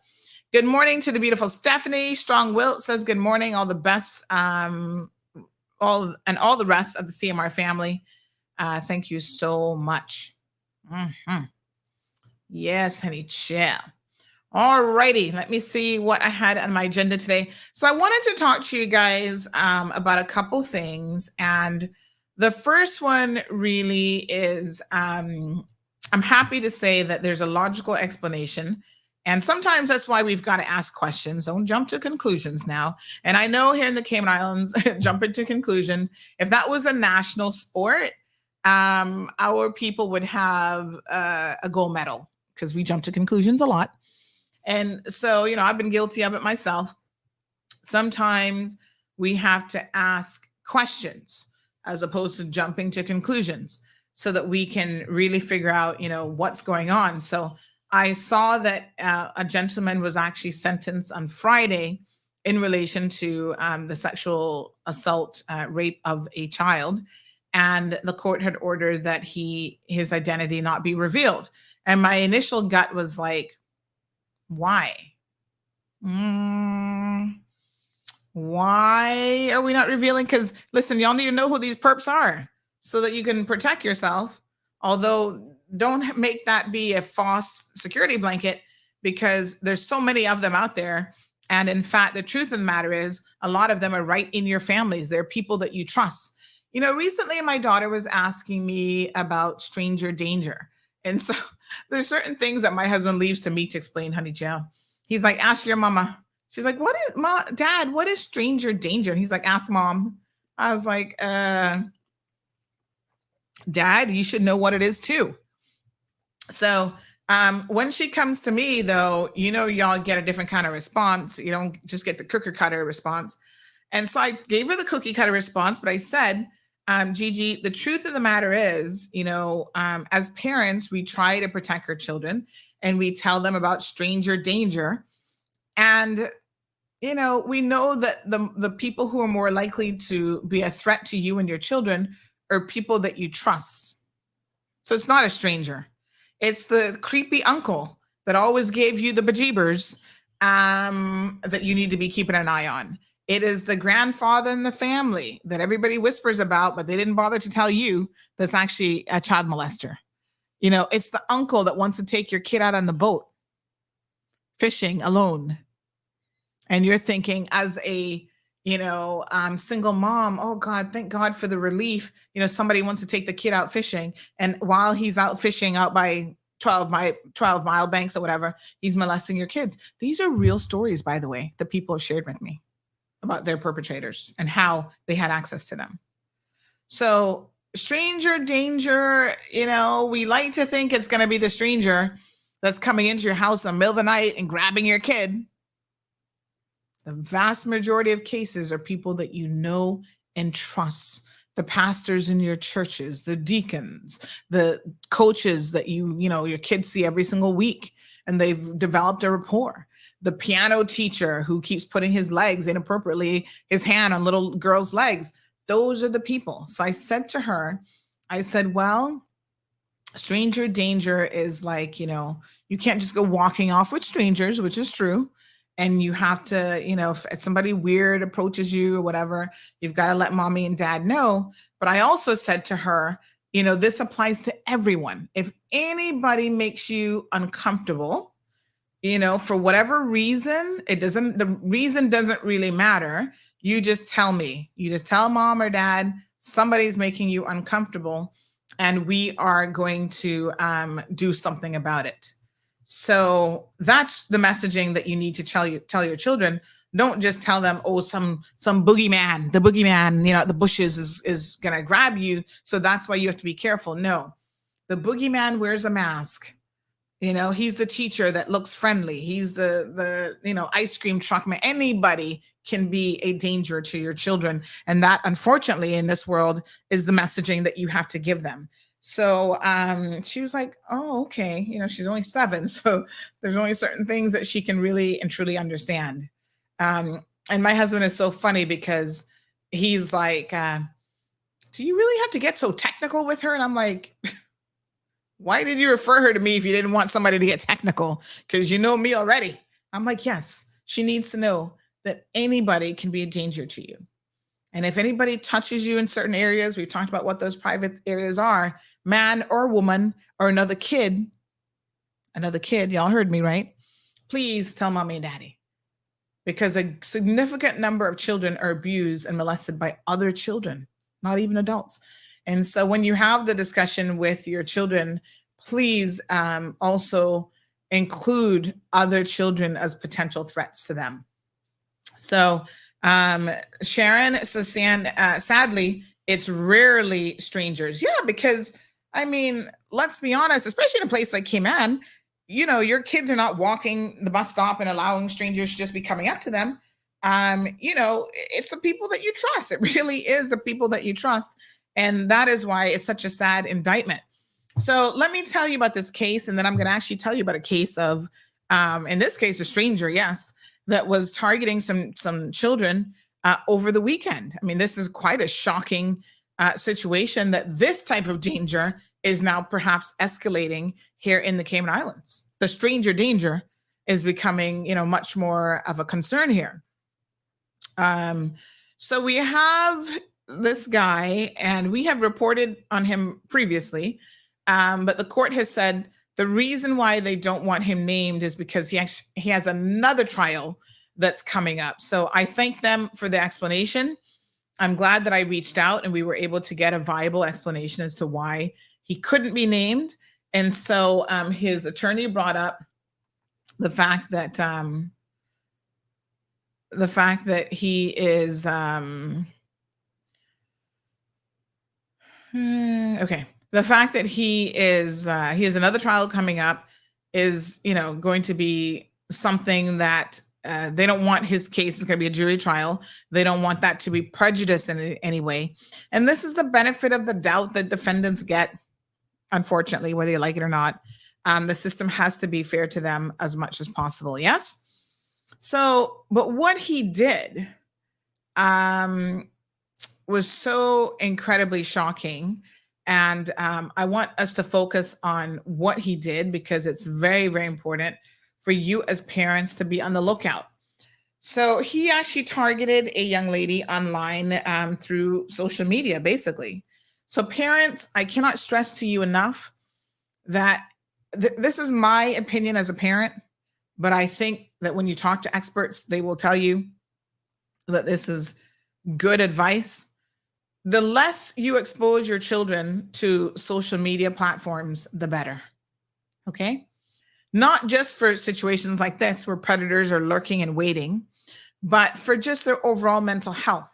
Good morning to the beautiful Stephanie. Strong Wilt says good morning, all the best, all the rest of the CMR family. Thank you so much. Yes, honey child. All righty, let me see what I had on my agenda today. So I wanted to talk to you guys about a couple things. And the first one really is, I'm happy to say that there's a logical explanation. And sometimes that's why we've got to ask questions. Don't jump to conclusions now. And I know here in the Cayman Islands, jumping to conclusion, if that was a national sport, our people would have a gold medal, because we jump to conclusions a lot. And so, I've been guilty of it myself. Sometimes we have to ask questions. as opposed to jumping to conclusions, so that we can really figure out, what's going on. So I saw that a gentleman was actually sentenced on Friday in relation to the sexual assault, rape of a child. And the court had ordered that his identity not be revealed. And my initial gut was like, why? Why are we not revealing? Because listen, y'all need to know who these perps are so that you can protect yourself. Although don't make that be a false security blanket, because there's so many of them out there. And in fact, the truth of the matter is a lot of them are right in your families. They're people that you trust. Recently my daughter was asking me about stranger danger. And so there's certain things that my husband leaves to me to explain, honey Jill. He's like, ask your mama. She's like, Dad, what is stranger danger? And he's like, ask mom. I was like, Dad, you should know what it is too. So when she comes to me though, y'all get a different kind of response. You don't just get the cookie cutter response. And so I gave her the cookie cutter response, but I said, Gigi, the truth of the matter is, as parents, we try to protect our children and we tell them about stranger danger. And, we know that the people who are more likely to be a threat to you and your children are people that you trust. So it's not a stranger. It's the creepy uncle that always gave you the bejeebers that you need to be keeping an eye on. It is the grandfather in the family that everybody whispers about, but they didn't bother to tell you that's actually a child molester. It's the uncle that wants to take your kid out on the boat, fishing alone. And you're thinking as a, single mom, oh God, thank God for the relief. Somebody wants to take the kid out fishing. And while he's out fishing out by 12 mile banks or whatever, he's molesting your kids. These are real stories, by the way, that people have shared with me about their perpetrators and how they had access to them. So stranger danger, we like to think it's going to be the stranger that's coming into your house in the middle of the night and grabbing your kid. The vast majority of cases are people that you know and trust. The pastors in your churches, the deacons, the coaches that your kids see every single week, and they've developed a rapport. The piano teacher who keeps putting his legs inappropriately, his hand on little girls' legs. Those are the people. So I said to her, well, stranger danger is like, you can't just go walking off with strangers, which is true. And you have to, if somebody weird approaches you or whatever, you've got to let mommy and dad know. But I also said to her, this applies to everyone. If anybody makes you uncomfortable, for whatever reason, the reason doesn't really matter. You just tell me. You just tell mom or dad, somebody's making you uncomfortable, and we are going to do something about it. So that's the messaging that you need to tell your children. Don't just tell them, oh, some boogeyman, the boogeyman, the bushes is going to grab you. So that's why you have to be careful. No, the boogeyman wears a mask. He's the teacher that looks friendly. He's the ice cream truck man. Anybody can be a danger to your children. And that, unfortunately, in this world is the messaging that you have to give them. So she was like, oh, okay. She's only 7. So there's only certain things that she can really and truly understand. And my husband is so funny because he's like, do you really have to get so technical with her? And I'm like, why did you refer her to me if you didn't want somebody to get technical? Because you know me already. I'm like, yes, she needs to know that anybody can be a danger to you. And if anybody touches you in certain areas, we talked about what those private areas are, man or woman or another kid, y'all heard me, right? Please tell mommy and daddy. Because a significant number of children are abused and molested by other children, not even adults. And so when you have the discussion with your children, please also include other children as potential threats to them. So Sharon says, sadly, it's rarely strangers. Yeah, because, let's be honest, especially in a place like Cayman, your kids are not walking the bus stop and allowing strangers to just be coming up to them. It's the people that you trust. It really is the people that you trust. And that is why it's such a sad indictment. So let me tell you about this case, and then I'm going to actually tell you about a case of, in this case, a stranger, yes, that was targeting some children over the weekend. I mean, this is quite a shocking situation that this type of danger is now perhaps escalating here in the Cayman Islands. The stranger danger is becoming, much more of a concern here. So we have this guy, and we have reported on him previously, but the court has said the reason why they don't want him named is because he has another trial that's coming up. So I thank them for the explanation. I'm glad that I reached out and we were able to get a viable explanation as to why he couldn't be named. And so his attorney brought up the fact that he is okay. The fact that he has another trial coming up is, going to be something that they don't want. His case is going to be a jury trial. They don't want that to be prejudiced in any way. And this is the benefit of the doubt that defendants get, unfortunately, whether you like it or not. The system has to be fair to them as much as possible. Yes. So, but what he did was so incredibly shocking. And I want us to focus on what he did, because it's very, very important for you as parents to be on the lookout. So he actually targeted a young lady online through social media, basically. So parents, I cannot stress to you enough that this is my opinion as a parent, but I think that when you talk to experts, they will tell you that this is good advice. The less you expose your children to social media platforms, the better. Okay? Not just for situations like this where predators are lurking and waiting, but for just their overall mental health.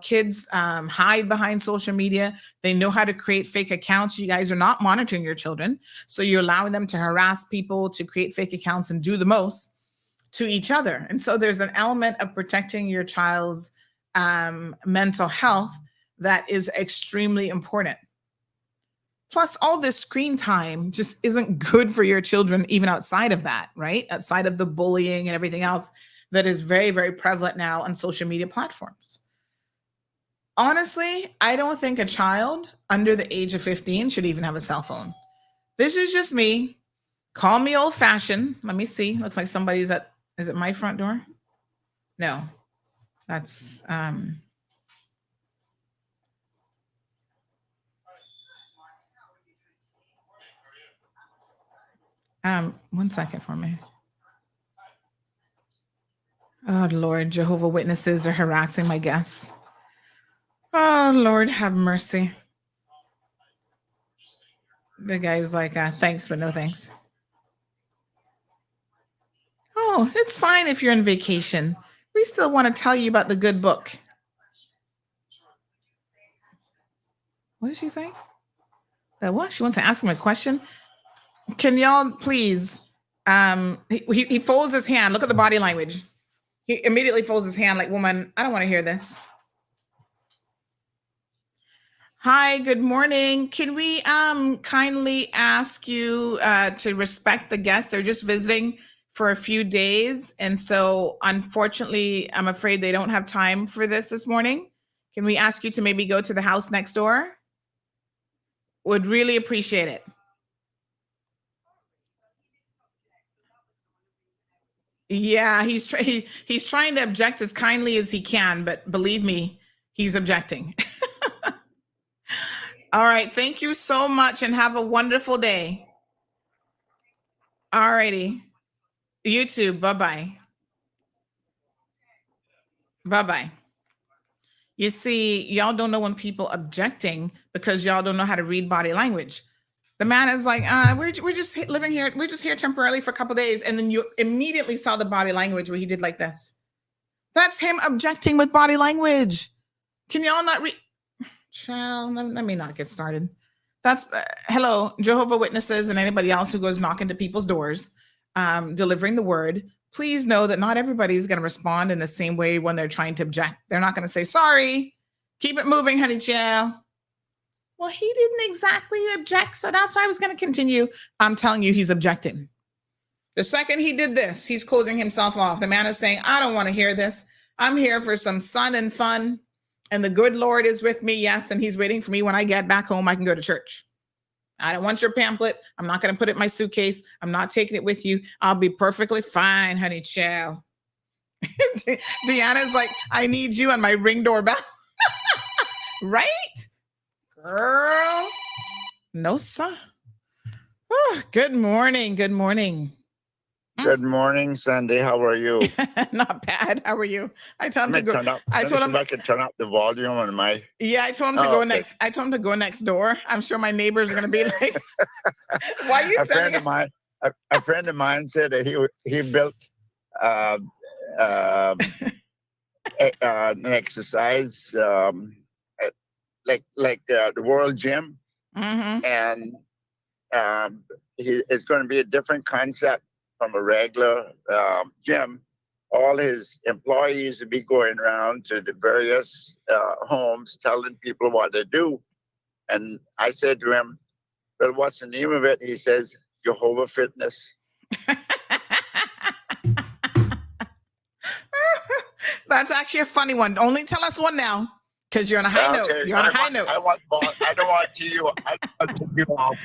Kids hide behind social media. They know how to create fake accounts. You guys are not monitoring your children. So you're allowing them to harass people, to create fake accounts and do the most to each other. And so there's an element of protecting your child's mental health that is extremely important. Plus, all this screen time just isn't good for your children, even outside of that, right? Outside of the bullying and everything else that is very, very prevalent now on social media platforms. Honestly, I don't think a child under the age of 15 should even have a cell phone. This is just me. Call me old-fashioned. Let me see. Looks like somebody's is it my front door? No, that's, 1 second for me. Oh, Lord, Jehovah Witnesses are harassing my guests. Oh, Lord, have mercy. The guy's like, thanks, but no thanks. Oh, it's fine if you're on vacation. We still want to tell you about the good book. What did she say? That what? She wants to ask him a question? Can y'all please, he folds his hand. Look at the body language. He immediately folds his hand like, woman, I don't want to hear this. Hi, good morning. Can we kindly ask you to respect the guests? They're just visiting for a few days. And so unfortunately, I'm afraid they don't have time for this morning. Can we ask you to maybe go to the house next door? Would really appreciate it. Yeah, he's trying to object as kindly as he can, but believe me, he's objecting. All right, thank you so much and have a wonderful day. All righty. You too. Bye-bye. Bye-bye. You see, y'all don't know when people objecting because y'all don't know how to read body language. The man is like, we're just living here. We're just here temporarily for a couple of days. And then you immediately saw the body language where he did like this. That's him objecting with body language. Can y'all not read? Child, let me not get started. That's hello, Jehovah Witnesses and anybody else who goes knocking to people's doors, delivering the word. Please know that not everybody is going to respond in the same way when they're trying to object. They're not going to say, sorry, keep it moving, honey child. Well, he didn't exactly object, so that's why I was going to continue. I'm telling you, he's objecting. The second he did this, he's closing himself off. The man is saying, I don't want to hear this. I'm here for some sun and fun, and the good Lord is with me, yes, and he's waiting for me when I get back home. I can go to church. I don't want your pamphlet. I'm not going to put it in my suitcase. I'm not taking it with you. I'll be perfectly fine, honey child. Deanna's like, I need you on my Ring doorbell. Right? Girl. No, sir. Oh, good morning. Good morning. Good morning, Sandy. How are you? Not bad. How are you? I told him to go. I told him I could turn up the volume on my. Yeah, I told him to go next. I told him to go next door. I'm sure my neighbors are going to be like, "Why are you sending it?" A friend of mine said that he built an exercise like the World Gym, and it's going to be a different concept from a regular gym. All his employees will be going around to the various homes telling people what to do. And I said to him, well, what's the name of it? He says, Jehovah Fitness. That's actually a funny one. Only tell us one now, because you're on a high note. You're on a high note. I don't want to you. I want to you off.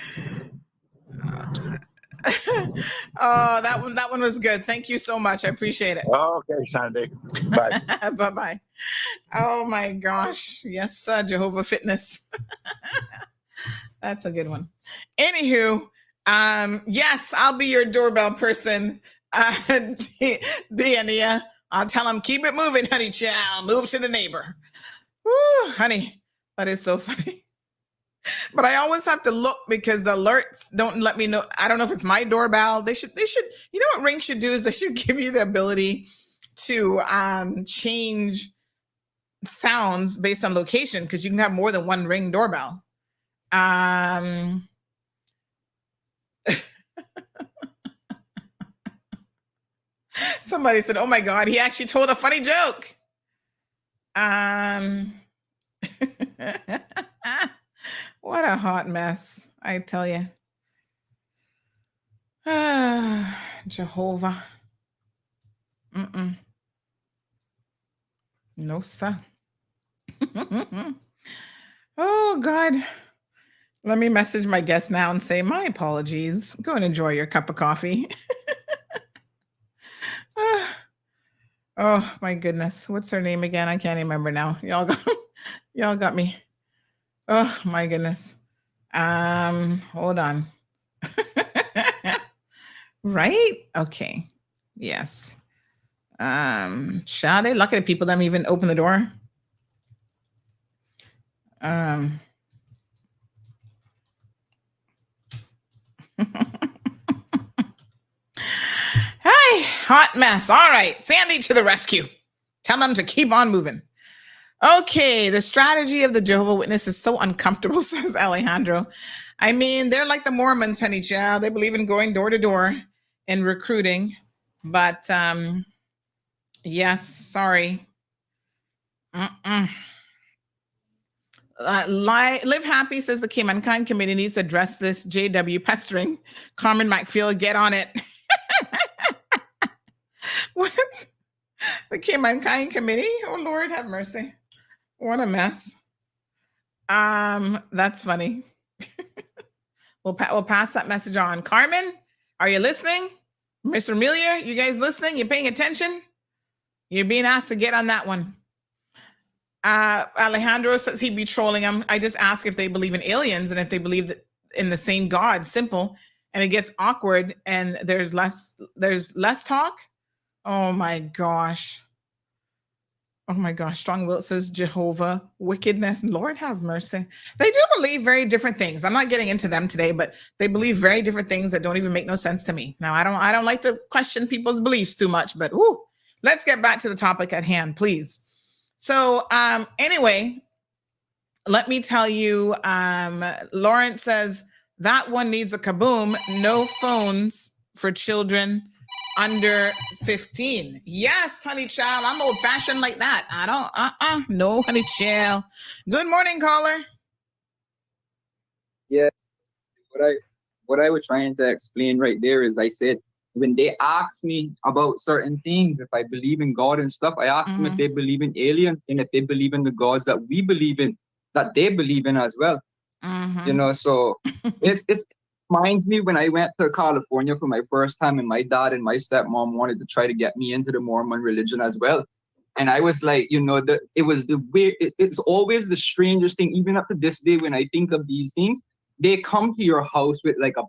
Oh, that one was good. Thank you so much. I appreciate it. Okay, Sandy. Bye. Bye-bye. Oh my gosh. Yes, Jehovah Fitness. That's a good one. Anywho, yes, I'll be your doorbell person. Deania. I'll tell him, keep it moving, honey child. Move to the neighbor. Woo, honey. That is so funny. But I always have to look because the alerts don't let me know. I don't know if it's my doorbell. They should, you know what Ring should do is they should give you the ability to change sounds based on location, because you can have more than one Ring doorbell. Somebody said, oh my God, he actually told a funny joke. What a hot mess, I tell you. Jehovah. No, sir. Oh, God. Let me message my guest now and say, my apologies. Go and enjoy your cup of coffee. Oh, my goodness. What's her name again? I can't remember now. Y'all got me. Oh, my goodness. Hold on. Right? Okay. Yes. Shall they look at people that even open the door? Hi, hot mess. All right. Sandy to the rescue. Tell them to keep on moving. Okay, the strategy of the Jehovah's Witness is so uncomfortable, says Alejandro. I mean, they're like the Mormons, honey child. They believe in going door to door and recruiting. But yes, sorry. Live Happy says the Mankind Committee needs to address this JW pestering. Carmen McField, get on it. What? The Mankind Committee? Oh, Lord, have mercy. What a mess. That's funny. We'll pass that message on. Carmen, are you listening? Mr. Amelia, you guys listening? You paying attention? You're being asked to get on that one. Alejandro says he'd be trolling them. I just ask if they believe in aliens and if they believe in the same God. Simple. And it gets awkward and there's less talk. Oh my gosh. Oh my gosh. Strong Will says Jehovah, wickedness. Lord have mercy. They do believe very different things. I'm not getting into them today, but they believe very different things that don't even make no sense to me. Now, I don't like to question people's beliefs too much, but let's get back to the topic at hand, please. So anyway, let me tell you, Lawrence says that one needs a kaboom. No phones for children under 15. Yes, honey child. I'm old fashioned like that. I don't, no, honey child. Good morning, caller. what I was trying to explain right there is I said when they ask me about certain things, if I believe in God and stuff, I ask them if they believe in aliens and if they believe in the gods that we believe in, that they believe in as well. You know, so it reminds me when I went to California for my first time, and my dad and my stepmom wanted to try to get me into the Mormon religion as well. And I was like, you know, it was the way it's always the strangest thing, even up to this day when I think of these things. They come to your house with like a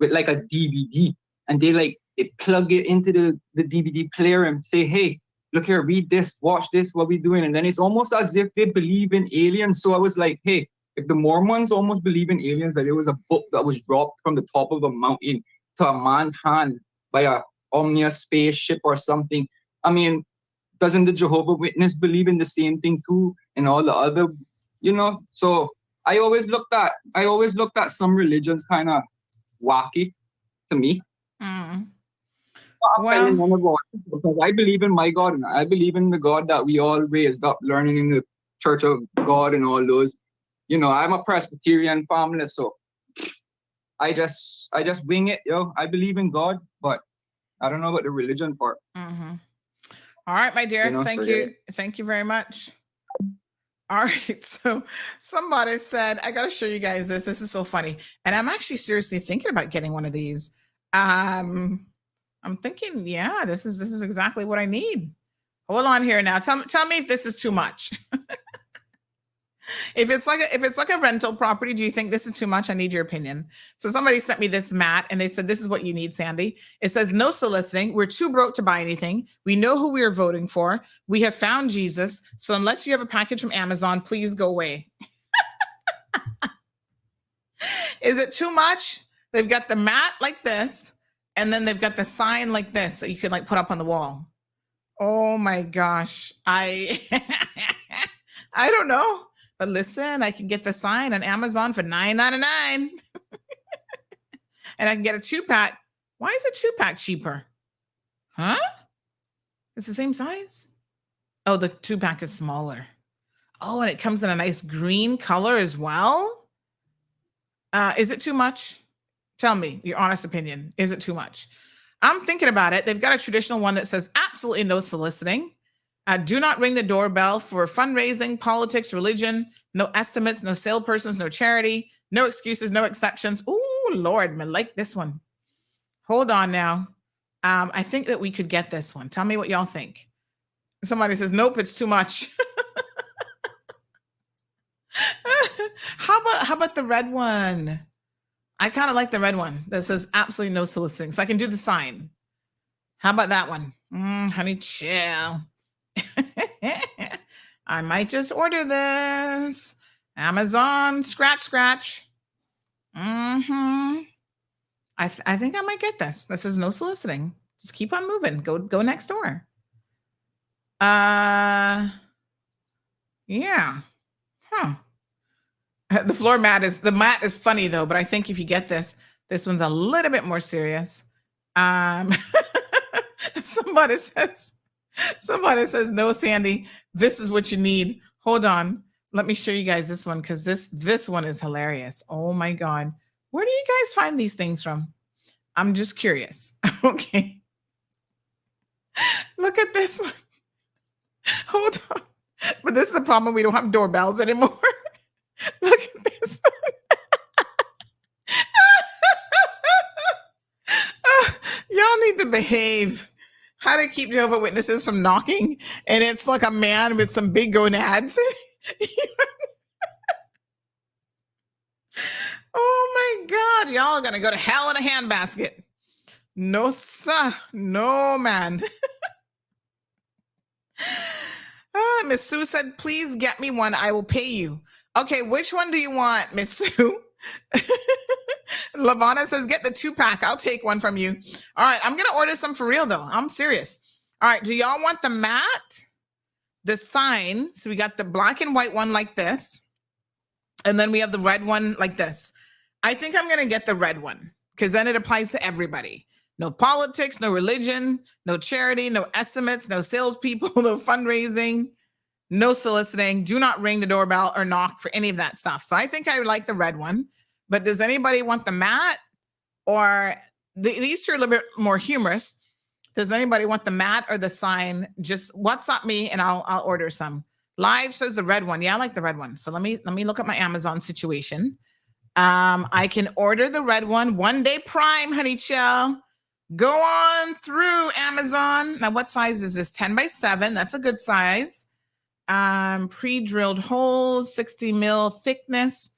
DVD, and they plug it into the DVD player and say, hey, look here, read this, watch this, what we doing. And then it's almost as if they believe in aliens. So I was like, hey, if the Mormons almost believe in aliens, that it was a book that was dropped from the top of a mountain to a man's hand by a Omnia spaceship or something, I mean, doesn't the Jehovah's Witness believe in the same thing too? And all the other, you know? So I always looked at some religions kind of wacky to me. Well, because I believe in my God, and I believe in the God that we all raised up learning in the Church of God and all those. You know, I'm a Presbyterian family, so I just wing it, yo. I believe in God, but I don't know about the religion part. All right, my dear. You know, Thank so, you. yeah. Thank you very much. All right. So somebody said, I got to show you guys this. This is so funny. And I'm actually seriously thinking about getting one of these. I'm thinking, yeah, this is exactly what I need. Hold on here now. Tell me if this is too much. If it's like a rental property, do you think this is too much? I need your opinion. So somebody sent me this mat and they said, this is what you need, Sandy. It says, no soliciting. We're too broke to buy anything. We know who we are voting for. We have found Jesus. So unless you have a package from Amazon, please go away. Is it too much? They've got the mat like this, and then they've got the sign like this that you could like put up on the wall. Oh my gosh. I don't know. But listen, I can get the sign on Amazon for $9.99. And I can get a 2-pack. Why is a 2-pack cheaper? Huh? It's the same size? Oh, the 2-pack is smaller. Oh, and it comes in a nice green color as well? Is it too much? Tell me your honest opinion. Is it too much? I'm thinking about it. They've got a traditional one that says absolutely no soliciting. Do not ring the doorbell for fundraising, politics, religion, no estimates, no salespersons, no charity, no excuses, no exceptions. Oh, Lord, I like this one. Hold on now. I think that we could get this one. Tell me what y'all think. Somebody says, nope, it's too much. How about the red one? I kind of like the red one that says absolutely no soliciting. So I can do the sign. How about that one? Honey, chill. I might just order this. Amazon, scratch. I think I might get this. This is no soliciting. Just keep on moving. Go next door. Yeah. Huh. The mat is funny though, but I think if you get this one's a little bit more serious. Somebody says, no, Sandy, this is what you need. Hold on. Let me show you guys this one because this one is hilarious. Oh my God. Where do you guys find these things from? I'm just curious. Okay. Look at this one. Hold on. But this is a problem. We don't have doorbells anymore. Look at this one. Y'all need to behave. How to keep Jehovah's Witnesses from knocking. And it's like a man with some big gonads. Oh my God. Y'all are going to go to hell in a handbasket. No, sir. No, man. Miss Sue said, please get me one. I will pay you. Okay, which one do you want, Miss Sue? Lavana says, get the 2-pack. I'll take one from you. All right, I'm going to order some for real, though. I'm serious. All right, do y'all want the mat? The sign. So we got the black and white one like this. And then we have the red one like this. I think I'm going to get the red one because then it applies to everybody. No politics, no religion, no charity, no estimates, no salespeople, no fundraising, no soliciting. Do not ring the doorbell or knock for any of that stuff. So I think I like the red one. But does anybody want the mat? Or these two are a little bit more humorous. Does anybody want the mat or the sign? Just WhatsApp me and I'll order some. Live says the red one. Yeah, I like the red one. So let me look at my Amazon situation. I can order the red one. 1 day Prime, honey child. Go on through Amazon. Now, what size is this? 10 by 7. That's a good size. Pre-drilled holes, 60 mil thickness,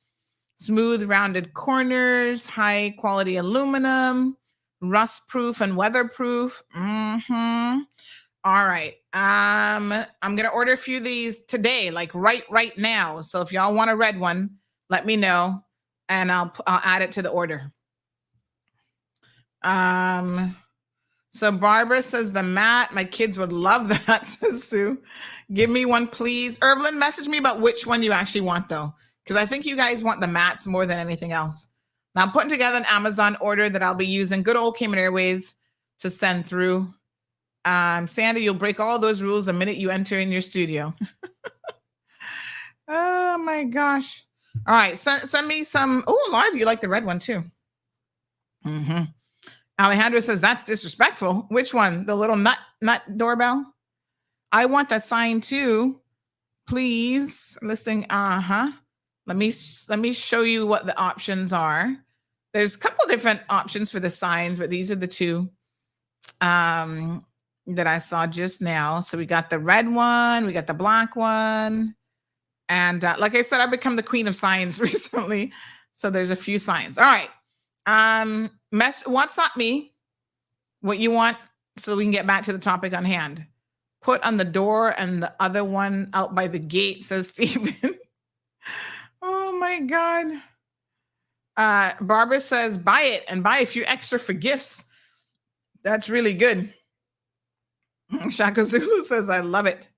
smooth rounded corners, high quality aluminum, rust proof and weatherproof. All right. I'm gonna order a few of these today, like right now. So if y'all want a red one, let me know, and I'll add it to the order. So Barbara says the mat. My kids would love that, says Sue. Give me one, please. Irvlyn, message me about which one you actually want, though, because I think you guys want the mats more than anything else. Now I'm putting together an Amazon order that I'll be using good old Cayman Airways to send through. Sandy, you'll break all those rules the minute you enter in your studio. Oh my gosh. All right, send me some. Oh, Larv, you like the red one too. Alejandro says that's disrespectful. Which one? The little nut doorbell? I want the sign too, please. Listen, Let me show you what the options are. There's a couple different options for the signs, but these are the two that I saw just now. So we got the red one, we got the black one. And like I said, I've become the queen of signs recently. So there's a few signs. All right. WhatsApp me what you want so we can get back to the topic on hand. Put on the door and the other one out by the gate, says Stephen. Oh my God. Barbara says, buy it and buy a few extra for gifts. That's really good. Shaka Zulu says, I love it.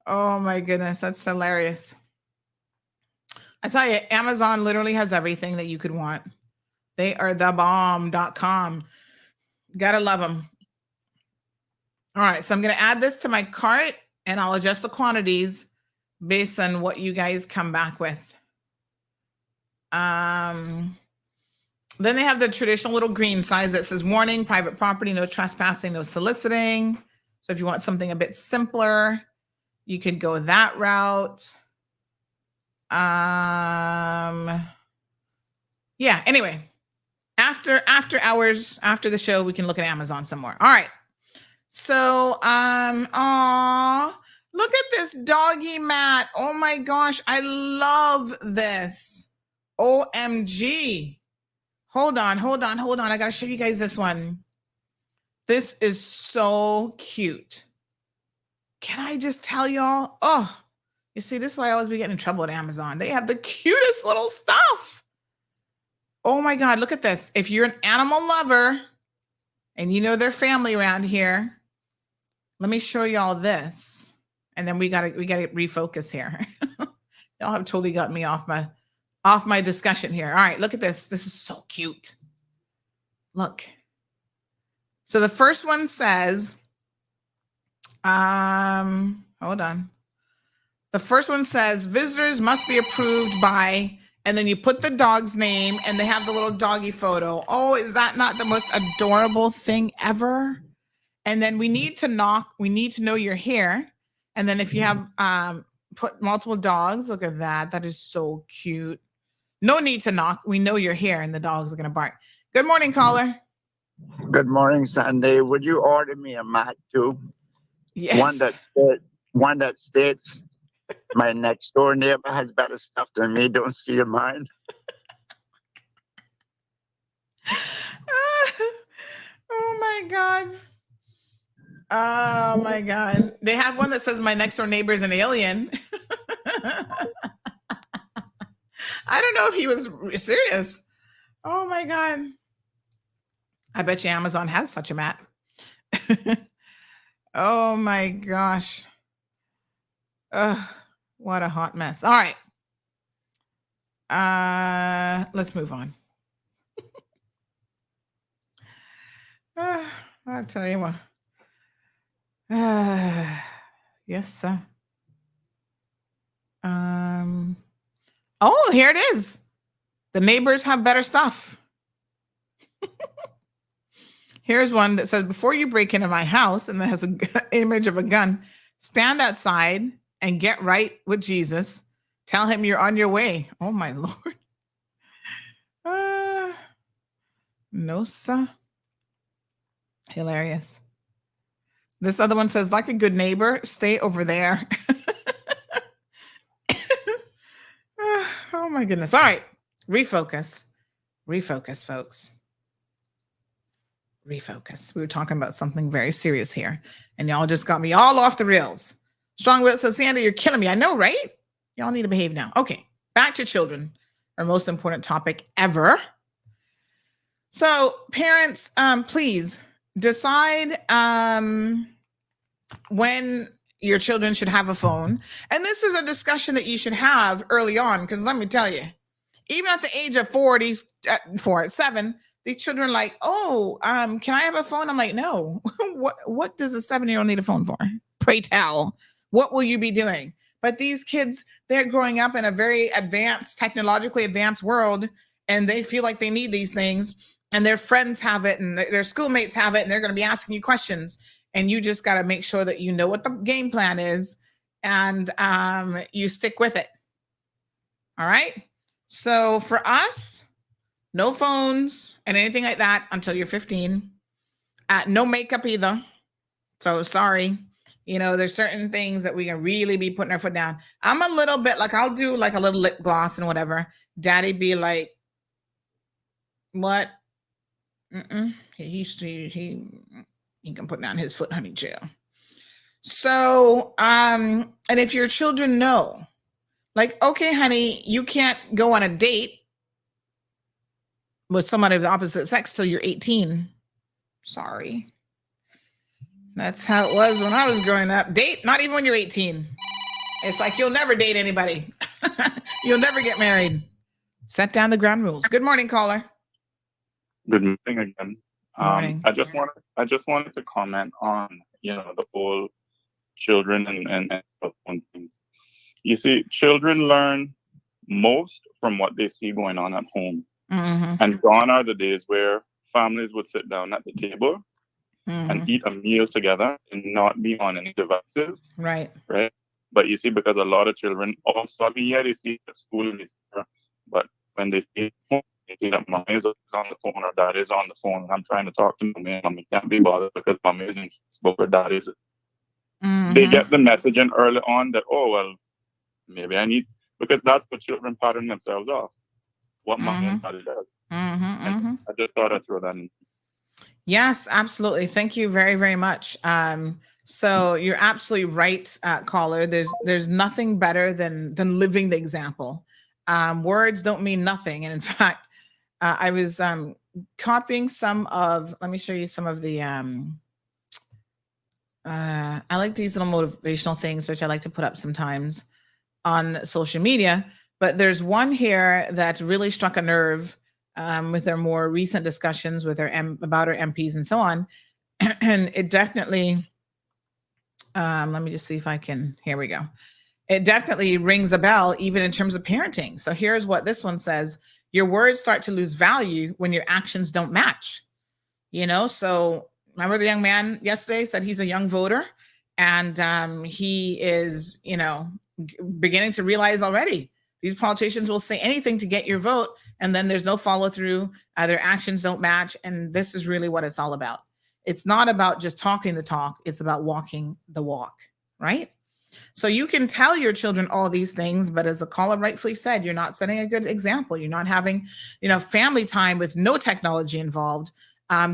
Oh my goodness, that's hilarious. I tell you, Amazon literally has everything that you could want. They are thebomb.com. Gotta love them. All right, so I'm going to add this to my cart and I'll adjust the quantities based on what you guys come back with. Then they have the traditional little green size that says warning, private property, no trespassing, no soliciting. So if you want something a bit simpler, you could go that route. Yeah, anyway, after hours, after the show, we can look at Amazon some more. All right. So, aw, look at this doggy mat. Oh my gosh, I love this. OMG. Hold on. I gotta show you guys this one. This is so cute. Can I just tell y'all? Oh, you see, this is why I always be getting in trouble at Amazon. They have the cutest little stuff. Oh my God, look at this. If you're an animal lover and you know their family around here, let me show y'all this. And then we gotta refocus here. Y'all have totally got me off my discussion here. All right, look at this. This is so cute. Look. So the first one says, hold on. The first one says visitors must be approved by, and then you put the dog's name and they have the little doggy photo. Oh, is that not the most adorable thing ever? And then we need to knock. We need to know you're here. And then if you have put multiple dogs, look at that. That is so cute. No need to knock. We know you're here and the dogs are going to bark. Good morning, caller. Good morning, Sunday. Would you order me a mat too? Yes. One that states my next door neighbor has better stuff than me. Don't see your mind. Oh my God. Oh my God. They have one that says my next door neighbor is an alien. I don't know if he was serious. Oh my God. I bet you Amazon has such a mat. Oh my gosh. Ugh, what a hot mess. All right. Let's move on. I'll tell you what. Yes, sir. Oh, here it is. The neighbors have better stuff. Here's one that says, before you break into my house, and that has an image of a gun, stand outside and get right with Jesus. Tell him you're on your way. Oh, my Lord. No, sir. Hilarious. This other one says, like a good neighbor, stay over there. Oh, my goodness. All right. Refocus. Refocus, folks. Refocus. We were talking about something very serious here, and y'all just got me all off the rails. Strong Will says, Sandy, you're killing me. I know, right? Y'all need to behave now. Okay, back to children, our most important topic ever. So parents, please decide when your children should have a phone. And this is a discussion that you should have early on, because let me tell you, even at the age of 7, these children are like, oh, can I have a phone? I'm like, no. What does a 7-year-old need a phone for? Pray tell. What will you be doing? But these kids, they're growing up in a very advanced, technologically advanced world, and they feel like they need these things, and their friends have it, and their schoolmates have it, and they're going to be asking you questions. And you just got to make sure that you know what the game plan is, and you stick with it. All right? So for us, no phones and anything like that until you're 15. No makeup either. So sorry. You know, there's certain things that we can really be putting our foot down. I'm a little bit like, I'll do like a little lip gloss and whatever. Daddy be like, what? He can put down his foot, honey, jail. So, and if your children know, like, okay, honey, you can't go on a date with somebody of the opposite sex till you're 18. Sorry. That's how it was when I was growing up. Date, not even when you're 18. It's like you'll never date anybody. You'll never get married. Set down the ground rules. Good morning, caller. Good morning again. Morning. I just wanted to comment on, the whole children and phone thing. You see, children learn most from what they see going on at home. Mm-hmm. And gone are the days where families would sit down at the table and eat a meal together and not be on any devices. Right. But you see, because a lot of children also, they see at school, but when they see at home, they see that mommy is on the phone or dad is on the phone, and I'm trying to talk to mommy, and mommy can't be bothered because mommy is in Facebook or dad is. They get the messaging early on that, oh, well, maybe I need, because that's what children pattern themselves off. What mommy and daddy does. I just thought I'd throw that in. Yes, absolutely. Thank you very, very much. So you're absolutely right, caller. There's nothing better than living the example. Words don't mean nothing. And in fact, I was copying let me show you some of the, I like these little motivational things, which I like to put up sometimes on social media. But there's one here that really struck a nerve with their more recent discussions with about our MPs and so on. And it definitely, let me just see if I can, here we go. It definitely rings a bell, even in terms of parenting. So here's what this one says. Your words start to lose value when your actions don't match. So remember the young man yesterday said he's a young voter, and he is, beginning to realize already these politicians will say anything to get your vote, and then there's no follow through. Their actions don't match. And this is really what it's all about. It's not about just talking the talk. It's about walking the walk, right? So you can tell your children all these things, but as the caller rightfully said, you're not setting a good example. You're not having, family time with no technology involved.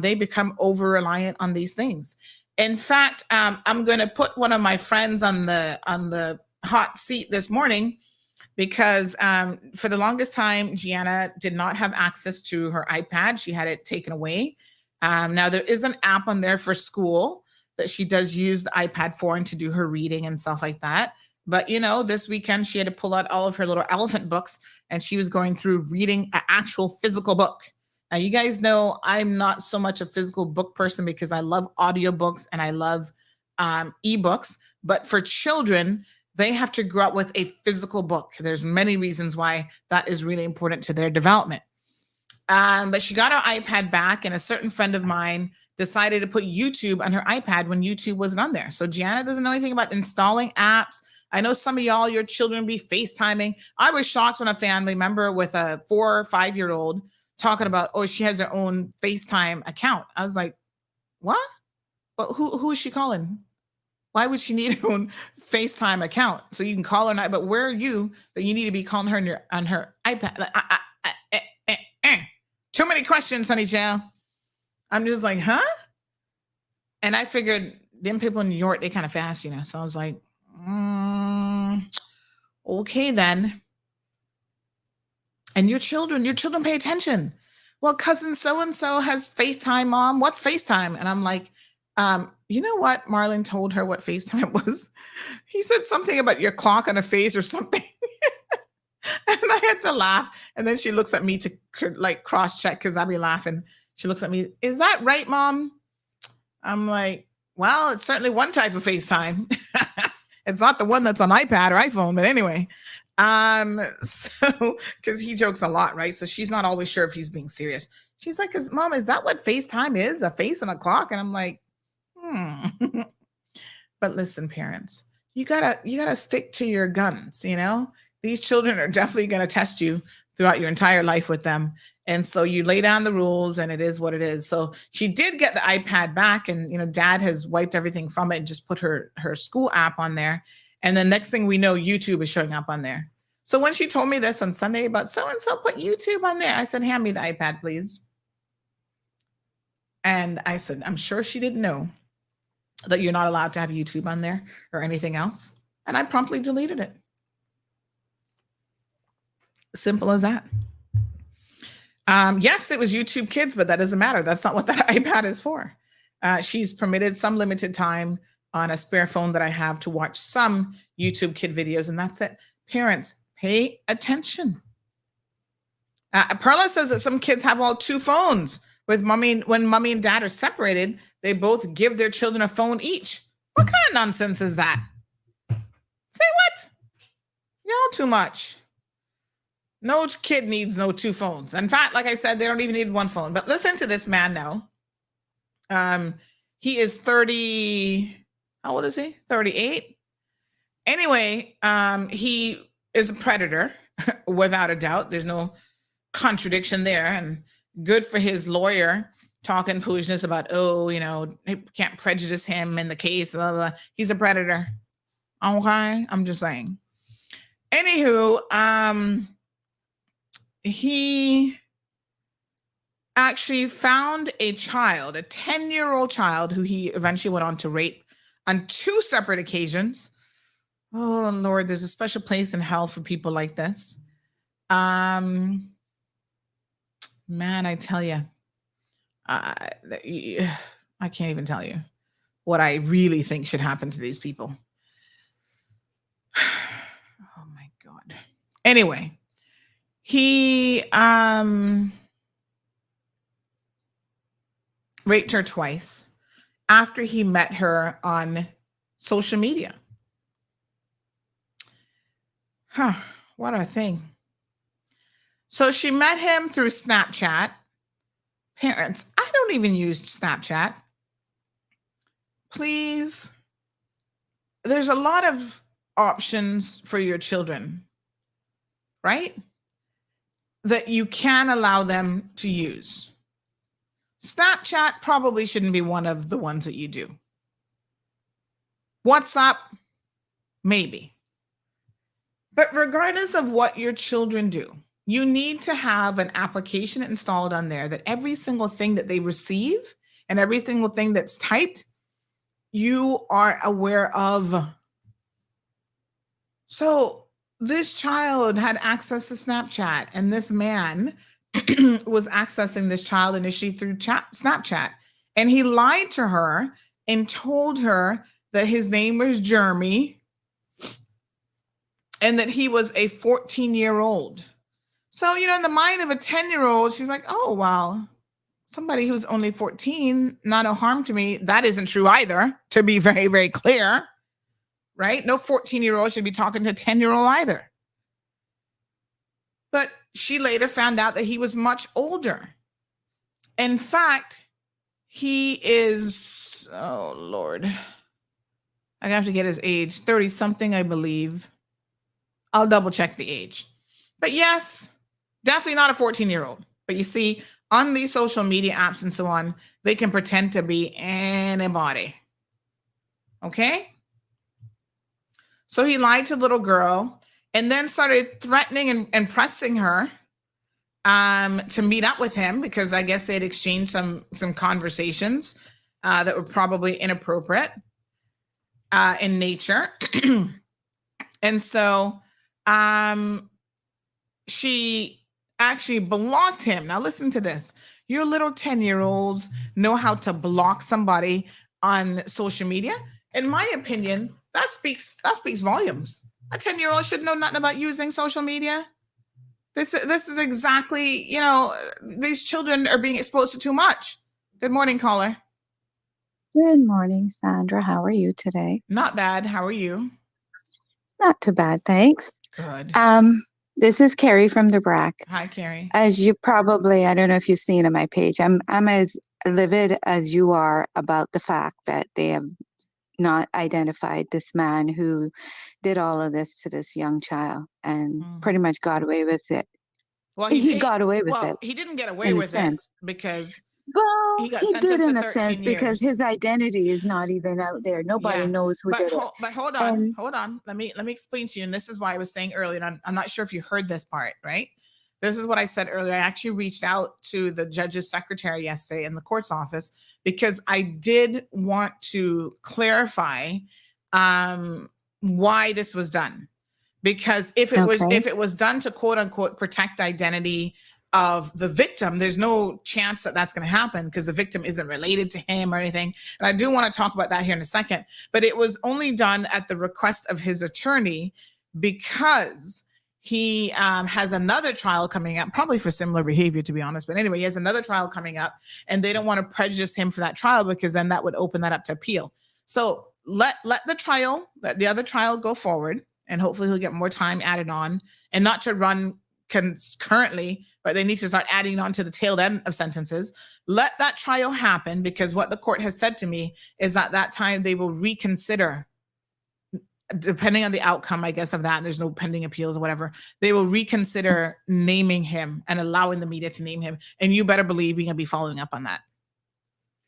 They become over-reliant on these things. In fact, I'm going to put one of my friends on the hot seat this morning, because for the longest time, Gianna did not have access to her iPad. She had it taken away. Now there is an app on there for school that she does use the iPad for, and to do her reading and stuff like that. But, this weekend she had to pull out all of her little elephant books, and she was going through reading an actual physical book. Now, you guys know I'm not so much a physical book person because I love audiobooks and I love ebooks. But for children, they have to grow up with a physical book. There's many reasons why that is really important to their development. But she got her iPad back, and a certain friend of mine decided to put YouTube on her iPad when YouTube wasn't on there. So Gianna doesn't know anything about installing apps. I know some of y'all, your children be FaceTiming. I was shocked when a family member with a 4 or 5-year-old talking about, oh, she has her own FaceTime account. I was like, what? But who is she calling? Why would she need her own FaceTime account? So you can call her now, but where are you that you need to be calling her on her iPad? Like, too many questions, honey child. I'm just like, huh? And I figured them people in New York, they kind of fast, you know. So I was like, okay then. And your children pay attention. Well, cousin so-and-so has FaceTime, mom. What's FaceTime? And I'm like, you know what? Marlon told her what FaceTime was. He said something about your clock on a face or something. And I had to laugh. And then she looks at me to like cross-check because I'll be laughing. She looks at me, is that right, mom? I'm like, well, it's certainly one type of FaceTime. It's not the one that's on iPad or iPhone, but anyway. So, because he jokes a lot, right? So she's not always sure if he's being serious. She's like, Mom, is that what FaceTime is? A face and a clock? And I'm like, But listen, parents, you gotta stick to your guns, you know? These children are definitely gonna test you throughout your entire life with them. And so you lay down the rules and it is what it is. So she did get the iPad back, and, you know, dad has wiped everything from it and just put her school app on there. And then next thing we know, YouTube is showing up on there. So when she told me this on Sunday about so-and-so put YouTube on there, I said, hand me the iPad, please. And I said, I'm sure she didn't know that you're not allowed to have YouTube on there or anything else. And I promptly deleted it. Simple as that. Yes, it was YouTube Kids, but that doesn't matter. That's not what that iPad is for. She's permitted some limited time on a spare phone that I have to watch some YouTube Kid videos, and that's it. Parents, pay attention. Perla says that some kids have all 2 phones. When mommy and dad are separated, they both give their children a phone each. What kind of nonsense is that? Say what? Y'all too much. No kid needs no 2 phones. In fact, like I said, they don't even need 1 phone. But listen to this man now. He is 30. How old is he? 38. Anyway, he is a predator, without a doubt. There's no contradiction there. And good for his lawyer talking foolishness about, oh, you know, he can't prejudice him in the case, blah, blah, blah. He's a predator. Okay? I'm just saying. Anywho, he actually found a child, a 10-year-old child who he eventually went on to rape on 2 separate occasions. Oh, Lord, there's a special place in hell for people like this. Man, I tell you, I can't even tell you what I really think should happen to these people. Oh, my God. Anyway, he raped her twice after he met her on social media. What a thing. So she met him through Snapchat. Parents, I don't even use Snapchat. Please. There's a lot of options for your children, right? That you can allow them to use. Snapchat probably shouldn't be one of the ones that you do. WhatsApp, maybe. But regardless of what your children do, you need to have an application installed on there that every single thing that they receive and every single thing that's typed, you are aware of. So this child had access to Snapchat, and this man was accessing this child initially through Snapchat. And he lied to her and told her that his name was Jeremy and that he was a 14-year-old. So, you know, in the mind of a 10-year-old, she's like, oh, well, somebody who's only 14, not no harm to me. That isn't true either, to be very, very clear. right? No 14-year-old should be talking to a 10-year-old either. But she later found out that he was much older. In fact, he is, oh Lord, I have to get his age, 30-something, I believe. I'll double check the age. But yes, definitely not a 14-year-old. But you see, on these social media apps and so on, they can pretend to be anybody. Okay? So he lied to the little girl and then started threatening and pressing her to meet up with him, because I guess they'd exchanged some conversations that were probably inappropriate in nature. And so she actually blocked him. Now listen to this. Your little 10-year-olds know how to block somebody on social media. In my opinion, that speaks volumes. A 10-year-old should know nothing about using social media. This is exactly, these children are being exposed to too much. Good morning, caller. Good morning, Sandra. How are you today? Not bad. How are you? Not too bad, thanks. Good. This is Carrie from the BRAC. Hi, Carrie. As you probably, I don't know if you've seen on my page, I'm as livid as you are about the fact that they have not identified this man who did all of this to this young child and pretty much got away with it. Well, he got away with it. Well, he didn't get away with it because he did in a sense because his identity is not even out there. Nobody knows who did it. But hold on. Let me explain to you. And this is why I was saying earlier, and I'm not sure if you heard this part, right? This is what I said earlier. I actually reached out to the judge's secretary yesterday in the court's office because I did want to clarify why this was done. Because if it was done to quote unquote protect the identity of the victim, there's no chance that that's going to happen because the victim isn't related to him or anything. And I do want to talk about that here in a second. But it was only done at the request of his attorney because he has another trial coming up, probably for similar behavior, to be honest. But anyway, he has another trial coming up and they don't want to prejudice him for that trial because then that would open that up to appeal. So let the other trial go forward. And hopefully he'll get more time added on, and not to run concurrently, but they need to start adding on to the tail end of sentences. Let that trial happen, because what the court has said to me is at that time they will reconsider, depending on the outcome, I guess, of that. And there's no pending appeals or whatever. They will reconsider naming him and allowing the media to name him. And you better believe we're going to be following up on that.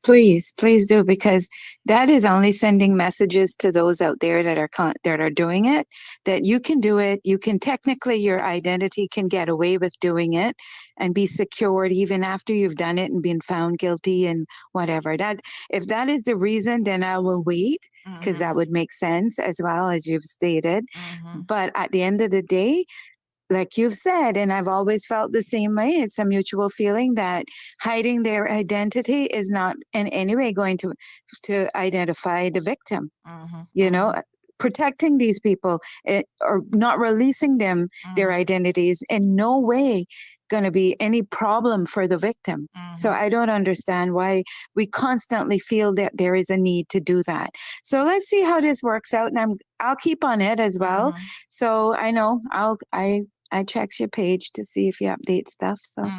Please do, because that is only sending messages to those out there that are doing it, that you can do it. You can technically, your identity can get away with doing it and be secured even after you've done it and been found guilty and whatever. That if that is the reason, then I will wait, because that would make sense as well, as you've stated. But at the end of the day, like you've said, and I've always felt the same way, it's a mutual feeling that hiding their identity is not in any way going to identify the victim. Protecting these people or not releasing them, their identities, in no way going to be any problem for the victim. So I don't understand why we constantly feel that there is a need to do that. So let's see how this works out, and I'll keep on it as well. So I know I check your page to see if you update stuff, so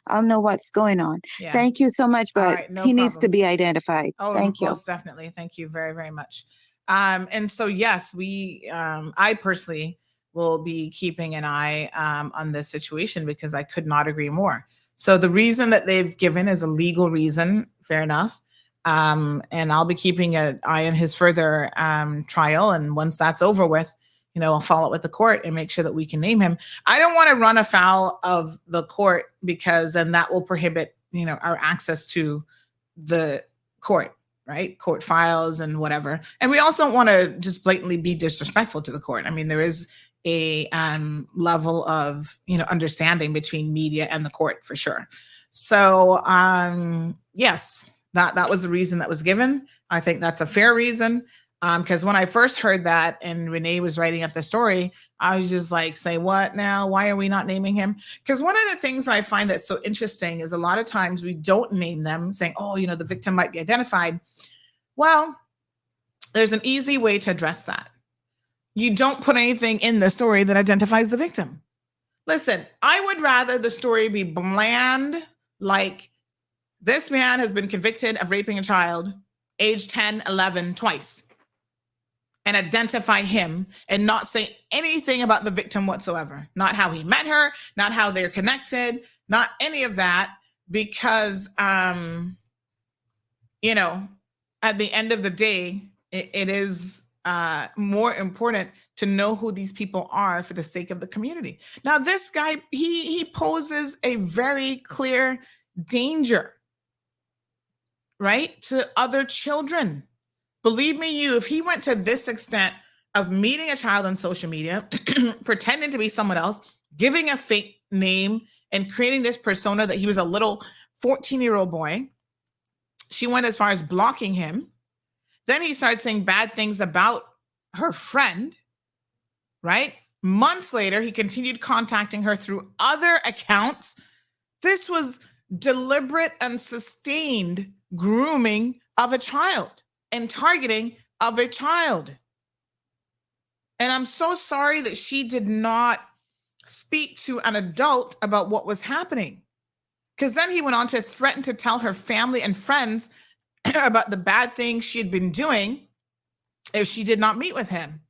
I'll know what's going on. Yeah. Thank you so much, but he needs to be identified. Thank you. Most definitely. Thank you very, very much. And so, yes, I personally will be keeping an eye on this situation, because I could not agree more. So the reason that they've given is a legal reason, fair enough. And I'll be keeping an eye on his further trial. And once that's over with, I'll follow up with the court and make sure that we can name him. I don't want to run afoul of the court, because then that will prohibit, our access to the court, right? Court files and whatever. And we also don't want to just blatantly be disrespectful to the court. I mean, there is a level of, understanding between media and the court for sure. So yes, that was the reason that was given. I think that's a fair reason. Because when I first heard that and Renee was writing up the story, I was just like, say what now? Why are we not naming him? Because one of the things that I find that's so interesting is a lot of times we don't name them, saying, oh, the victim might be identified. Well, there's an easy way to address that. You don't put anything in the story that identifies the victim. Listen, I would rather the story be bland, like this man has been convicted of raping a child, age 10, 11, twice, and identify him and not say anything about the victim whatsoever. Not how he met her, not how they're connected, not any of that, because, you know, at the end of the day, it is more important to know who these people are for the sake of the community. Now, this guy, he poses a very clear danger, right, to other children. Believe me, if he went to this extent of meeting a child on social media, pretending to be someone else, giving a fake name, and creating this persona that he was a little 14-year-old boy, she went as far as blocking him. Then he started saying bad things about her friend, right? Months later, he continued contacting her through other accounts. This was deliberate and sustained grooming of a child and targeting of a child. And I'm so sorry that she did not speak to an adult about what was happening. Because then he went on to threaten to tell her family and friends about the bad things she had been doing if she did not meet with him.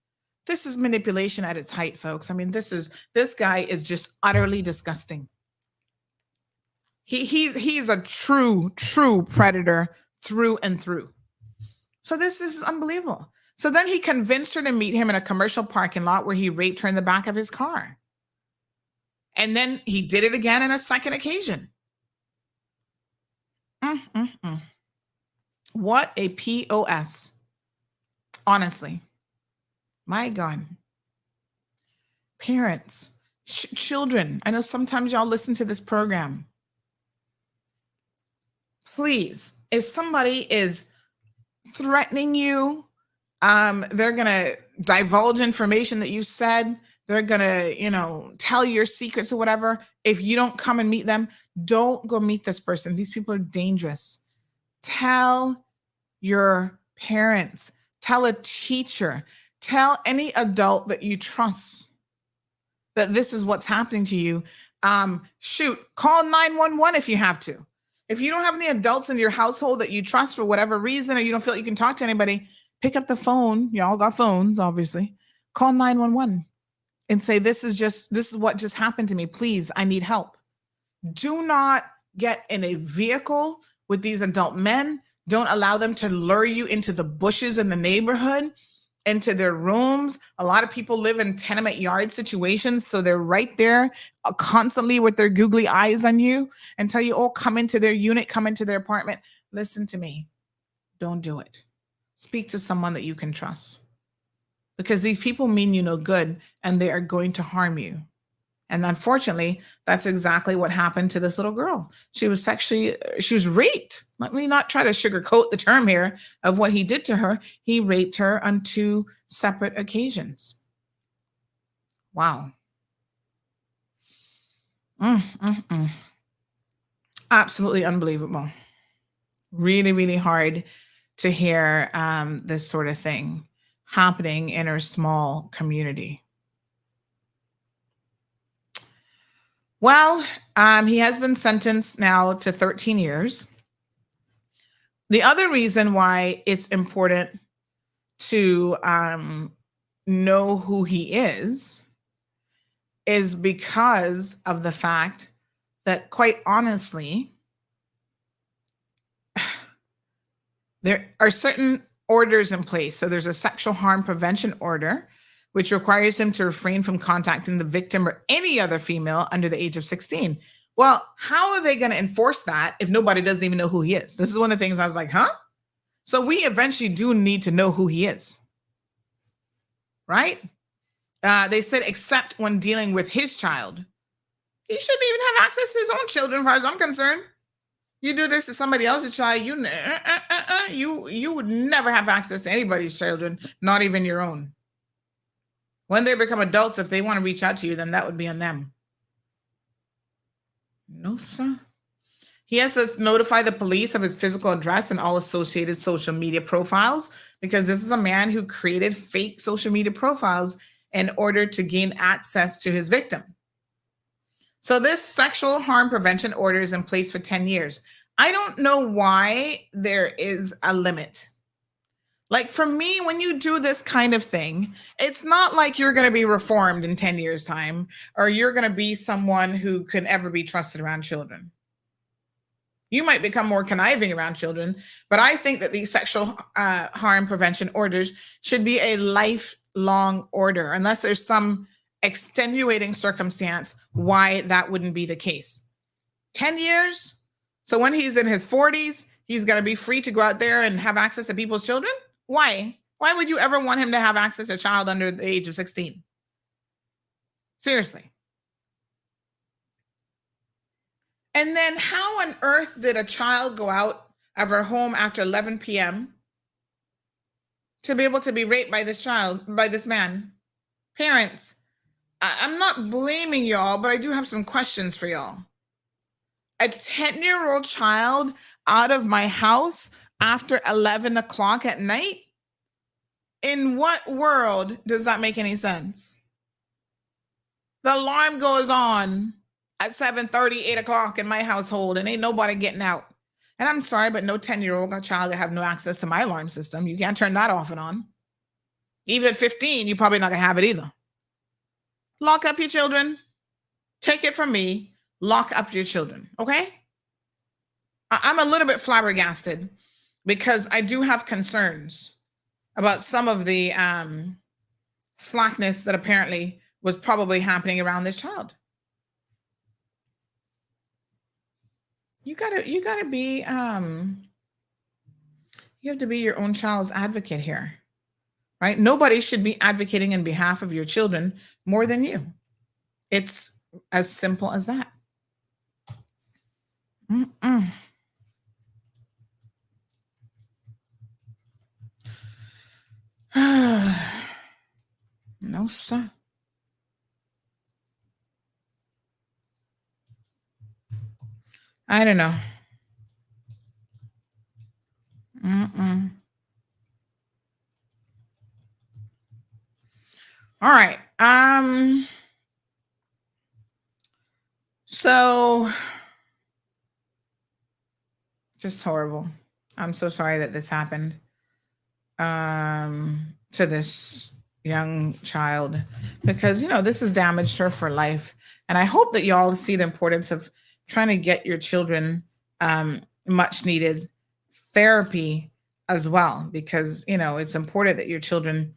This is manipulation at its height, folks. I mean, this guy is just utterly disgusting. He's a true predator through and through. So this is unbelievable. So then he convinced her to meet him in a commercial parking lot where he raped her in the back of his car. And then he did it again on a second occasion. What a POS. Honestly. My God. Parents, children, I know sometimes y'all listen to this program. Please, if somebody is threatening you, they're going to divulge information that you said, they're going to, tell your secrets or whatever. If you don't come and meet them, don't go meet this person. These people are dangerous. Tell your parents, tell a teacher, tell any adult that you trust that this is what's happening to you. Call 911 if you have to. If you don't have any adults in your household that you trust for whatever reason, or you don't feel like you can talk to anybody, pick up the phone. Y'all got phones, obviously. Call 911 and say, this is what just happened to me. Please, I need help. Do not get in a vehicle with these adult men. Don't allow them to lure you into the bushes in the neighborhood, into their rooms. A lot of people live in tenement yard situations, so they're right there constantly with their googly eyes on you and tell you, oh, come into their unit, come into their apartment. Listen to me. Don't do it. Speak to someone that you can trust, because these people mean you no good and they are going to harm you. And unfortunately, that's exactly what happened to this little girl. She was raped. Let me not try to sugarcoat the term here of what he did to her. He raped her on 2 separate occasions. Wow. Absolutely unbelievable. Really, really hard to hear this sort of thing happening in our small community. Well, he has been sentenced now to 13 years. The other reason why it's important to know who he is because of the fact that, quite honestly, there are certain orders in place. So there's a sexual harm prevention order, which requires him to refrain from contacting the victim or any other female under the age of 16. Well, how are they going to enforce that if nobody doesn't even know who he is? This is one of the things I was like, huh? So we eventually do need to know who he is, right? They said, except when dealing with his child. He shouldn't even have access to his own children, as far as I'm concerned. You do this to somebody else's child, you would never have access to anybody's children, not even your own. When they become adults, if they want to reach out to you, then that would be on them. No, sir. He has to notify the police of his physical address and all associated social media profiles, because this is a man who created fake social media profiles in order to gain access to his victim. So this sexual harm prevention order is in place for 10 years. I don't know why there is a limit. Like for me, when you do this kind of thing, it's not like you're going to be reformed in 10 years' time, or you're going to be someone who can ever be trusted around children. You might become more conniving around children, but I think that these sexual harm prevention orders should be a lifelong order, unless there's some extenuating circumstance why that wouldn't be the case. 10 years? So when he's in his 40s, he's going to be free to go out there and have access to people's children? Why? Why would you ever want him to have access to a child under the age of 16? Seriously. And then how on earth did a child go out of her home after 11 p.m. to be able to be raped by this child, by this man? Parents, I'm not blaming y'all, but I do have some questions for y'all. A 10-year-old child out of my house after 11 o'clock at night? In what world does that make any sense? The alarm goes on at 7:30, 8 o'clock in my household, and ain't nobody getting out. And I'm sorry, but no 10-year-old child that have no access to my alarm system. You can't turn that off and on. Even at 15, you're probably not gonna have it either. Lock up your children. Take it from me. Lock up your children, okay? I'm a little bit flabbergasted because I do have concerns about some of the slackness that apparently was probably happening around this child. You gotta be, you have to be your own child's advocate here, right? Nobody should be advocating in behalf of your children more than you. It's as simple as that. No, sir. I don't know. All right. So just horrible. I'm so sorry that this happened to this young child, because, you know, this has damaged her for life. And I hope that y'all see the importance of trying to get your children much needed therapy as well, because, you know, it's important that your children,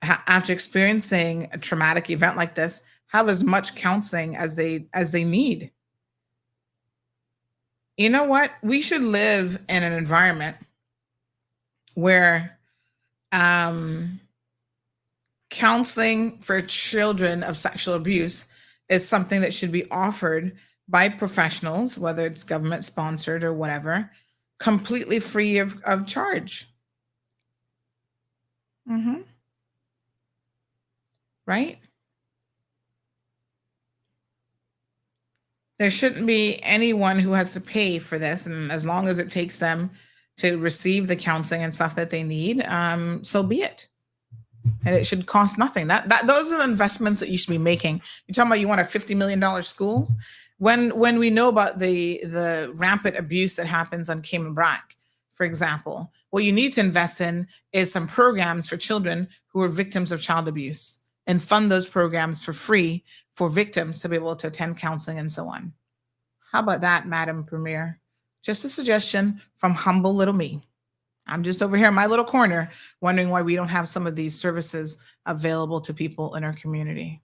after experiencing a traumatic event like this, have as much counseling as they need. You know what? We should live in an environment where counseling for children of sexual abuse is something that should be offered by professionals, whether it's government sponsored or whatever, completely free of charge. Right? There shouldn't be anyone who has to pay for this, and as long as it takes them to receive the counseling and stuff that they need, so be it. And it should cost nothing. Those are the investments that you should be making. You're talking about you want a $50 million school? When we know about the rampant abuse that happens on Cayman Brac, for example, what you need to invest in is some programs for children who are victims of child abuse, and fund those programs for free for victims to be able to attend counseling and so on. How about that, Madam Premier? Just a suggestion from humble little me. I'm just over here in my little corner wondering why we don't have some of these services available to people in our community.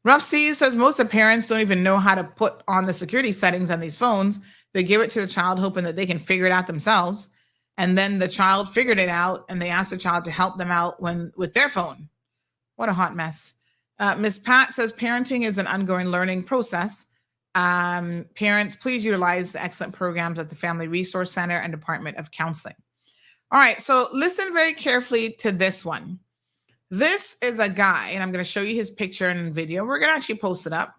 Rough Seas says most of the parents don't even know how to put on the security settings on these phones. They give it to the child hoping that they can figure it out themselves. And then the child figured it out and they asked the child to help them out with their phone. What a hot mess. Ms. Pat says parenting is an ongoing learning process. Parents, please utilize the excellent programs at the Family Resource Center and Department of Counseling. All right, so listen very carefully to this one. This is a guy, and I'm going to show you his picture and video. We're going to actually post it up.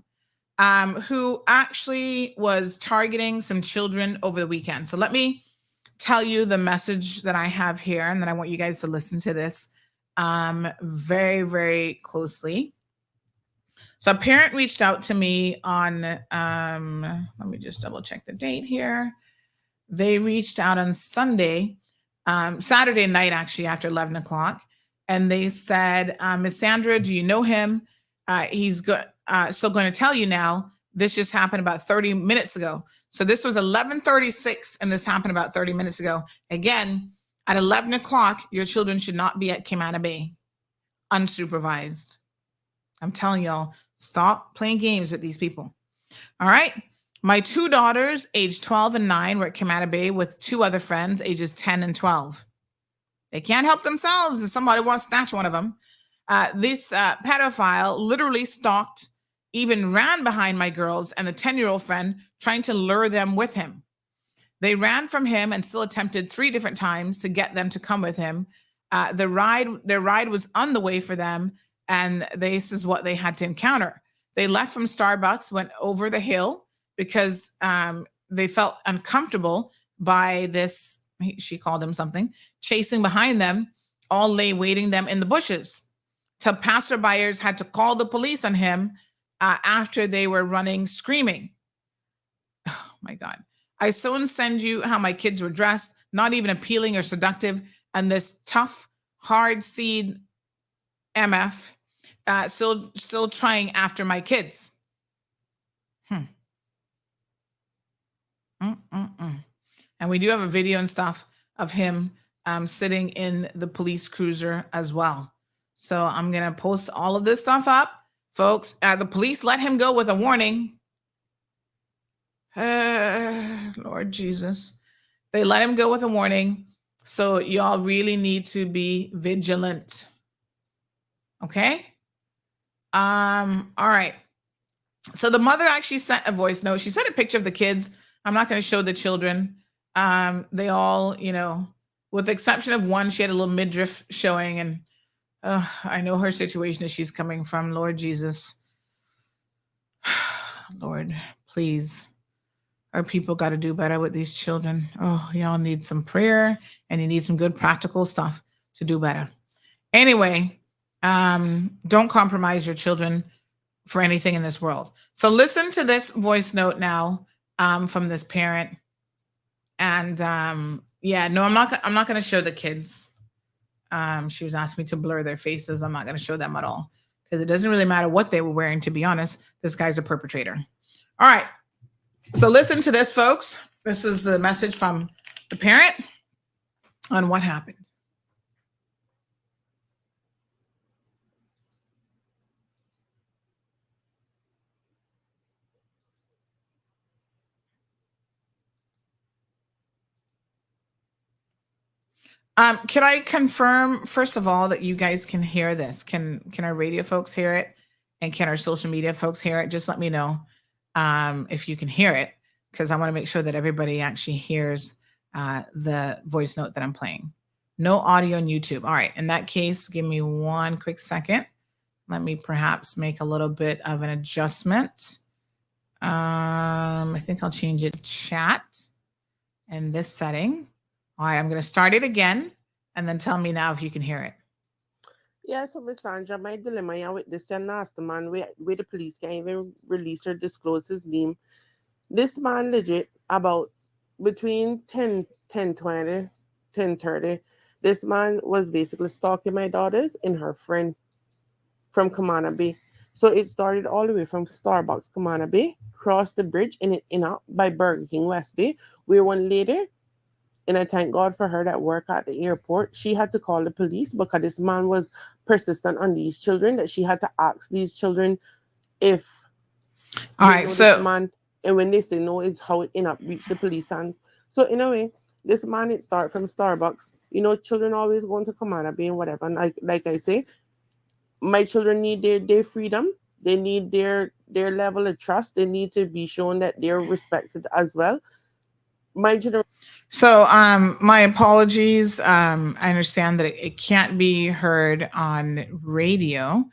who actually was targeting some children over the weekend. So let me tell you the message that I have here, and then I want you guys to listen to this very, very closely. So a parent reached out to me on, let me just double check the date here. They reached out on Sunday, Saturday night, actually, after 11 o'clock. And they said, Miss Sandra, do you know him? He's still going to tell you now. This just happened about 30 minutes ago. So this was 11:36, and this happened about 30 minutes ago. Again, at 11 o'clock, your children should not be at Camana Bay, unsupervised. I'm telling y'all, stop playing games with these people. All right. My two daughters, age 12 and 9, were at Camana Bay with two other friends, ages 10 and 12. They can't help themselves if somebody wants to snatch one of them. This pedophile literally stalked, even ran behind my girls and the 10-year-old friend, trying to lure them with him. They ran from him and still attempted 3 different times to get them to come with him. Their ride was on the way for them, and this is what they had to encounter. They left from Starbucks, went over the hill because they felt uncomfortable by this, she called him something, chasing behind them, all lay waiting them in the bushes. Till passerbyers had to call the police on him after they were running, screaming. Oh my God. I soon send you how my kids were dressed, not even appealing or seductive, and this tough, hard seed MF still trying after my kids. And we do have a video and stuff of him sitting in the police cruiser as well. So I'm going to post all of this stuff up. Folks, the police let him go with a warning. Lord Jesus. They let him go with a warning. So y'all really need to be vigilant. Okay? All right. So the mother actually sent a voice note. She sent a picture of the kids. I'm not going to show the children. They all, with the exception of one, she had a little midriff showing, and I know her situation that she's coming from. Lord Jesus. Lord, please. Our people got to do better with these children. Oh, y'all need some prayer, and you need some good practical stuff to do better. Anyway, don't compromise your children for anything in this world. So listen to this voice note now from this parent. And yeah, no, I'm not going to show the kids. She was asking me to blur their faces. I'm not going to show them at all because it doesn't really matter what they were wearing. To be honest, this guy's a perpetrator. All right. So listen to this, folks. This is the message from the parent on what happened. Can I confirm, first of all, that you guys can hear this? Can our radio folks hear it? And can our social media folks hear it? Just let me know if you can hear it, because I want to make sure that everybody actually hears the voice note that I'm playing. No audio on YouTube. All right. In that case, give me one quick second. Let me perhaps make a little bit of an adjustment. I think I'll change it to chat in this setting. All right, I'm going to start it again, and then tell me now if you can hear it. Yeah, so Miss Sandra, my dilemma with this and ask the man where the police can't even release or disclose his name. This man legit about between 10:20, 10:30, this man was basically stalking my daughters and her friend from Camana Bay. So it started all the way from Starbucks, Camana Bay, crossed the bridge and it out by Burger King, West Bay, where one lady, and I thank God for her that work at the airport, she had to call the police because this man was persistent on these children, that she had to ask these children if all right, so this man, and when they say no, it's how it reach the police hands. So in a way, this man, it start from Starbucks. Children always going to Camana Bay and whatever. And like I say, my children need their freedom. They need their level of trust. They need to be shown that they're respected as well. So my apologies. I understand that it can't be heard on radio.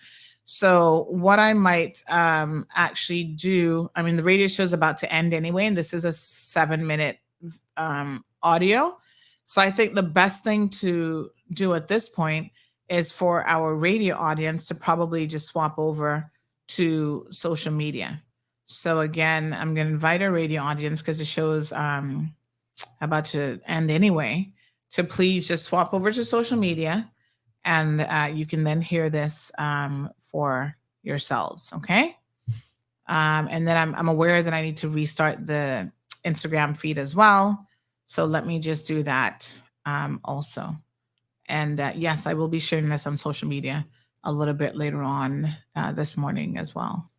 So what I might actually do, I mean, the radio show is about to end anyway, and this is a 7-minute audio. So I think the best thing to do at this point is for our radio audience to probably just swap over to social media. So again, I'm going to invite our radio audience, because the show is about to end anyway, to please just swap over to social media, and you can then hear this for yourselves, okay? And then I'm aware that I need to restart the Instagram feed as well. So let me just do that also. And yes, I will be sharing this on social media a little bit later on this morning as well.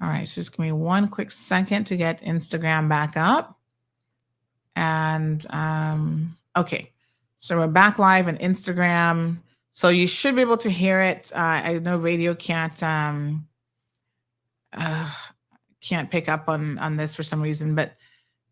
All right, so just give me one quick second to get Instagram back up. And okay, so we're back live on Instagram. So you should be able to hear it. I know radio can't pick up on this for some reason, but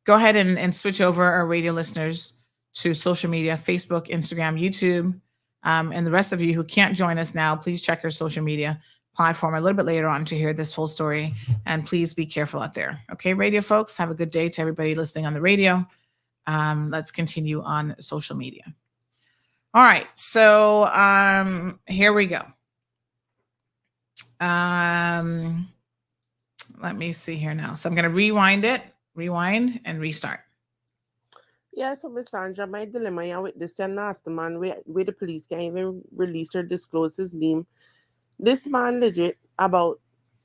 go ahead and switch over our radio listeners to social media, Facebook, Instagram, YouTube. And the rest of you who can't join us now, please check our social media platform a little bit later on to hear this full story. And please be careful out there. Okay, radio folks, have a good day to everybody listening on the radio. Let's continue on social media. All right, so here we go. Let me see here now. So I'm going to rewind and restart. Yeah, so Miss Sandra, my dilemma yeah, with this and asked the man where the police can't even release or disclose his name. This man legit about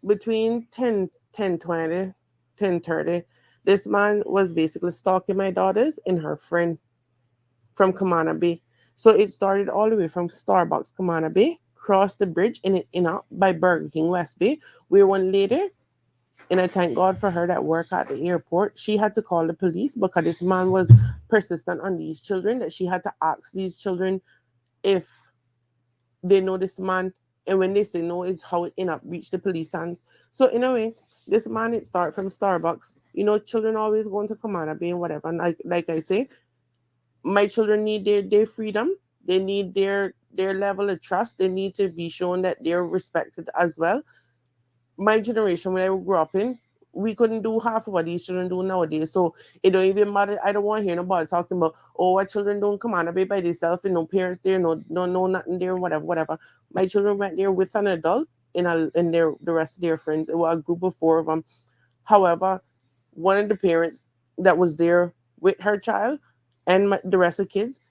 between 10:20, 10:30, this man was basically stalking my daughters and her friend from Kamana Bay. So it started all the way from Starbucks, Kamana Bay, crossed the bridge and it in up by Burger King West Bay, where one lady, and I thank God for her that work at the airport, she had to call the police because this man was persistent on these children, that she had to ask these children if they know this man. And when they say no, it's how it end up reach the police hands. So in a way, this man, it start from Starbucks. You know, children always going to Kamana Bay and whatever. And like I say, my children need their freedom. They need their level of trust. They need to be shown that they're respected as well. My generation, when I grew up in, we couldn't do half of what these children do nowadays. So it don't even matter. I don't want to hear nobody talking about, oh, what children don't come on a bit by themselves and no parents there, no nothing there, whatever. My children went there with an adult and the rest of their friends. It was a group of 4 of them. However, one of the parents that was there with her child and the rest of the kids,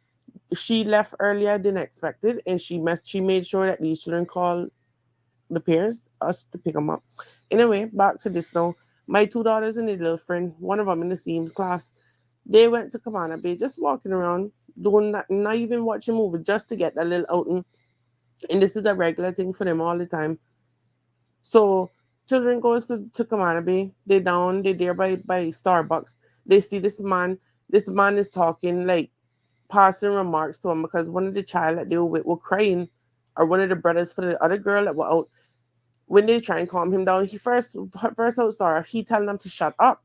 she left earlier than expected, and she made sure that these children called the parents, us, to pick them up. Anyway, back to this now. My 2 daughters and their little friend, one of them in the Seams class, they went to Kamana Bay, just walking around, doing nothing, not even watching a movie, just to get a little outing. And this is a regular thing for them all the time. So children goes to Kamana Bay, they're there by Starbucks. They see this man is talking, like passing remarks to him, because one of the child that they were with were crying, or one of the brothers for the other girl that were out. When they try and calm him down, he first out he telling them to shut up.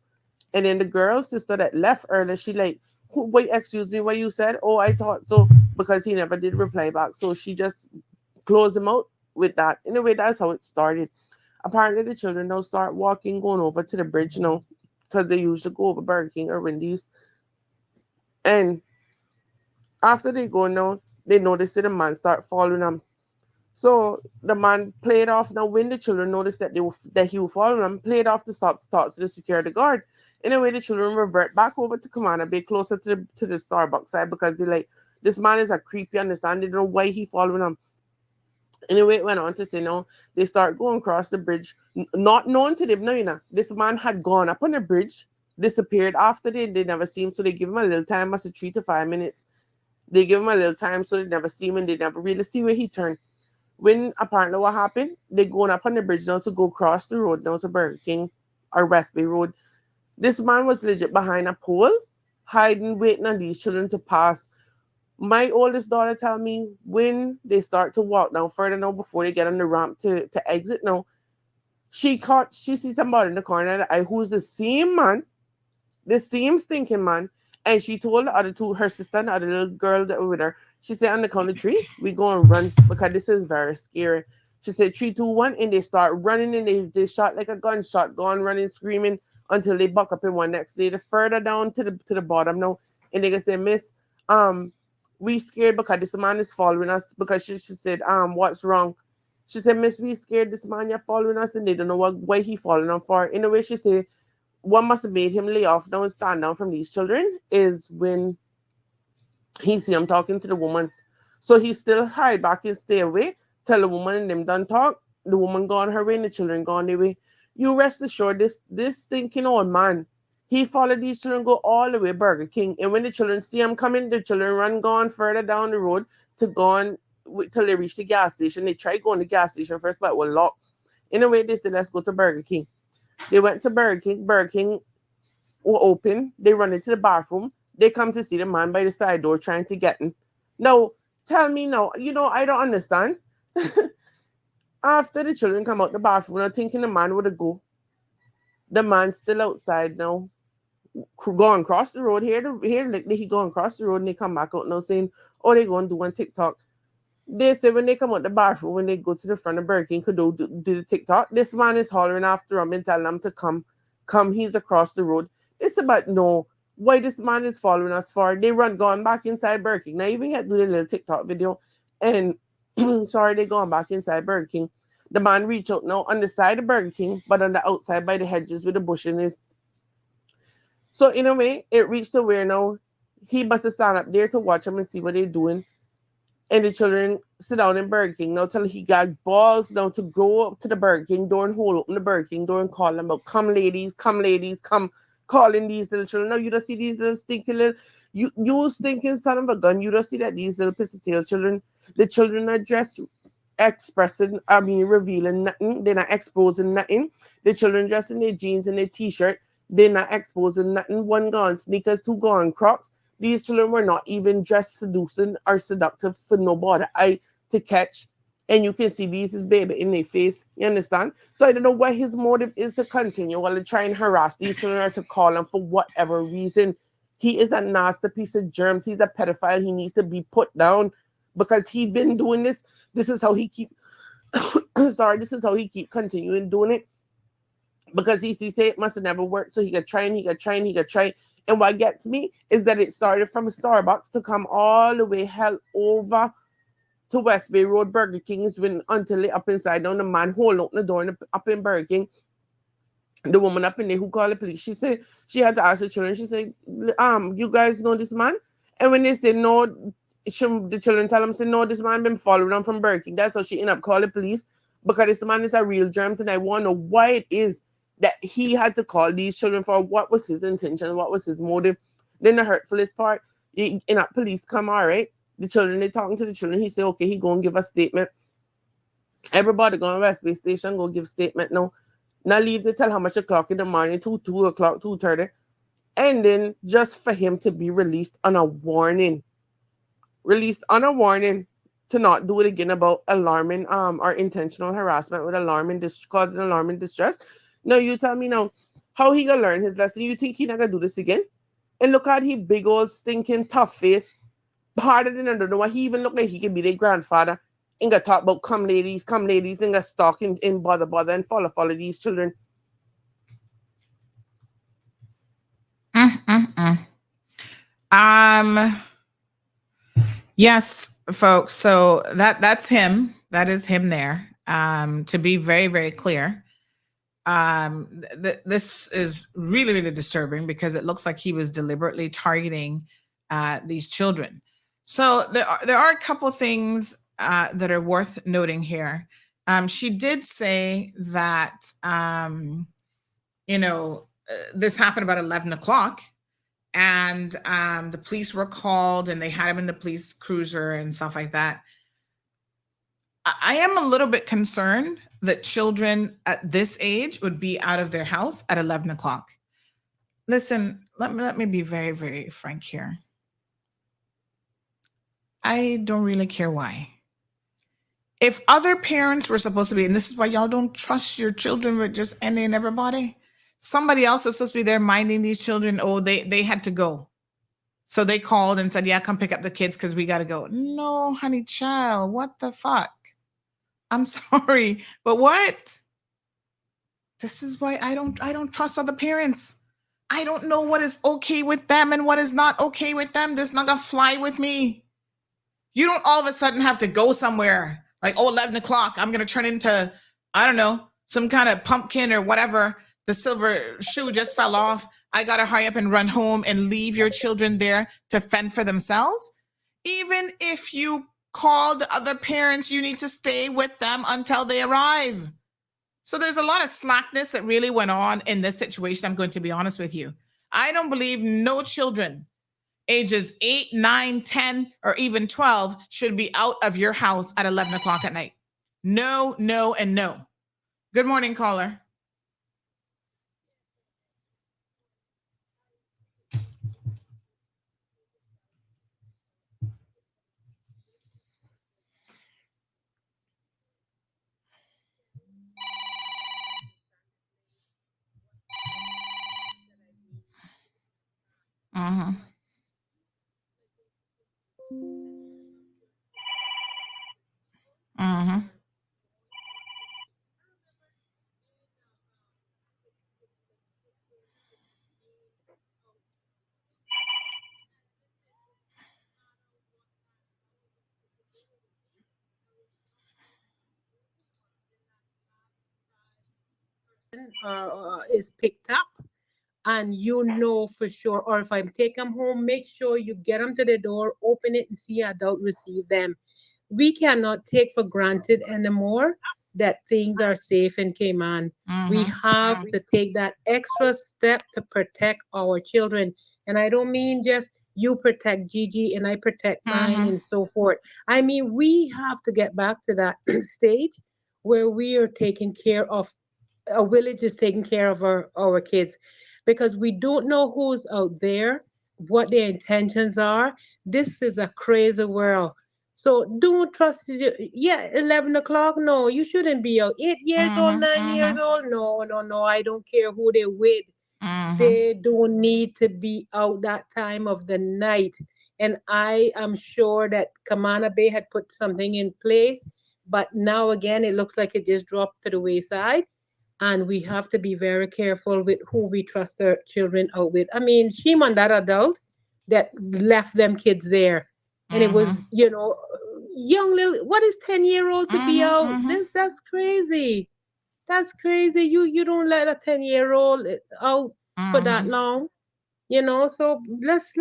And then the girl sister that left earlier, she like, wait, excuse me, what you said? Oh, I thought so, because he never did reply back. So she just closed him out with that. Anyway, that's how it started. Apparently the children now start walking, going over to the bridge now, because they used to go over Burger King or Wendy's. And after they go now, they notice that the man start following them. So the man played off. Now, when the children noticed that he was following them, played off to stop to talk to the security guard. Anyway, the children revert back over to Kamana, a bit closer to the Starbucks side, because they're like, this man is a creep, you understand? They don't know why he following them. Anyway, it went on to say, no, they start going across the bridge, not known to them. No, you know, this man had gone up on the bridge, disappeared after they never see him. So they give him a little time, as 3 to 5 minutes. They give him a little time, so they never see him, and they never really see where he turned. When apparently what happened, they going up on the bridge now to go across the road now to Burger King or West Bay Road. This man was legit behind a pole, hiding, waiting on these children to pass. My oldest daughter tell me when they start to walk down further now before they get on the ramp to exit now, she sees somebody in the corner who's the same man, the same stinking man. And she told the other two, her sister and the other little girl that were with her, she said, on the count of 3, we go and run, because this is very scary. She said 3, 2, 1, and they start running and they shot like a gunshot, gone running, screaming until they buck up in one next day. The further down to the bottom now, and they say, Miss, we scared because this man is following us. Because she said, what's wrong? She said, Miss, we scared this man you're following us, and they don't know why he following them for. In a way, she said, what must have made him lay off now and stand down from these children is when he see him talking to the woman. So he still hide back and stay away. Tell the woman and them done talk. The woman gone her way and the children gone their way. You rest assured, this thinking old man, he followed these children go all the way Burger King. And when the children see him coming, the children run gone further down the road to go on till they reach the gas station. They try going to the gas station first, but it was locked. In a way, they said, let's go to Burger King. They went to Burger King. Burger King were open. They run into the bathroom. They come to see the man by the side door trying to get in. Now, tell me now, I don't understand. After the children come out the bathroom, I'm thinking the man would go. The man's still outside now. Going across the road here, he going across the road and they come back out now saying, oh, they going to do on TikTok. They say when they come out the bathroom, when they go to the front of Burger King to do the TikTok, this man is hollering after them and telling them to come, he's across the road. It's about no, why this man is following us for. They gone back inside Burger King. Now even get to do the little TikTok video and sorry, they gone back inside Burger King. The man reach out now on the side of Burger King, but on the outside by the hedges with the bush in his. So in a way, it reached to where now he must have stand up there to watch them and see what they're doing. And the children sit down in Burger King now till he got balls now to go up to the Burger King door and hold open the Burger King door and call them out, come ladies, come, calling these little children. Now you don't see these little stinking little, you stinking son of a gun, you don't see that these little pissy tail children, the children are dressed revealing nothing, they're not exposing nothing. The children dressed in their jeans and their t-shirt, they're not exposing nothing. One gone sneakers, two gone Crocs. These children were not even dressed seducing or seductive for nobody to catch. And you can see these is baby in their face. You understand? So I don't know what his motive is to continue while to try and harass these children or to call them for whatever reason. He is a nasty piece of germs. He's a pedophile. He needs to be put down because he's been doing this. This is how he keep this is how he keep continuing doing it. Because he say it must have never worked. So he could try and he could try and he could try. And what gets me is that it started from a Starbucks to come all the way hell over to West Bay Road Burger King's until they up inside down. The man hold open the door up in Burger King. The woman up in there who called the police, she said she had to ask the children. She said, you guys know this man? And when they said no, the children tell them, say no, this man been following them from Burger King. That's how she ended up calling the police because this man is a real germs, and I want to know why it is that he had to call these children for. What was his intention? What was his motive? Then the hurtfulest part, police come, all right. The children, they talking to the children. He said, okay, he go and give a statement. Everybody go to West Bay Station, go give statement now. Now leave to tell how much o'clock in the morning, 2 o'clock, 2:30. And then just for him to be released on a warning. Released on a warning to not do it again about alarming or intentional harassment with causing alarming distress. Now you tell me now, how he gonna learn his lesson? You think he not gonna do this again? And look at he big old stinking tough face, harder than I don't know what he even look like he could be their grandfather. And gonna talk about come ladies, and gonna stalk and bother and follow these children. Yes, folks. So that's him. That is him there. To be very, very clear. This is really, really disturbing because it looks like he was deliberately targeting these children. So there are a couple of things that are worth noting here. She did say that this happened about 11 o'clock, and the police were called, and they had him in the police cruiser and stuff like that. I am a little bit concerned that children at this age would be out of their house at 11 o'clock. Listen, let me be very, very frank here. I don't really care why. If other parents were supposed to be, and this is why y'all don't trust your children with just any and everybody, somebody else is supposed to be there minding these children. Oh, they had to go. So they called and said, yeah, come pick up the kids because we got to go. No, honey child, what the fuck? I'm sorry, but what? This is why I don't trust other parents. I don't know what is okay with them and what is not okay with them. This not gonna fly with me. You don't all of a sudden have to go somewhere like, 11 o'clock. I'm gonna turn into, I don't know, some kind of pumpkin or whatever. The silver shoe just fell off. I gotta hurry up and run home and leave your children there to fend for themselves. Even if you call the other parents, you need to stay with them until they arrive. So there's a lot of slackness that really went on in this situation. I'm going to be honest with you. I don't believe no children ages 8, 9, 10, or even 12 should be out of your house at 11 o'clock at night. No, no, and no. Good morning, caller. Uh-huh. Uh-huh. Is picked up, and you know for sure, or if I take them home, make sure you get them to the door, open it, and see adult receive them. We cannot take for granted anymore that things are safe in Cayman. We have to take that extra step to protect our children. And I don't mean just you protect Gigi and I protect mine and so forth. I mean, we have to get back to that stage where we are taking care of a village is taking care of our kids, because we don't know who's out there, what their intentions are. This is a crazy world. So don't trust you. Yeah, 11 o'clock. No, you shouldn't be out. 8 years old, 9 years old. No, no, no. I don't care who they're with. They don't need to be out that time of the night. And I am sure that Kamana Bay had put something in place, but now again, it looks like it just dropped to the wayside, and we have to be very careful with who we trust our children out with. I mean, shame on that adult that left them kids there, and it was, young little. What is 10-year-old to be out? That's crazy. That's crazy. You don't let a 10-year-old out for that long. So let's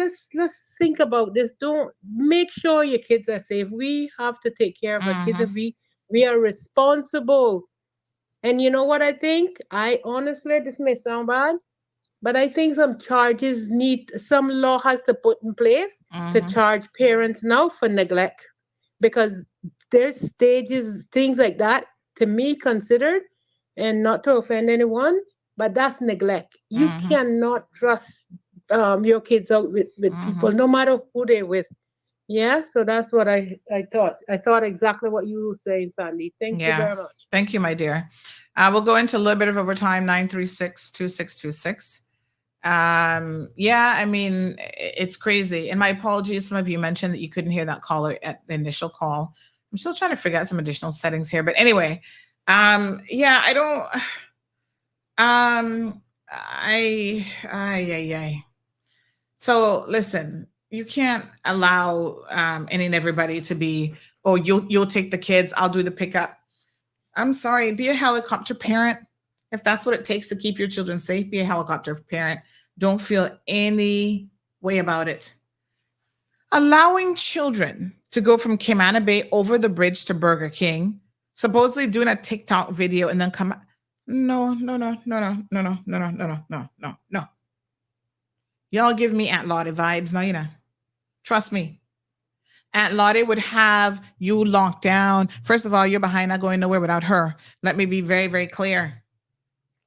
think about this. Don't make sure your kids are safe. We have to take care of our kids, and we are responsible. And you know what I think? I honestly, this may sound bad, but I think some law has to put in place to charge parents now for neglect, because there's stages, things like that, to me considered, and not to offend anyone, but that's neglect. You cannot trust your kids out with people, no matter who they're with. Yeah, so that's what I thought. I thought exactly what you were saying, Sandy. Thank you very much. Thank you, my dear. We'll go into a little bit of overtime, 936-2626. Yeah, I mean, it's crazy. And my apologies, some of you mentioned that you couldn't hear that caller at the initial call. I'm still trying to figure out some additional settings here. But anyway, yeah, I don't, So listen, you can't allow any and everybody to be, oh, you'll take the kids, I'll do the pickup. I'm sorry, be a helicopter parent. If that's what it takes to keep your children safe, be a helicopter parent. Don't feel any way about it. Allowing children to go from Cayman Bay over the bridge to Burger King, supposedly doing a TikTok video and then come. No. Y'all give me Aunt Lottie vibes. No, you know. Trust me. Aunt Lottie would have you locked down. First of all, you're behind, not going nowhere without her. Let me be very, very clear.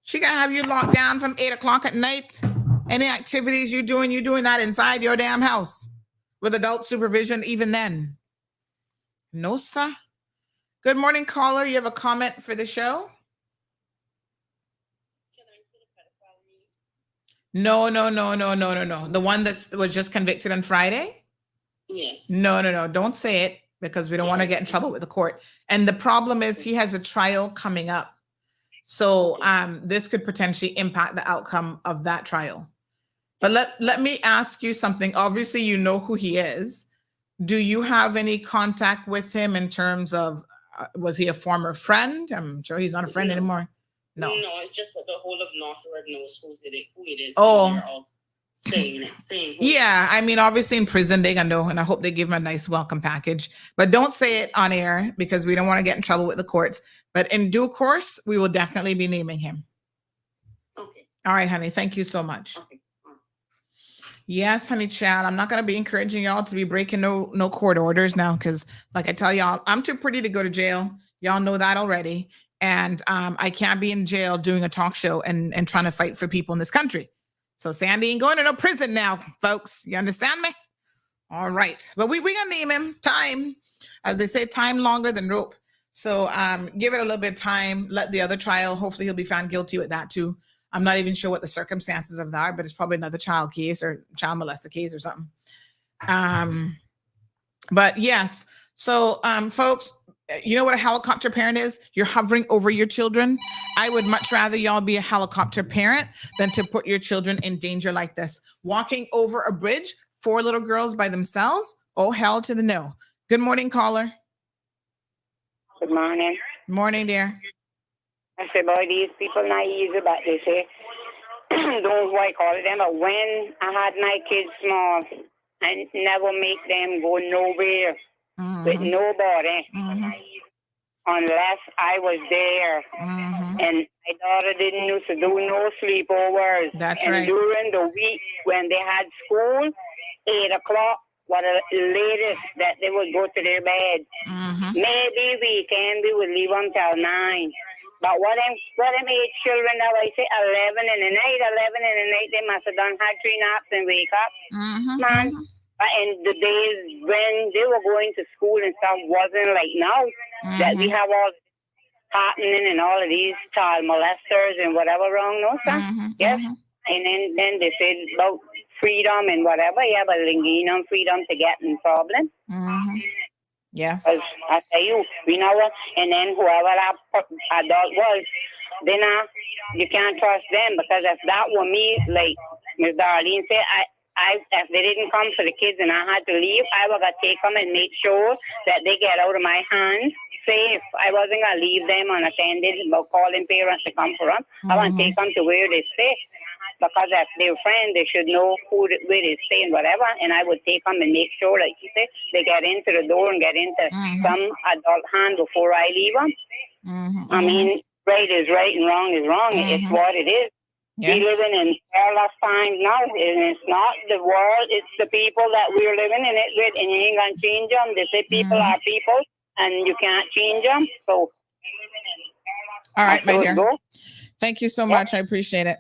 She gonna have you locked down from 8 o'clock at night. Any activities you're doing that inside your damn house with adult supervision even then. No, sir. Good morning, caller. You have a comment for the show? No. The one that was just convicted on Friday? Yes. No. Don't say it. because we don't want to get in trouble with the court. And the problem is he has a trial coming up. So this could potentially impact the outcome of that trial. But let me ask you something. Obviously, you know who he is. Do you have any contact with him in terms of, was he a former friend? I'm sure he's not a friend anymore. No, it's just that the whole of Northwood knows who it is. Oh. And they're all saying who Yeah, I mean, obviously in prison, they gonna know, and I hope they give him a nice welcome package. But don't say it on air because we don't want to get in trouble with the courts. But in due course, we will definitely be naming him. Okay. All right, honey. Thank you so much. Okay. Yes, honey, child. I'm not gonna be encouraging y'all to be breaking no court orders now, because like I tell y'all, I'm too pretty to go to jail. Y'all know that already. And I can't be in jail doing a talk show and trying to fight for people in this country. So Sandy ain't going to no prison now, folks. You understand me? All right. But we gonna name him. Time. As they say, time longer than rope. So give it a little bit of time. Let the other trial, hopefully he'll be found guilty with that too. I'm not even sure what the circumstances of that are, but it's probably another child case or child molester case or something. But yes. So folks, you know what a helicopter parent is? You're hovering over your children. I would much rather y'all be a helicopter parent than to put your children in danger like this. Walking over a bridge, 4 little girls by themselves. Oh, hell to the no. Good morning, caller. Good morning. Morning, dear. I say, boy, these people not easy, but they say, don't why call them. But when I had my kids small, I never make them go nowhere with nobody unless I was there. And my daughter didn't used to do no sleepovers. That's and right. During the week when they had school, 8 o'clock was the latest that they would go to their bed. Maybe weekend we would leave them till 9. But what them 8 children that I say 11 in the night, they must have done had 3 naps and wake up. Man. And the days when they were going to school and stuff wasn't like now that we have all happening and all of these child molesters and whatever wrong, no, son? Yes. And then they said about freedom and whatever. Yeah, but they gain on freedom to get in problem. Yes. I tell you, we know what, and then whoever that adult was, then you can't trust them, because if that were me, like Ms. Darlene said, if they didn't come for the kids and I had to leave, I was going to take them and make sure that they get out of my hands safe. I wasn't going to leave them unattended about calling parents to come for them. I want to take them to where they stay, because if they're friends, they should know where they stay and whatever. And I would take them and make sure, like you say, they get into the door and get into some adult hand before I leave them. I mean, right is right and wrong is wrong. It's what it is. Yes. We living in perilous times now, and it's not the world, it's the people that we're living in it with, and you ain't gonna change them. They say people are people, and you can't change them. So, all right, my dear. Thank you so much. I appreciate it.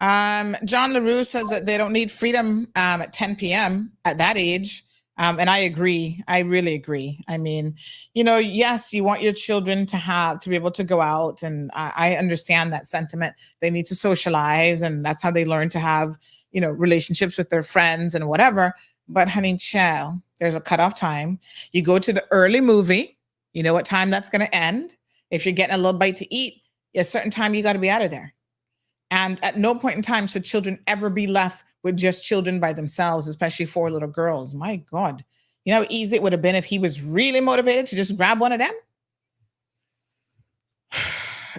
John LaRue says that they don't need freedom at 10 p.m. at that age. And I agree. I really agree. I mean, you know, yes, you want your children to be able to go out. And I understand that sentiment. They need to socialize, and that's how they learn to have, you know, relationships with their friends and whatever. But honey, child, there's a cutoff time. You go to the early movie, you know what time that's going to end. If you're getting a little bite to eat, at a certain time, you got to be out of there. And at no point in time should children ever be left with just children by themselves, especially 4 little girls. My God. You know how easy it would have been if he was really motivated to just grab one of them?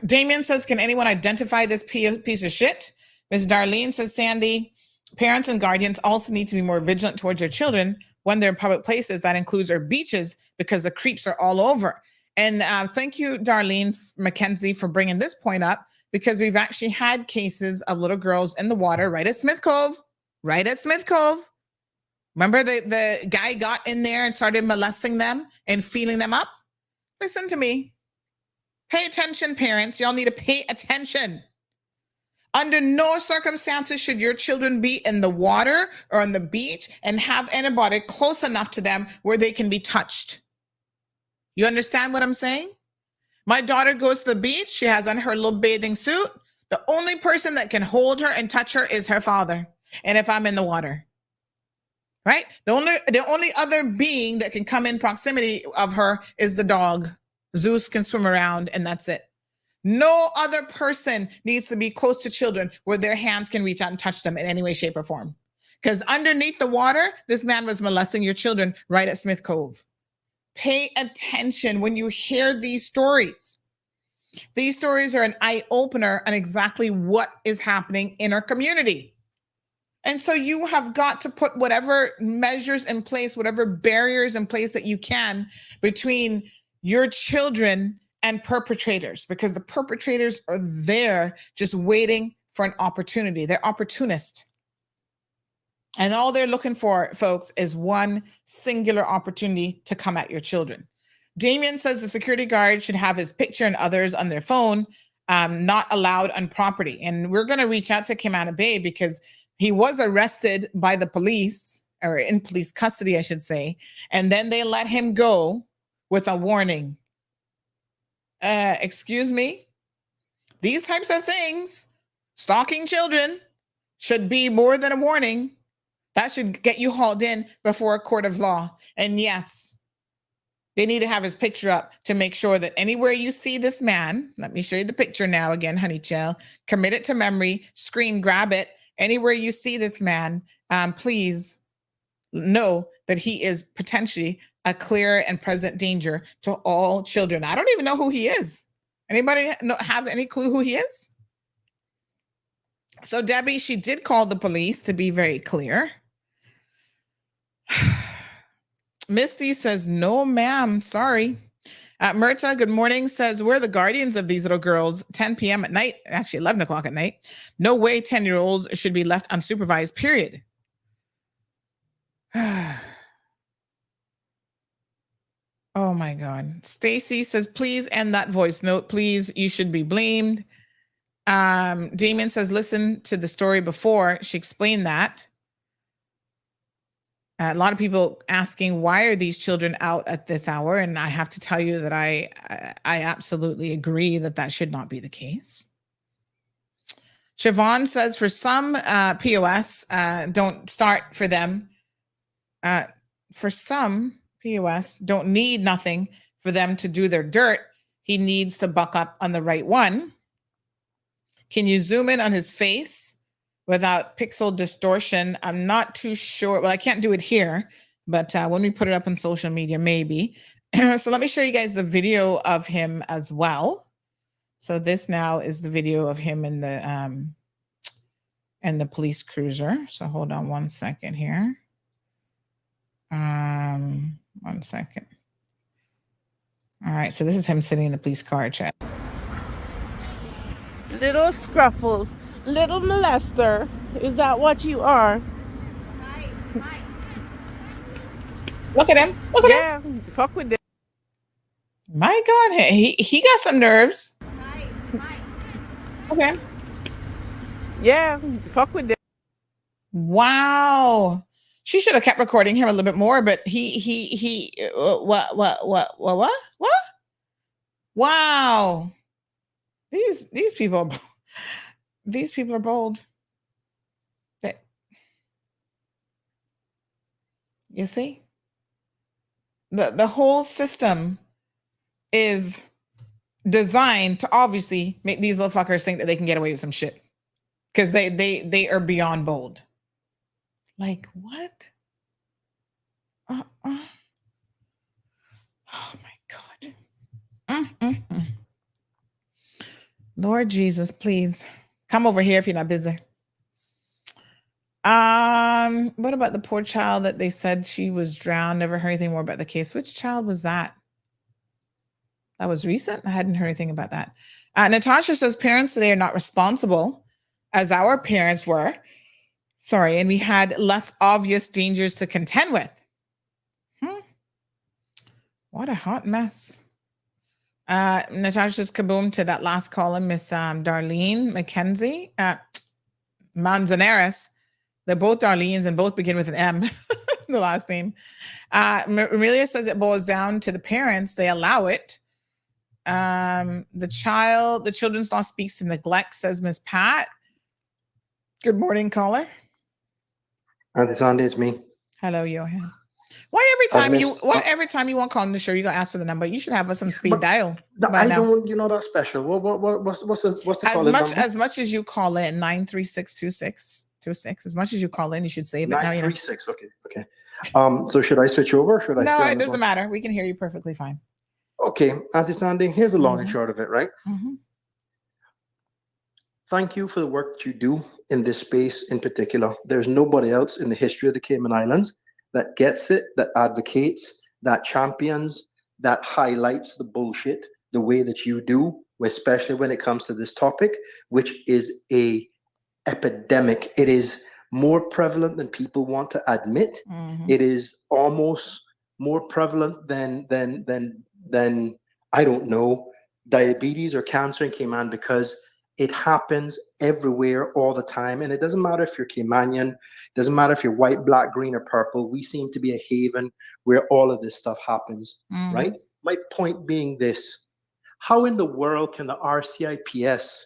Damien says, can anyone identify this piece of shit? Ms. Darlene says, Sandy, parents and guardians also need to be more vigilant towards their children when they're in public places. That includes our beaches, because the creeps are all over. And thank you, Darlene McKenzie, for bringing this point up, because we've actually had cases of little girls in the water right at Smith Cove. Remember the guy got in there and started molesting them and feeling them up? Listen to me. Pay attention, parents. Y'all need to pay attention. Under no circumstances should your children be in the water or on the beach and have anybody close enough to them where they can be touched. You understand what I'm saying? My daughter goes to the beach. She has on her little bathing suit. The only person that can hold her and touch her is her father. And if I'm in the water. right? The only other being that can come in proximity of her is the dog. Zeus can swim around, and that's it. No other person needs to be close to children where their hands can reach out and touch them in any way, shape, or form. Because underneath the water, this man was molesting your children right at Smith Cove. Pay attention when you hear these stories. These stories are an eye-opener on exactly what is happening in our community. And so you have got to put whatever measures in place, whatever barriers in place that you can between your children and perpetrators, because the perpetrators are there just waiting for an opportunity. They're opportunists. And all they're looking for, folks, is one singular opportunity to come at your children. Damien says the security guard should have his picture and others on their phone, not allowed on property. And we're going to reach out to Camana Bay because he was arrested by the police, or in police custody, I should say. And then they let him go with a warning. Excuse me? These types of things, stalking children, should be more than a warning. That should get you hauled in before a court of law. And yes, they need to have his picture up to make sure that anywhere you see this man, let me show you the picture now again, honey chill, commit it to memory, screen grab it. Anywhere you see this man, please know that he is potentially a clear and present danger to all children. I don't even know who he is. Anybody have any clue who he is? So Debbie, she did call the police, to be very clear. Misty says, no, ma'am, sorry. Myrta, good morning, says, we're the guardians of these little girls, 10 p.m. at night, actually 11 o'clock at night. No way 10-year-olds should be left unsupervised, period. Oh my God. Stacy says, please end that voice note. Please, you should be blamed. Damien says, listen to the story before. She explained that. A lot of people asking, why are these children out at this hour? And I have to tell you that I absolutely agree that that should not be the case. Siobhan says, for some POS, don't start for them. For some POS, don't need nothing for them to do their dirt. He needs to buck up on the right one. Can you zoom in on his face without pixel distortion? I'm not too sure. Well, I can't do it here, but when we put it up on social media, maybe. So let me show you guys the video of him as well. So this now is the video of him in the police cruiser. So hold on one second here. 1 second. All right, so this is him sitting in the police car, chat. Little scruffles, little molester. Is that what you are? Look at him. Look at him. Fuck with them. My God, he got some nerves. Okay. Yeah, fuck with them. Wow. She should have kept recording him a little bit more, but what? Wow. These people are bold. You see? The whole system is designed to obviously make these little fuckers think that they can get away with some shit. Because they are beyond bold. Like what? Oh my God. Lord Jesus, please come over here if you're not busy. What about the poor child that they said she was drowned? Never heard anything more about the case. Which child was that? That was recent? I hadn't heard anything about that. Natasha says parents today are not responsible as our parents were. Sorry, and we had less obvious dangers to contend with. What a hot mess. Natasha's kaboom to that last column, Miss Darlene McKenzie. Manzanares. They're both Darlene's and both begin with an M, the last name. Amelia says it boils down to the parents. They allow it. The children's law speaks to neglect, says Miss Pat. Good morning, caller. This Andy, it's me. Hello, Johan. Why every time you want to call in the show, you're gonna ask for the number? You should have us on speed dial. I don't, that's special. What's the call in number? As much as you call in 936-2626. As much as you call in, you should save it. 936. Okay. So should I switch over? Or should I? No, it doesn't matter. We can hear you perfectly fine. Okay, Auntie Sandy, here's the long and short of it, right? Thank you for the work that you do in this space in particular. There's nobody else in the history of the Cayman Islands that gets it, that advocates, that champions, that highlights the bullshit the way that you do, especially when it comes to this topic, which is a epidemic. It is more prevalent than people want to admit. It is almost more prevalent than I don't know, diabetes or cancer in Cayman, because it happens everywhere all the time. And it doesn't matter if you're Caymanian, doesn't matter if you're white, black, green, or purple. We seem to be a haven where all of this stuff happens, right? My point being this: how in the world can the RCIPS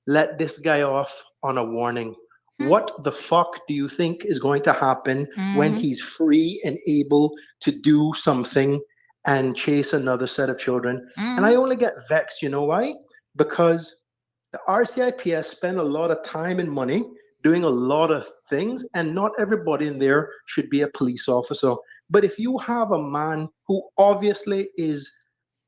let this guy off on a warning? What the fuck do you think is going to happen when he's free and able to do something and chase another set of children? And I only get vexed, you know why? Because the RCIPS spend a lot of time and money doing a lot of things, and not everybody in there should be a police officer. But if you have a man who obviously is,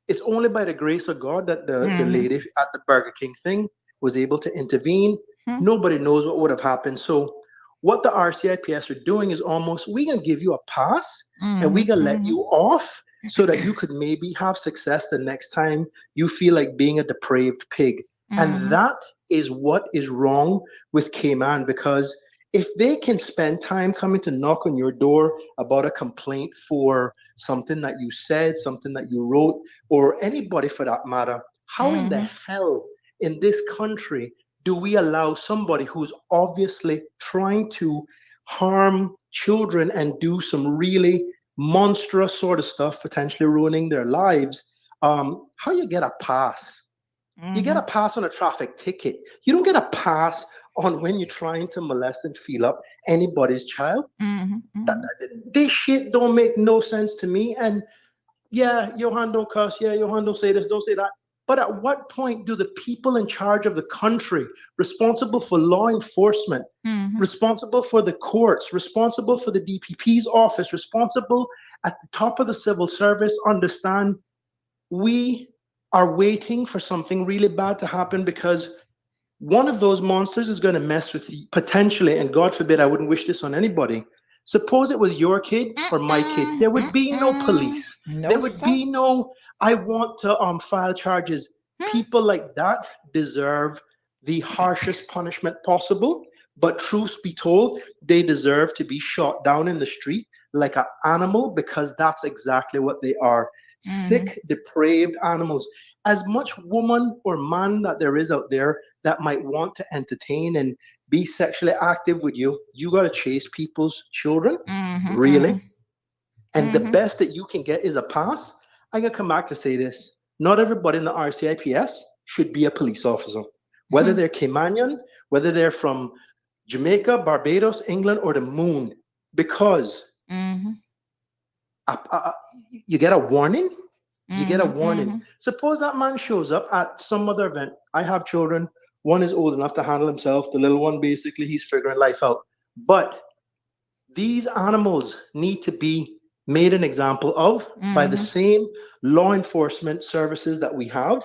it's only by the grace of God that the lady at the Burger King thing was able to intervene. Nobody knows what would have happened. So what the RCIPS are doing is almost, we're going to give you a pass and we're going to let you off so that you could maybe have success the next time you feel like being a depraved pig. And that is what is wrong with Cayman, because if they can spend time coming to knock on your door about a complaint for something that you said, something that you wrote, or anybody for that matter, how in the hell in this country do we allow somebody who's obviously trying to harm children and do some really monstrous sort of stuff, potentially ruining their lives, how you get a pass? You get a pass on a traffic ticket. You don't get a pass on when you're trying to molest and feel up anybody's child. This shit don't make no sense to me. And yeah, Johan don't cuss. Yeah, Johan don't say this, don't say that. But at what point do the people in charge of the country, responsible for law enforcement, responsible for the courts, responsible for the DPP's office, responsible at the top of the civil service, understand we are waiting for something really bad to happen because one of those monsters is going to mess with you potentially, and God forbid, I wouldn't wish this on anybody. Suppose it was your kid or my kid. There would be no police. There would be no, I want to file charges. People like that deserve the harshest punishment possible. But truth be told, they deserve to be shot down in the street like an animal, because that's exactly what they are. Sick, depraved animals. As much woman or man that there is out there that might want to entertain and be sexually active with you, you got to chase people's children, really? And the best that you can get is a pass. I'm going to come back to say this. Not everybody in the RCIPS should be a police officer, whether they're Caymanian, whether they're from Jamaica, Barbados, England, or the moon, because you get a warning. You get a warning. Suppose that man shows up at some other event. I have children. One is old enough to handle himself. The little one, basically, he's figuring life out. But these animals need to be made an example of by the same law enforcement services that we have.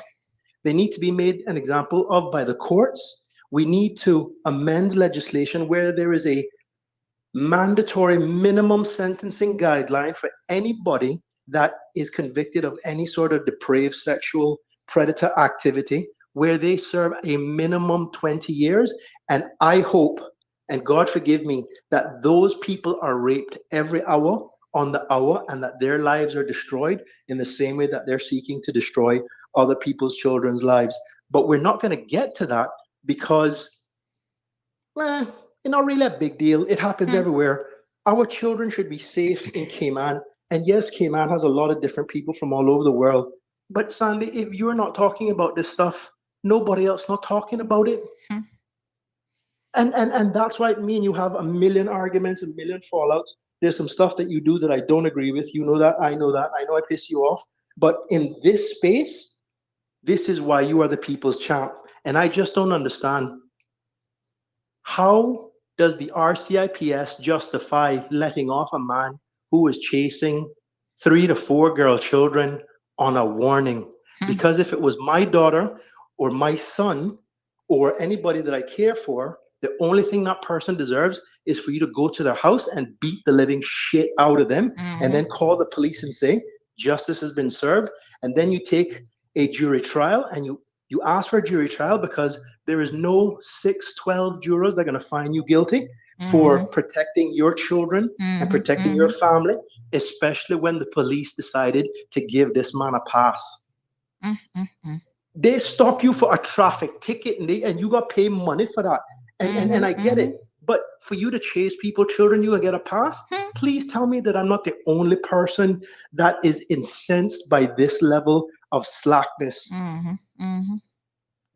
They need to be made an example of by the courts. We need to amend legislation where there is a mandatory minimum sentencing guideline for anybody that is convicted of any sort of depraved sexual predator activity, where they serve a minimum 20 years. And I hope, and God forgive me, that those people are raped every hour on the hour, and that their lives are destroyed in the same way that they're seeking to destroy other people's children's lives. But we're not going to get to that because, well, it's not really a big deal. It happens everywhere. Our children should be safe in Cayman. And yes, Cayman has a lot of different people from all over the world. But Sandy, if you're not talking about this stuff, nobody else not talking about it. And that's why me and you have a million arguments, a million fallouts. There's some stuff that you do that I don't agree with. You know that. I know that. I know I piss you off. But in this space, this is why you are the people's champ. And I just don't understand. How does the RCIPS justify letting off a man who is chasing 3 to 4 girl children on a warning? Because if it was my daughter or my son or anybody that I care for, the only thing that person deserves is for you to go to their house and beat the living shit out of them and then call the police and say, justice has been served. And then you take a jury trial and you ask for a jury trial because there is no 6-12 jurors that are going to find you guilty for protecting your children and protecting your family, especially when the police decided to give this man a pass. They stop you for a traffic ticket and you got to pay money for that. And I get it. But for you to chase people, children, you will get a pass. Please tell me that I'm not the only person that is incensed by this level of slackness.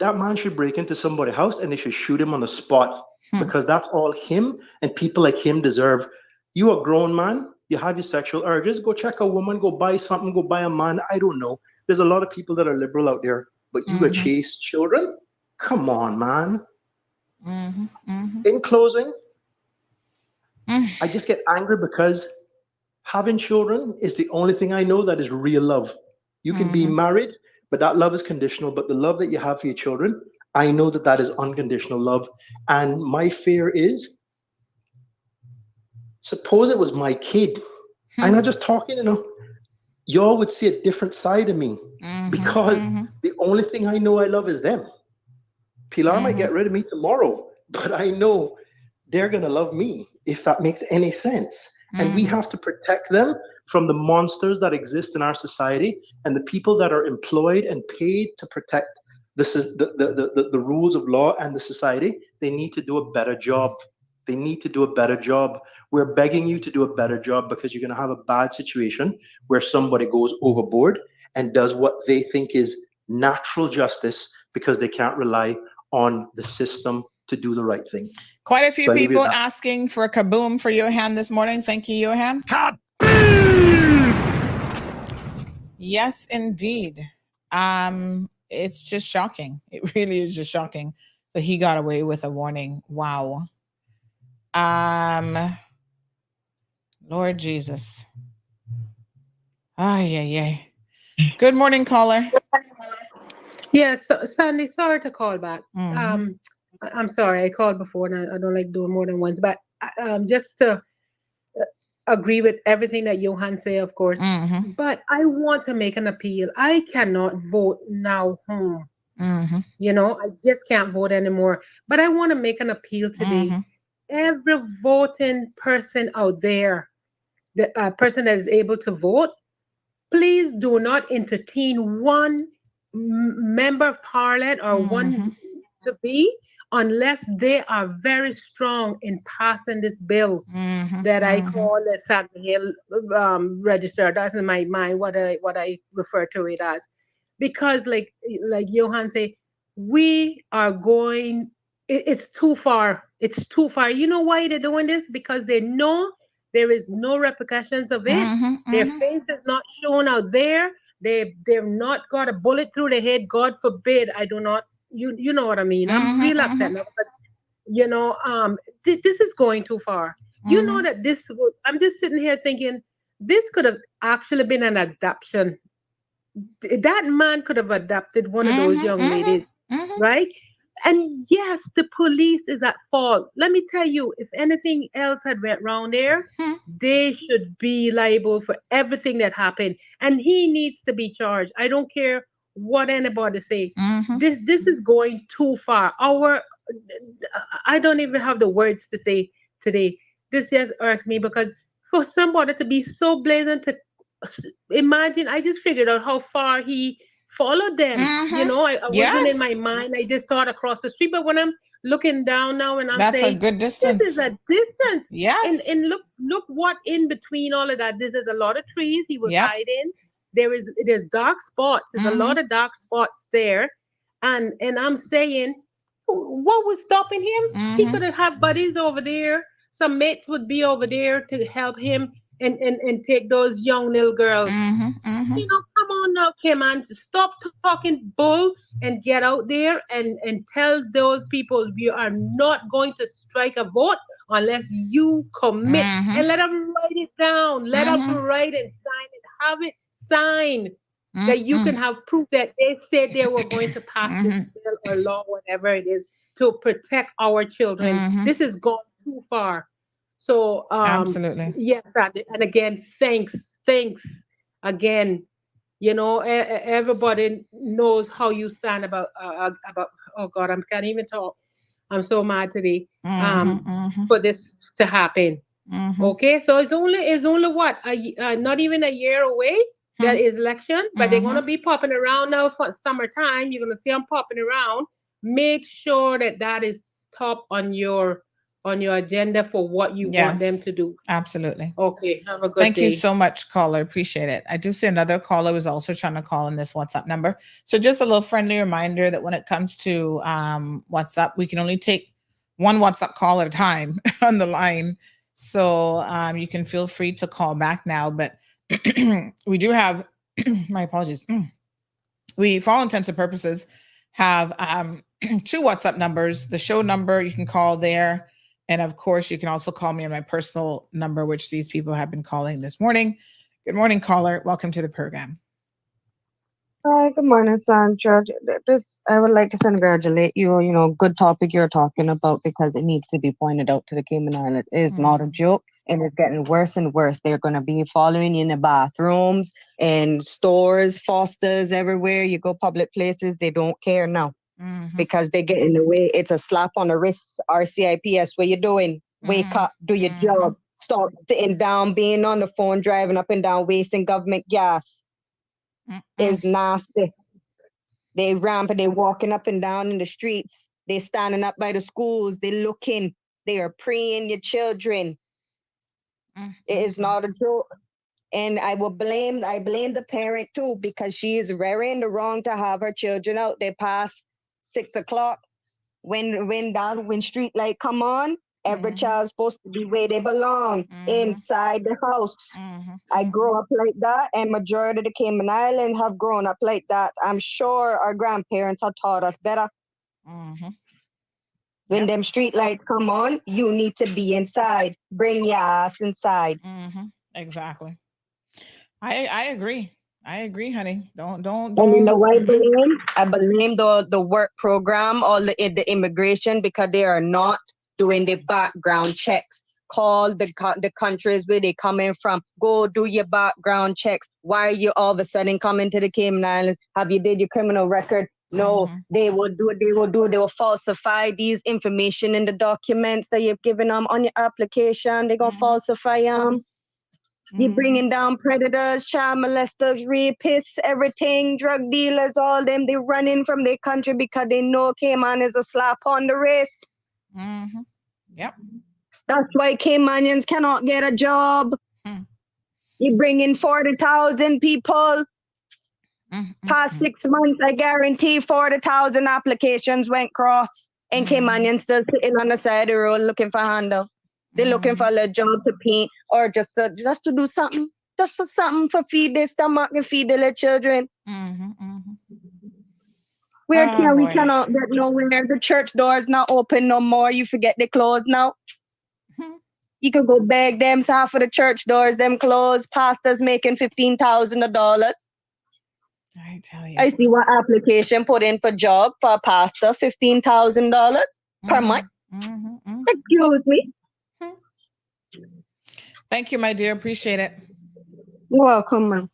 That man should break into somebody's house and they should shoot him on the spot because that's all him and people like him deserve. You a grown man, you have your sexual urges, go check a woman, go buy something, go buy a man. I don't know. There's a lot of people that are liberal out there, but you go chase children? Come on, man. In closing, I just get angry because having children is the only thing I know that is real love. You can be married, but that love is conditional. But the love that you have for your children, I know that that is unconditional love. And my fear is, suppose it was my kid. I'm not just talking, y'all would see a different side of me because the only thing I know I love is them. Pilar might get rid of me tomorrow, but I know they're going to love me, if that makes any sense. And we have to protect them from the monsters that exist in our society and the people that are employed and paid to protect the rules of law and the society. They need to do a better job. They need to do a better job. We're begging you to do a better job because you're going to have a bad situation where somebody goes overboard and does what they think is natural justice because they can't rely on the system to do the right thing. Quite a few people asking for a kaboom for Johan this morning. Thank you, Johan. Kaboom! Yes, indeed. It's just shocking. It really is just shocking that he got away with a warning. Wow. Lord Jesus. Yeah. Good morning, caller. Yes, Sandy, sorry to call back. I'm sorry, I called before and I don't like doing more than once, but just to agree with everything that Johan said, of course, but I want to make an appeal. I cannot vote now. I just can't vote anymore, but I want to make an appeal today. Every voting person out there, the person that is able to vote, please do not entertain one member of parliament or one to be unless they are very strong in passing this bill that I call the Saturday Hill Register. That's in my mind what I refer to it as, because like Johan say, we are going. It's too far. It's too far. You know why they're doing this? Because they know there is no repercussions of it. Their face is not shown out there. They've not got a bullet through the head. God forbid. I do not. You know what I mean. I'm real upset now, but this is going too far. You know that this. I'm just sitting here thinking this could have actually been an adoption. That man could have adopted one of those young ladies, right? And yes, the police is at fault. Let me tell you, if anything else had went wrong there, they should be liable for everything that happened. And he needs to be charged. I don't care what anybody say. This is going too far. I don't even have the words to say today. This just irks me because for somebody to be so blatant to imagine, I just figured out how far he followed them. I wasn't in my mind. I just thought across the street. But when I'm looking down now and I'm That's saying, a good distance. This is a distance. Yes. And look what in between all of that. This is a lot of trees he was hiding. There's dark spots. There's a lot of dark spots there. And I'm saying, what was stopping him? He could have had buddies over there some mates would be over there to help him and take those young little girls. You know, come on now, Kim, and stop talking bull and get out there and tell those people you are not going to strike a vote unless you commit, and let them write it down. Let them write and sign it. Have it signed that you can have proof that they said they were going to pass this bill or law, whatever it is, to protect our children. This has gone too far. So absolutely, yes, and again, thanks again. You know, everybody knows how you stand about. Oh God, I can't even talk. I'm so mad today. For this to happen. Okay, so it's only what not even a year away. That is election, but they're gonna be popping around now for summertime. You're gonna see them popping around. Make sure that is top on your agenda for what you want them to do. Absolutely. Okay, have a good Thank day. you so much, caller. Appreciate it. I do see another caller was also trying to call in this WhatsApp number. So just a little friendly reminder that when it comes to WhatsApp, we can only take one WhatsApp call at a time on the line. So you can feel free to call back now. But we do have, my apologies. We, for all intents and purposes, have two WhatsApp numbers. The show number, you can call there. And of course, you can also call me on my personal number, which these people have been calling this morning. Good morning, caller. Welcome to the program. Hi, good morning, Sandra. I would like to congratulate you. You know, good topic you're talking about because it needs to be pointed out to the Cayman Islands. It is not a joke, and it's getting worse and worse. They're going to be following you in the bathrooms and stores, fosters everywhere. You go public places, they don't care now. Because they get in the way. It's a slap on the wrist. RCIPS, what you doing? Wake up, do your job. Stop sitting down, being on the phone, driving up and down, wasting government gas. Is nasty. They rampant, they walking up and down in the streets. They standing up by the schools. They looking. They are preying your children. It is not a joke. And I blame the parent too, because she is very in the wrong to have her children out there past 6 o'clock. When street light come on, every child's supposed to be where they belong, inside the house. I grew up like that, and majority of the Cayman Islands have grown up like that. I'm sure our grandparents have taught us better. When them street lights come on, you need to be inside. Bring your ass inside. Exactly. I agree. I agree, honey. Don't. And you know what I blame? I blame the work program or the immigration, because they are not doing the background checks. Call the countries where they coming from. Go do your background checks. Why are you all of a sudden coming to the Cayman Islands? Have you did your criminal record? No, they will falsify these information in the documents that you've given them on your application. They're gonna falsify them. You're bringing down predators, child molesters, rapists, everything, drug dealers, all them. They running from their country because they know Cayman is a slap on the wrist. Yep. That's why Caymanians cannot get a job. You bring in 40,000 people. Past 6 months, I guarantee 40,000 applications went cross. And Caymanians still sitting on the side of the road looking for handle. They're looking for a job to paint or just to do something. Just for something for feed their stomach and feed their little children. We cannot get nowhere. The church doors not open no more. You forget they closed now. You can go beg them. Half of the church doors, them closed. Pastors making $15,000. I tell you. I see one application put in for job for a pastor, $15,000 per month. Excuse me. Thank you, my dear. Appreciate it. You're welcome, ma'am.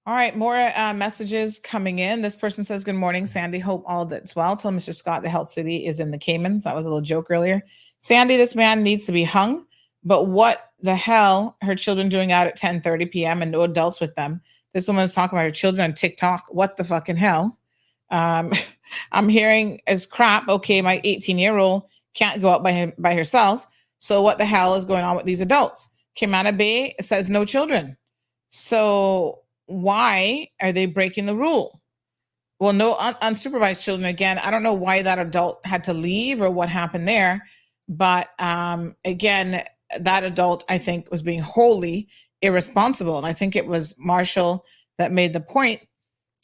All right, more messages coming in. This person says, good morning, Sandy. Hope all that's well. Tell Mr. Scott the Health City is in the Caymans. That was a little joke earlier. Sandy, this man needs to be hung. But what the hell her children doing out at 10:30 p.m. and no adults with them? This woman is talking about her children on TikTok. What the fucking hell? I'm hearing as crap. Okay, my 18-year-old can't go out by herself. So what the hell is going on with these adults? Cayman Bay says no children. So why are they breaking the rule? Well, no unsupervised children. Again, I don't know why that adult had to leave or what happened there, But again, that adult, I think, was being wholly irresponsible. And I think it was Marshall that made the point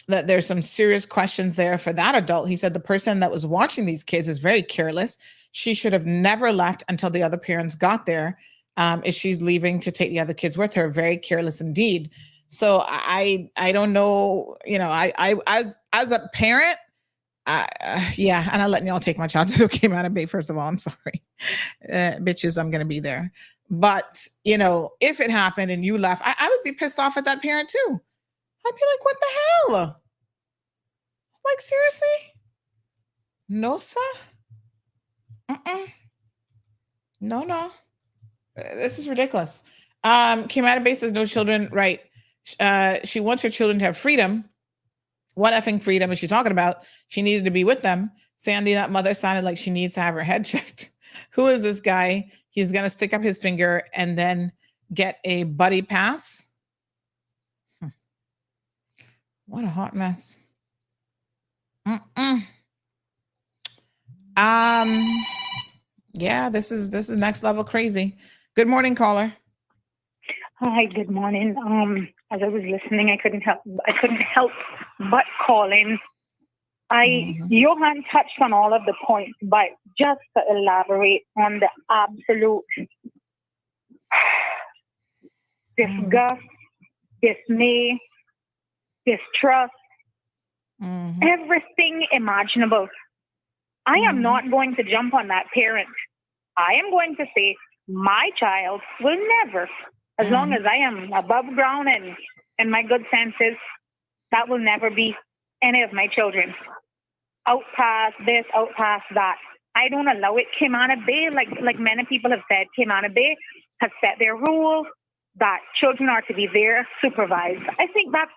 that there's some serious questions there for that adult. He said the person that was watching these kids is very careless. She should have never left until the other parents got there. If she's leaving to take the other kids with her, very careless indeed. So I don't know, I as a parent, yeah, and I'm letting y'all take my child to Cayman Bay. First of all, I'm sorry, bitches, I'm gonna be there. But if it happened and you left, I would be pissed off at that parent too. I'd be like, what the hell? Like, seriously? No, sir. No. This is ridiculous. Cayman Bay says no children. Right. She wants her children to have freedom. What effing freedom is she talking about? She needed to be with them. Sandy, that mother sounded like she needs to have her head checked. Who is this guy? He's going to stick up his finger and then get a buddy pass. What a hot mess. Yeah, this is next level crazy. Good morning, caller. Hi, good morning. As I was listening, I couldn't help but call in. Johan touched on all of the points, but just to elaborate on the absolute disgust, dismay, distrust, everything imaginable. I am not going to jump on that parent. I am going to say my child will never, as long as I am above ground and my good senses, that will never be any of my children. Out past this, out past that. I don't allow it. Cayman Bay, like many people have said, Cayman Bay has set their rules that children are to be there supervised. I think that's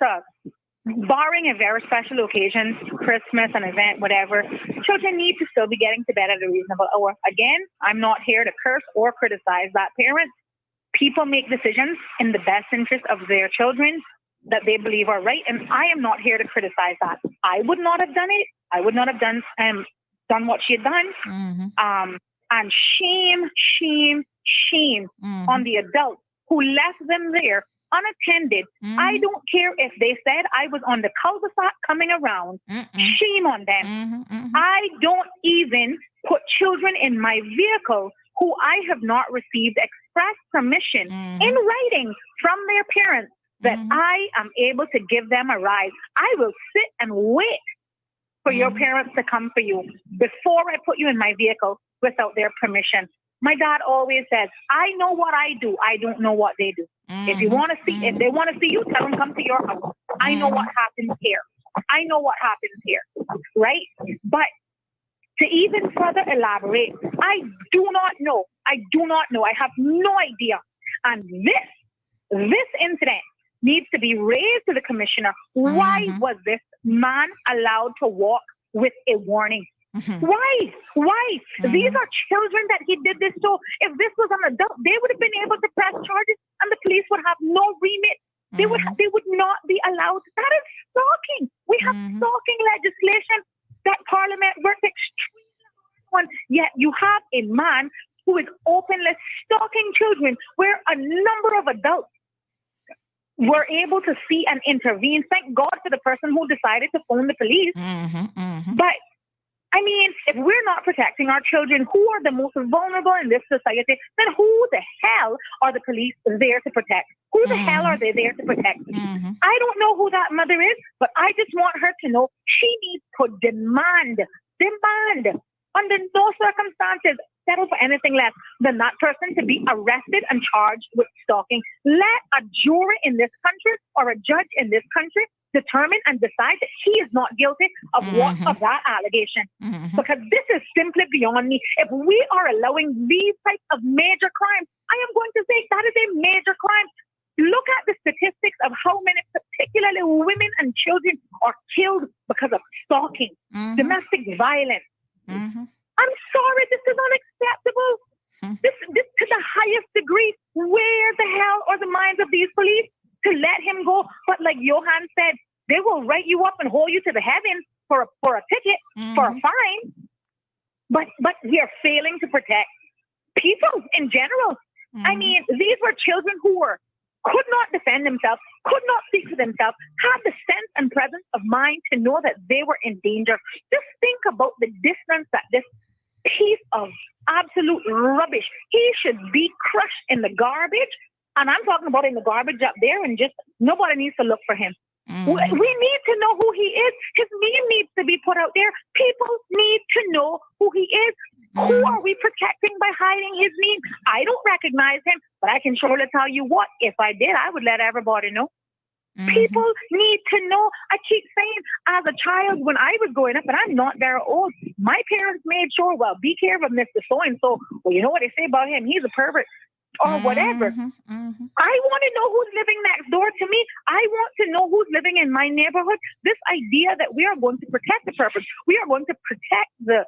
barring a very special occasion, Christmas, an event, whatever, children need to still be getting to bed at a reasonable hour. Again, I'm not here to curse or criticize that parent. People make decisions in the best interest of their children that they believe are right, and I am not here to criticize that. I would not have done it. I would not have done what she had done. And shame on the adult who left them there unattended. I don't care if they said I was on the cul-de-sac coming around. Shame on them. I don't even put children in my vehicle who I have not received express permission in writing from their parents that I am able to give them a ride. I will sit and wait for your parents to come for you before I put you in my vehicle without their permission. My dad always says, I know what I do. I don't know what they do. If you want to see, if they want to see you, tell them come to your house. I know what happens here. I know what happens here. Right? But to even further elaborate, I do not know. I have no idea. And this incident needs to be raised to the commissioner. Why was this man allowed to walk with a warning? Why? These are children that he did this to. If this was an adult, they would have been able to press charges and the police would have no remit. They would not be allowed. That is stalking. We have stalking legislation that Parliament works extremely hard on. Yet you have a man who is openly stalking children where a number of adults were able to see and intervene. Thank God for the person who decided to phone the police. But I mean, if we're not protecting our children, who are the most vulnerable in this society, then who the hell are the police there to protect? Who the hell are they there to protect? I don't know who that mother is, but I just want her to know she needs to demand, under no circumstances, settle for anything less than that person to be arrested and charged with stalking. Let a jury in this country or a judge in this country determine and decide that he is not guilty of of that allegation. Because this is simply beyond me. If we are allowing these types of major crimes, I am going to say that is a major crime. Look at the statistics of how many, particularly women and children, are killed because of stalking, domestic violence. I'm sorry, this is unacceptable. This to the highest degree. Where the hell are the minds of these police to let him go? But like Johan said, they will write you up and hold you to the heavens for a ticket, for a fine. But we are failing to protect. people in general. I mean, these were children who could not defend themselves, could not speak for themselves, had the sense and presence of mind to know that they were in danger. Just think about the distance that this piece of absolute rubbish, he should be crushed in the garbage. And I'm talking about in the garbage up there, and just nobody needs to look for him. We need to know who he is. His name needs to be put out there. People need to know who he is. Who are we protecting by hiding his name? I don't recognize him, but I can surely tell you what, if I did, I would let everybody know. People need to know. I keep saying, as a child, when I was growing up, and I'm not very old, my parents made sure, well, be careful, Mr. So-and-so. Well, you know what they say about him? He's a pervert. Or whatever. I want to know who's living next door to me. I want to know who's living in my neighborhood. This idea that we are going to protect the perpetrator, we are going to protect the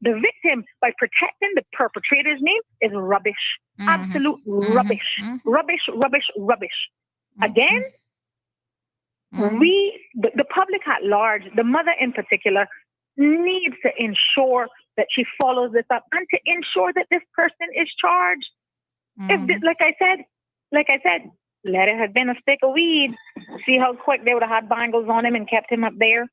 victim by protecting the perpetrator's name is rubbish. Absolute rubbish. Rubbish, rubbish, rubbish. Again, the public at large, the mother in particular, needs to ensure that she follows this up and to ensure that this person is charged. If, like I said, let it have been a stick of weed. See how quick they would have had bangles on him and kept him up there.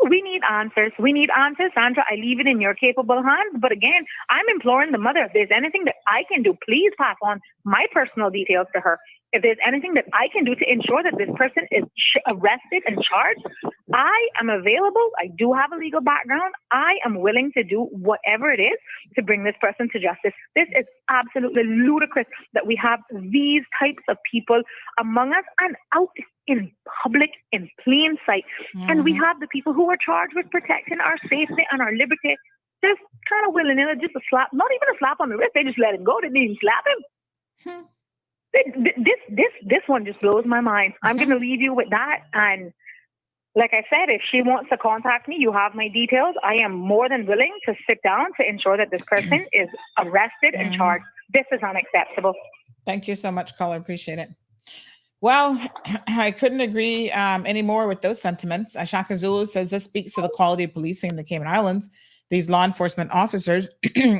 We need answers. We need answers. Sandra, I leave it in your capable hands. But again, I'm imploring the mother, if there's anything that I can do, please pass on my personal details to her. If there's anything that I can do to ensure that this person is arrested and charged, I am available. I do have a legal background. I am willing to do whatever it is to bring this person to justice. This is absolutely ludicrous that we have these types of people among us and out in public, in plain sight. And we have the people who are charged with protecting our safety and our liberty just kind of willy-nilly, just a slap, not even a slap on the wrist. They just let him go. They didn't even slap him. This one just blows my mind. I'm going to leave you with that. And like I said, if she wants to contact me, you have my details. I am more than willing to sit down to ensure that this person is arrested and charged. This is unacceptable. Thank you so much, caller. Appreciate it. Well, I couldn't agree anymore with those sentiments. Shaka Zulu says this speaks to the quality of policing in the Cayman Islands. These law enforcement officers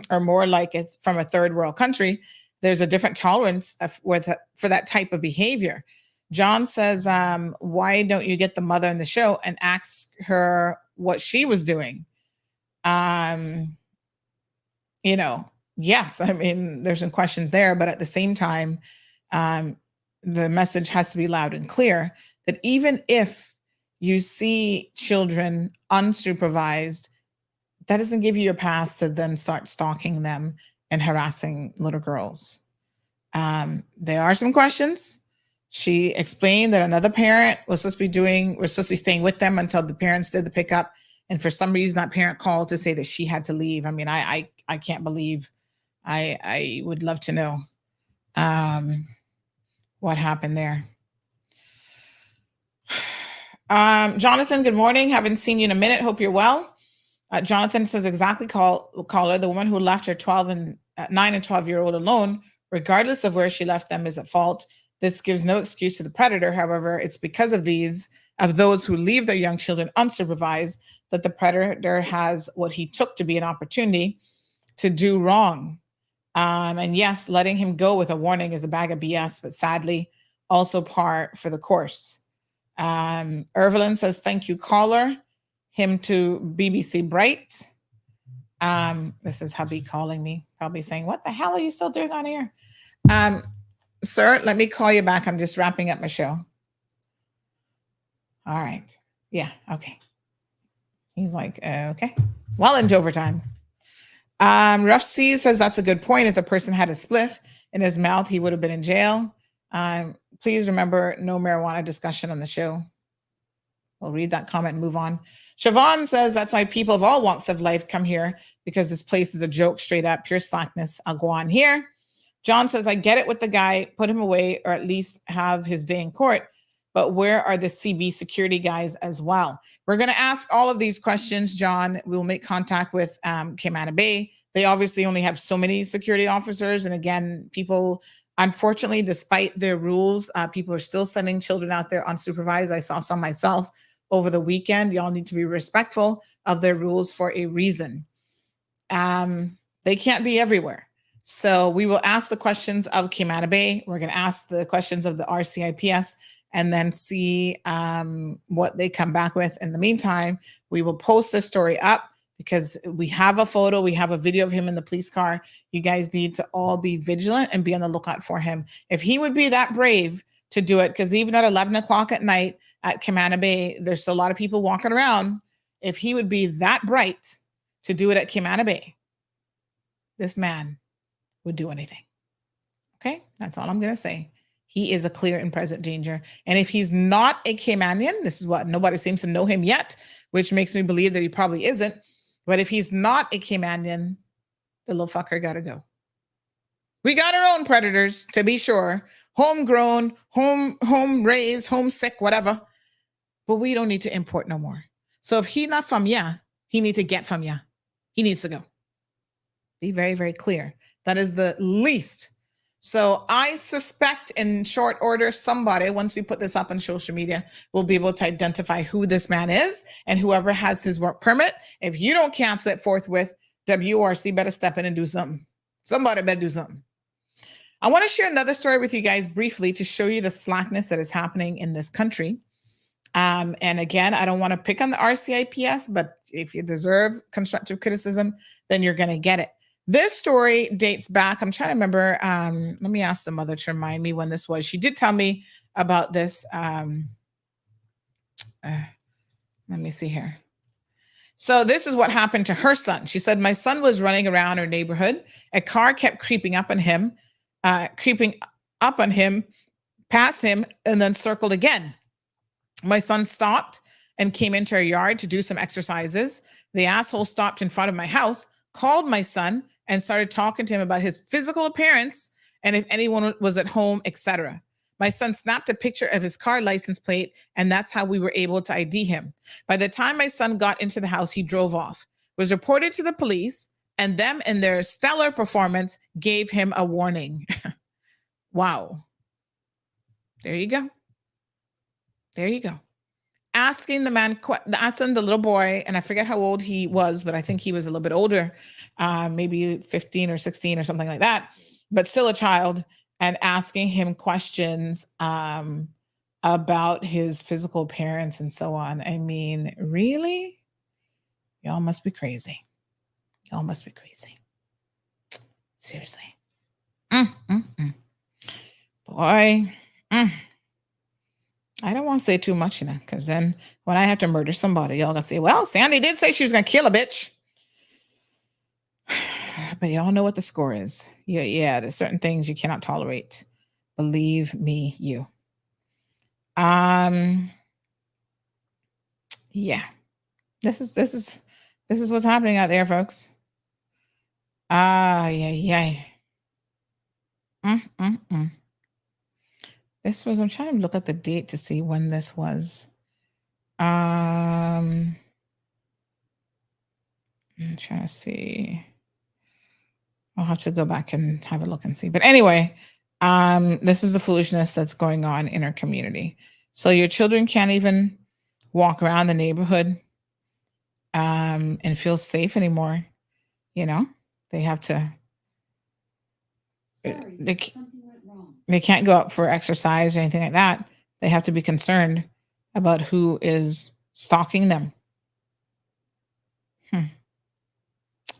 are more like it's from a third world country. There's a different tolerance for that type of behavior. John says, why don't you get the mother in the show and ask her what she was doing? Yes, I mean, there's some questions there, but at the same time, the message has to be loud and clear that even if you see children unsupervised, that doesn't give you a pass to then start stalking them and harassing little girls. There are some questions. She explained that another parent was supposed to be staying with them until the parents did the pickup. And for some reason, that parent called to say that she had to leave. I mean, I can't believe. I would love to know what happened there. Jonathan, good morning. Haven't seen you in a minute. Hope you're well. Jonathan says exactly, caller, the woman who left her 9 and 12-year-old alone, regardless of where she left them, is at fault. This gives no excuse to the predator. However, it's because of those who leave their young children unsupervised that the predator has what he took to be an opportunity to do wrong. And yes, letting him go with a warning is a bag of BS, but sadly, also par for the course. Irvelin says, thank you, caller. Him to BBC Bright. This is hubby calling me, probably saying, what the hell are you still doing on air? Sir, let me call you back. I'm just wrapping up my show. All right. Yeah, okay. He's like, okay. Well into overtime. Rough C says that's a good point. If the person had a spliff in his mouth, he would have been in jail. Please remember, no marijuana discussion on the show. We'll read that comment and move on. Siobhan says that's why people of all walks of life come here, because this place is a joke, straight up, pure slackness. I'll go on here. John says, I get it with the guy, put him away or at least have his day in court. But where are the CB security guys as well? We're going to ask all of these questions, John. We'll make contact with Cayman Bay. They obviously only have so many security officers. And again, people, unfortunately, despite their rules, people are still sending children out there unsupervised. I saw some myself over the weekend. Y'all need to be respectful of their rules for a reason. They can't be everywhere. So we will ask the questions of Camana Bay. We're going to ask the questions of the RCIPS and then see what they come back with. In the meantime, we will post this story up because we have a photo, we have a video of him in the police car. You guys need to all be vigilant and be on the lookout for him. If he would be that brave to do it, because even at 11 o'clock at night at Camana Bay, there's a lot of people walking around. If he would be that bright to do it at Camana Bay, this man would do anything. Okay, that's all I'm going to say. He is a clear and present danger. And if he's not a Caymanian, this is what nobody seems to know him yet, which makes me believe that he probably isn't. But if he's not a Caymanian, the little fucker got to go. We got our own predators, to be sure. Homegrown, home raised, homesick, whatever. But we don't need to import no more. So if he not from ya, he need to get from ya. He needs to go. Be very, very clear. That is the least. So I suspect in short order, somebody, once we put this up on social media, will be able to identify who this man is and whoever has his work permit. If you don't cancel it forthwith, WRC better step in and do something. Somebody better do something. I want to share another story with you guys briefly to show you the slackness that is happening in this country. And again, I don't want to pick on the RCIPS, but if you deserve constructive criticism, then you're going to get it. This story dates back. I'm trying to remember. Let me ask the mother to remind me when this was. She did tell me about this. Let me see here. So this is what happened to her son. She said, my son was running around her neighborhood. A car kept creeping up on him, past him, and then circled again. My son stopped and came into our yard to do some exercises. The asshole stopped in front of my house, called my son, and started talking to him about his physical appearance and if anyone was at home, etc. My son snapped a picture of his car license plate, and that's how we were able to ID him. By the time my son got into the house, he drove off, was reported to the police, and them in their stellar performance gave him a warning. Wow. There you go. There you go. Asking the man, asking the little boy, and I forget how old he was, but I think he was a little bit older, maybe 15 or 16 or something like that, but still a child, and asking him questions about his physical appearance and so on. I mean, really? Y'all must be crazy. Y'all must be crazy. Seriously. Boy. I don't want to say too much, because then when I have to murder somebody, y'all gonna say, well, Sandy did say she was gonna kill a bitch. But y'all know what the score is. Yeah, there's certain things you cannot tolerate. Believe me, you. Yeah. This is what's happening out there, folks. Yeah. This was, I'm trying to look at the date to see when this was. I'm trying to see. I'll have to go back and have a look and see. But anyway, this is the foolishness that's going on in our community. So your children can't even walk around the neighborhood and feel safe anymore. You know, they have to. They can't go out for exercise or anything like that. They have to be concerned about who is stalking them.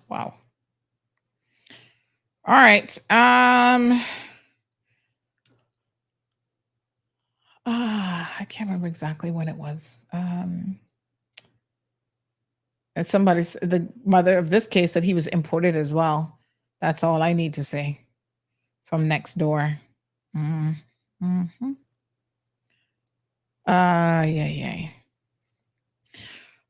Wow. All right. I can't remember exactly when it was. The mother of this case said he was imported as well. That's all I need to say from next door. Yeah.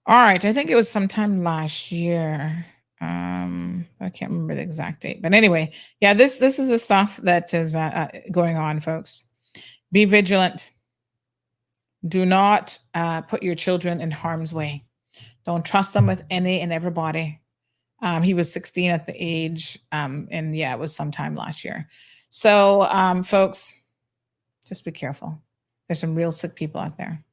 All right. I think it was sometime last year. I can't remember the exact date, but anyway, yeah, this is the stuff that is going on, folks. Be vigilant. Do not put your children in harm's way. Don't trust them with any and everybody. He was 16 at the age, and yeah, it was sometime last year. So, folks, just be careful. There's some real sick people out there.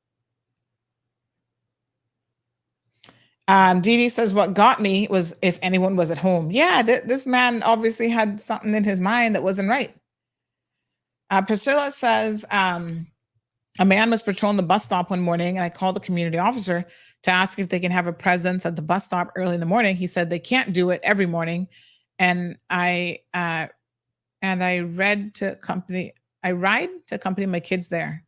Dee Dee says, what got me was if anyone was at home. Yeah, this man obviously had something in his mind that wasn't right. Priscilla says, a man was patrolling the bus stop one morning, and I called the community officer to ask if they can have a presence at the bus stop early in the morning. He said they can't do it every morning. And I ride to accompany my kids there.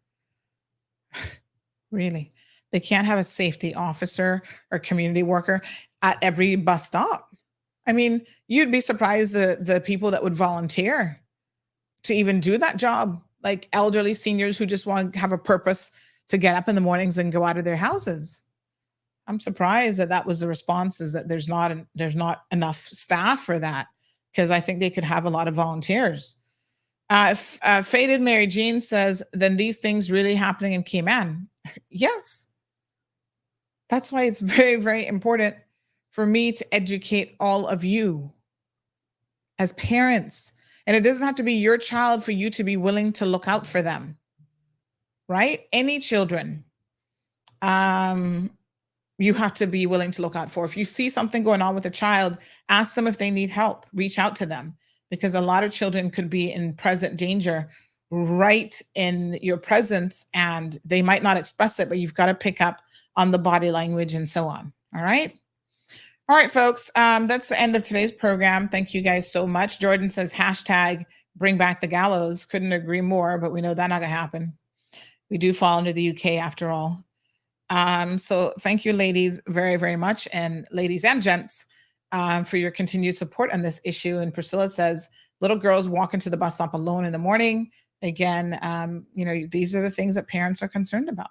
Really? They can't have a safety officer or community worker at every bus stop. I mean, you'd be surprised the people that would volunteer to even do that job, like elderly seniors who just want to have a purpose to get up in the mornings and go out of their houses. I'm surprised that was the response, is that there's not enough staff for that, because I think they could have a lot of volunteers. Faded Mary Jean says, then these things really happening in Cayman? Yes. That's why it's very, very important for me to educate all of you as parents. And it doesn't have to be your child for you to be willing to look out for them, right? Any children, you have to be willing to look out for. If you see something going on with a child, ask them if they need help, reach out to them, because a lot of children could be in present danger right in your presence, and they might not express it, but you've got to pick up on the body language and so on. All right. All right, folks. That's the end of today's program. Thank you guys so much. Jordan says, #bring back the gallows. Couldn't agree more, but we know that's not going to happen. We do fall into the UK after all. So thank you, ladies, very, very much. And ladies and gents, for your continued support on this issue. And Priscilla says, little girls walk into the bus stop alone in the morning. Again, these are the things that parents are concerned about.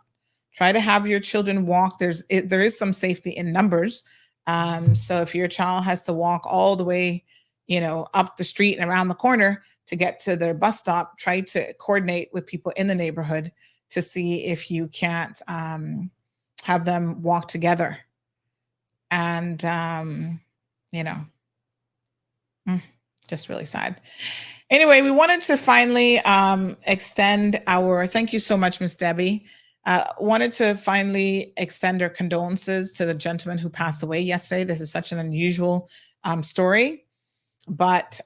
Try to have your children walk. There is some safety in numbers. So if your child has to walk all the way, up the street and around the corner to get to their bus stop, try to coordinate with people in the neighborhood to see if you can't have them walk together. And, just really sad. Anyway, we wanted to finally extend our, thank you so much, Miss Debbie. Wanted to finally extend our condolences to the gentleman who passed away yesterday. This is such an unusual story, but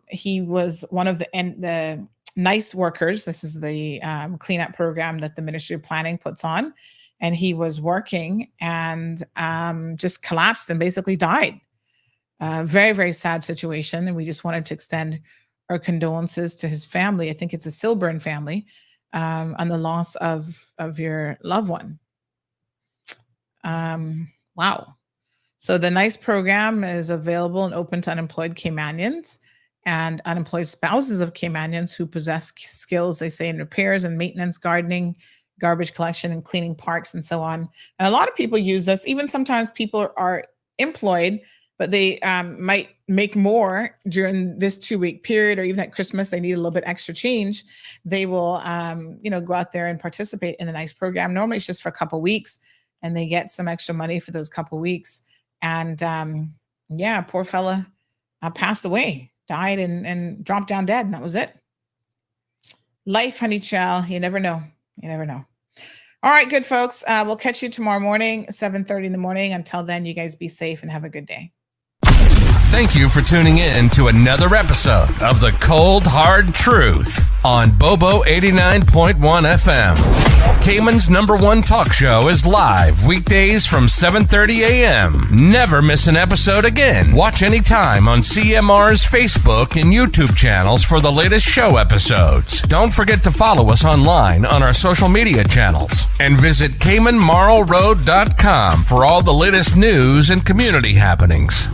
he was one of the NICE workers. This is the cleanup program that the Ministry of Planning puts on. And he was working and just collapsed and basically died. Very, very sad situation. And we just wanted to extend our condolences to his family. I think it's a Silburn family. On the loss of your loved one. Wow. So the NICE program is available and open to unemployed Caymanians and unemployed spouses of Caymanians who possess skills, they say, in repairs and maintenance, gardening, garbage collection, and cleaning parks, and so on. And a lot of people use this. Even sometimes people are employed, but they might make more during this 2-week period, or even at Christmas, they need a little bit extra change. They will, go out there and participate in the NICE program. Normally it's just for a couple of weeks, and they get some extra money for those couple of weeks. And poor fella passed away, died and dropped down dead, and that was it. Life, honey child, you never know. You never know. All right, good folks. We'll catch you tomorrow morning, 7:30 in the morning. Until then, you guys be safe and have a good day. Thank you for tuning in to another episode of The Cold Hard Truth on Bobo 89.1 FM. Cayman's #1 talk show is live weekdays from 7:30 a.m. Never miss an episode again. Watch anytime on CMR's Facebook and YouTube channels for the latest show episodes. Don't forget to follow us online on our social media channels. And visit CaymanMarlRoad.com for all the latest news and community happenings.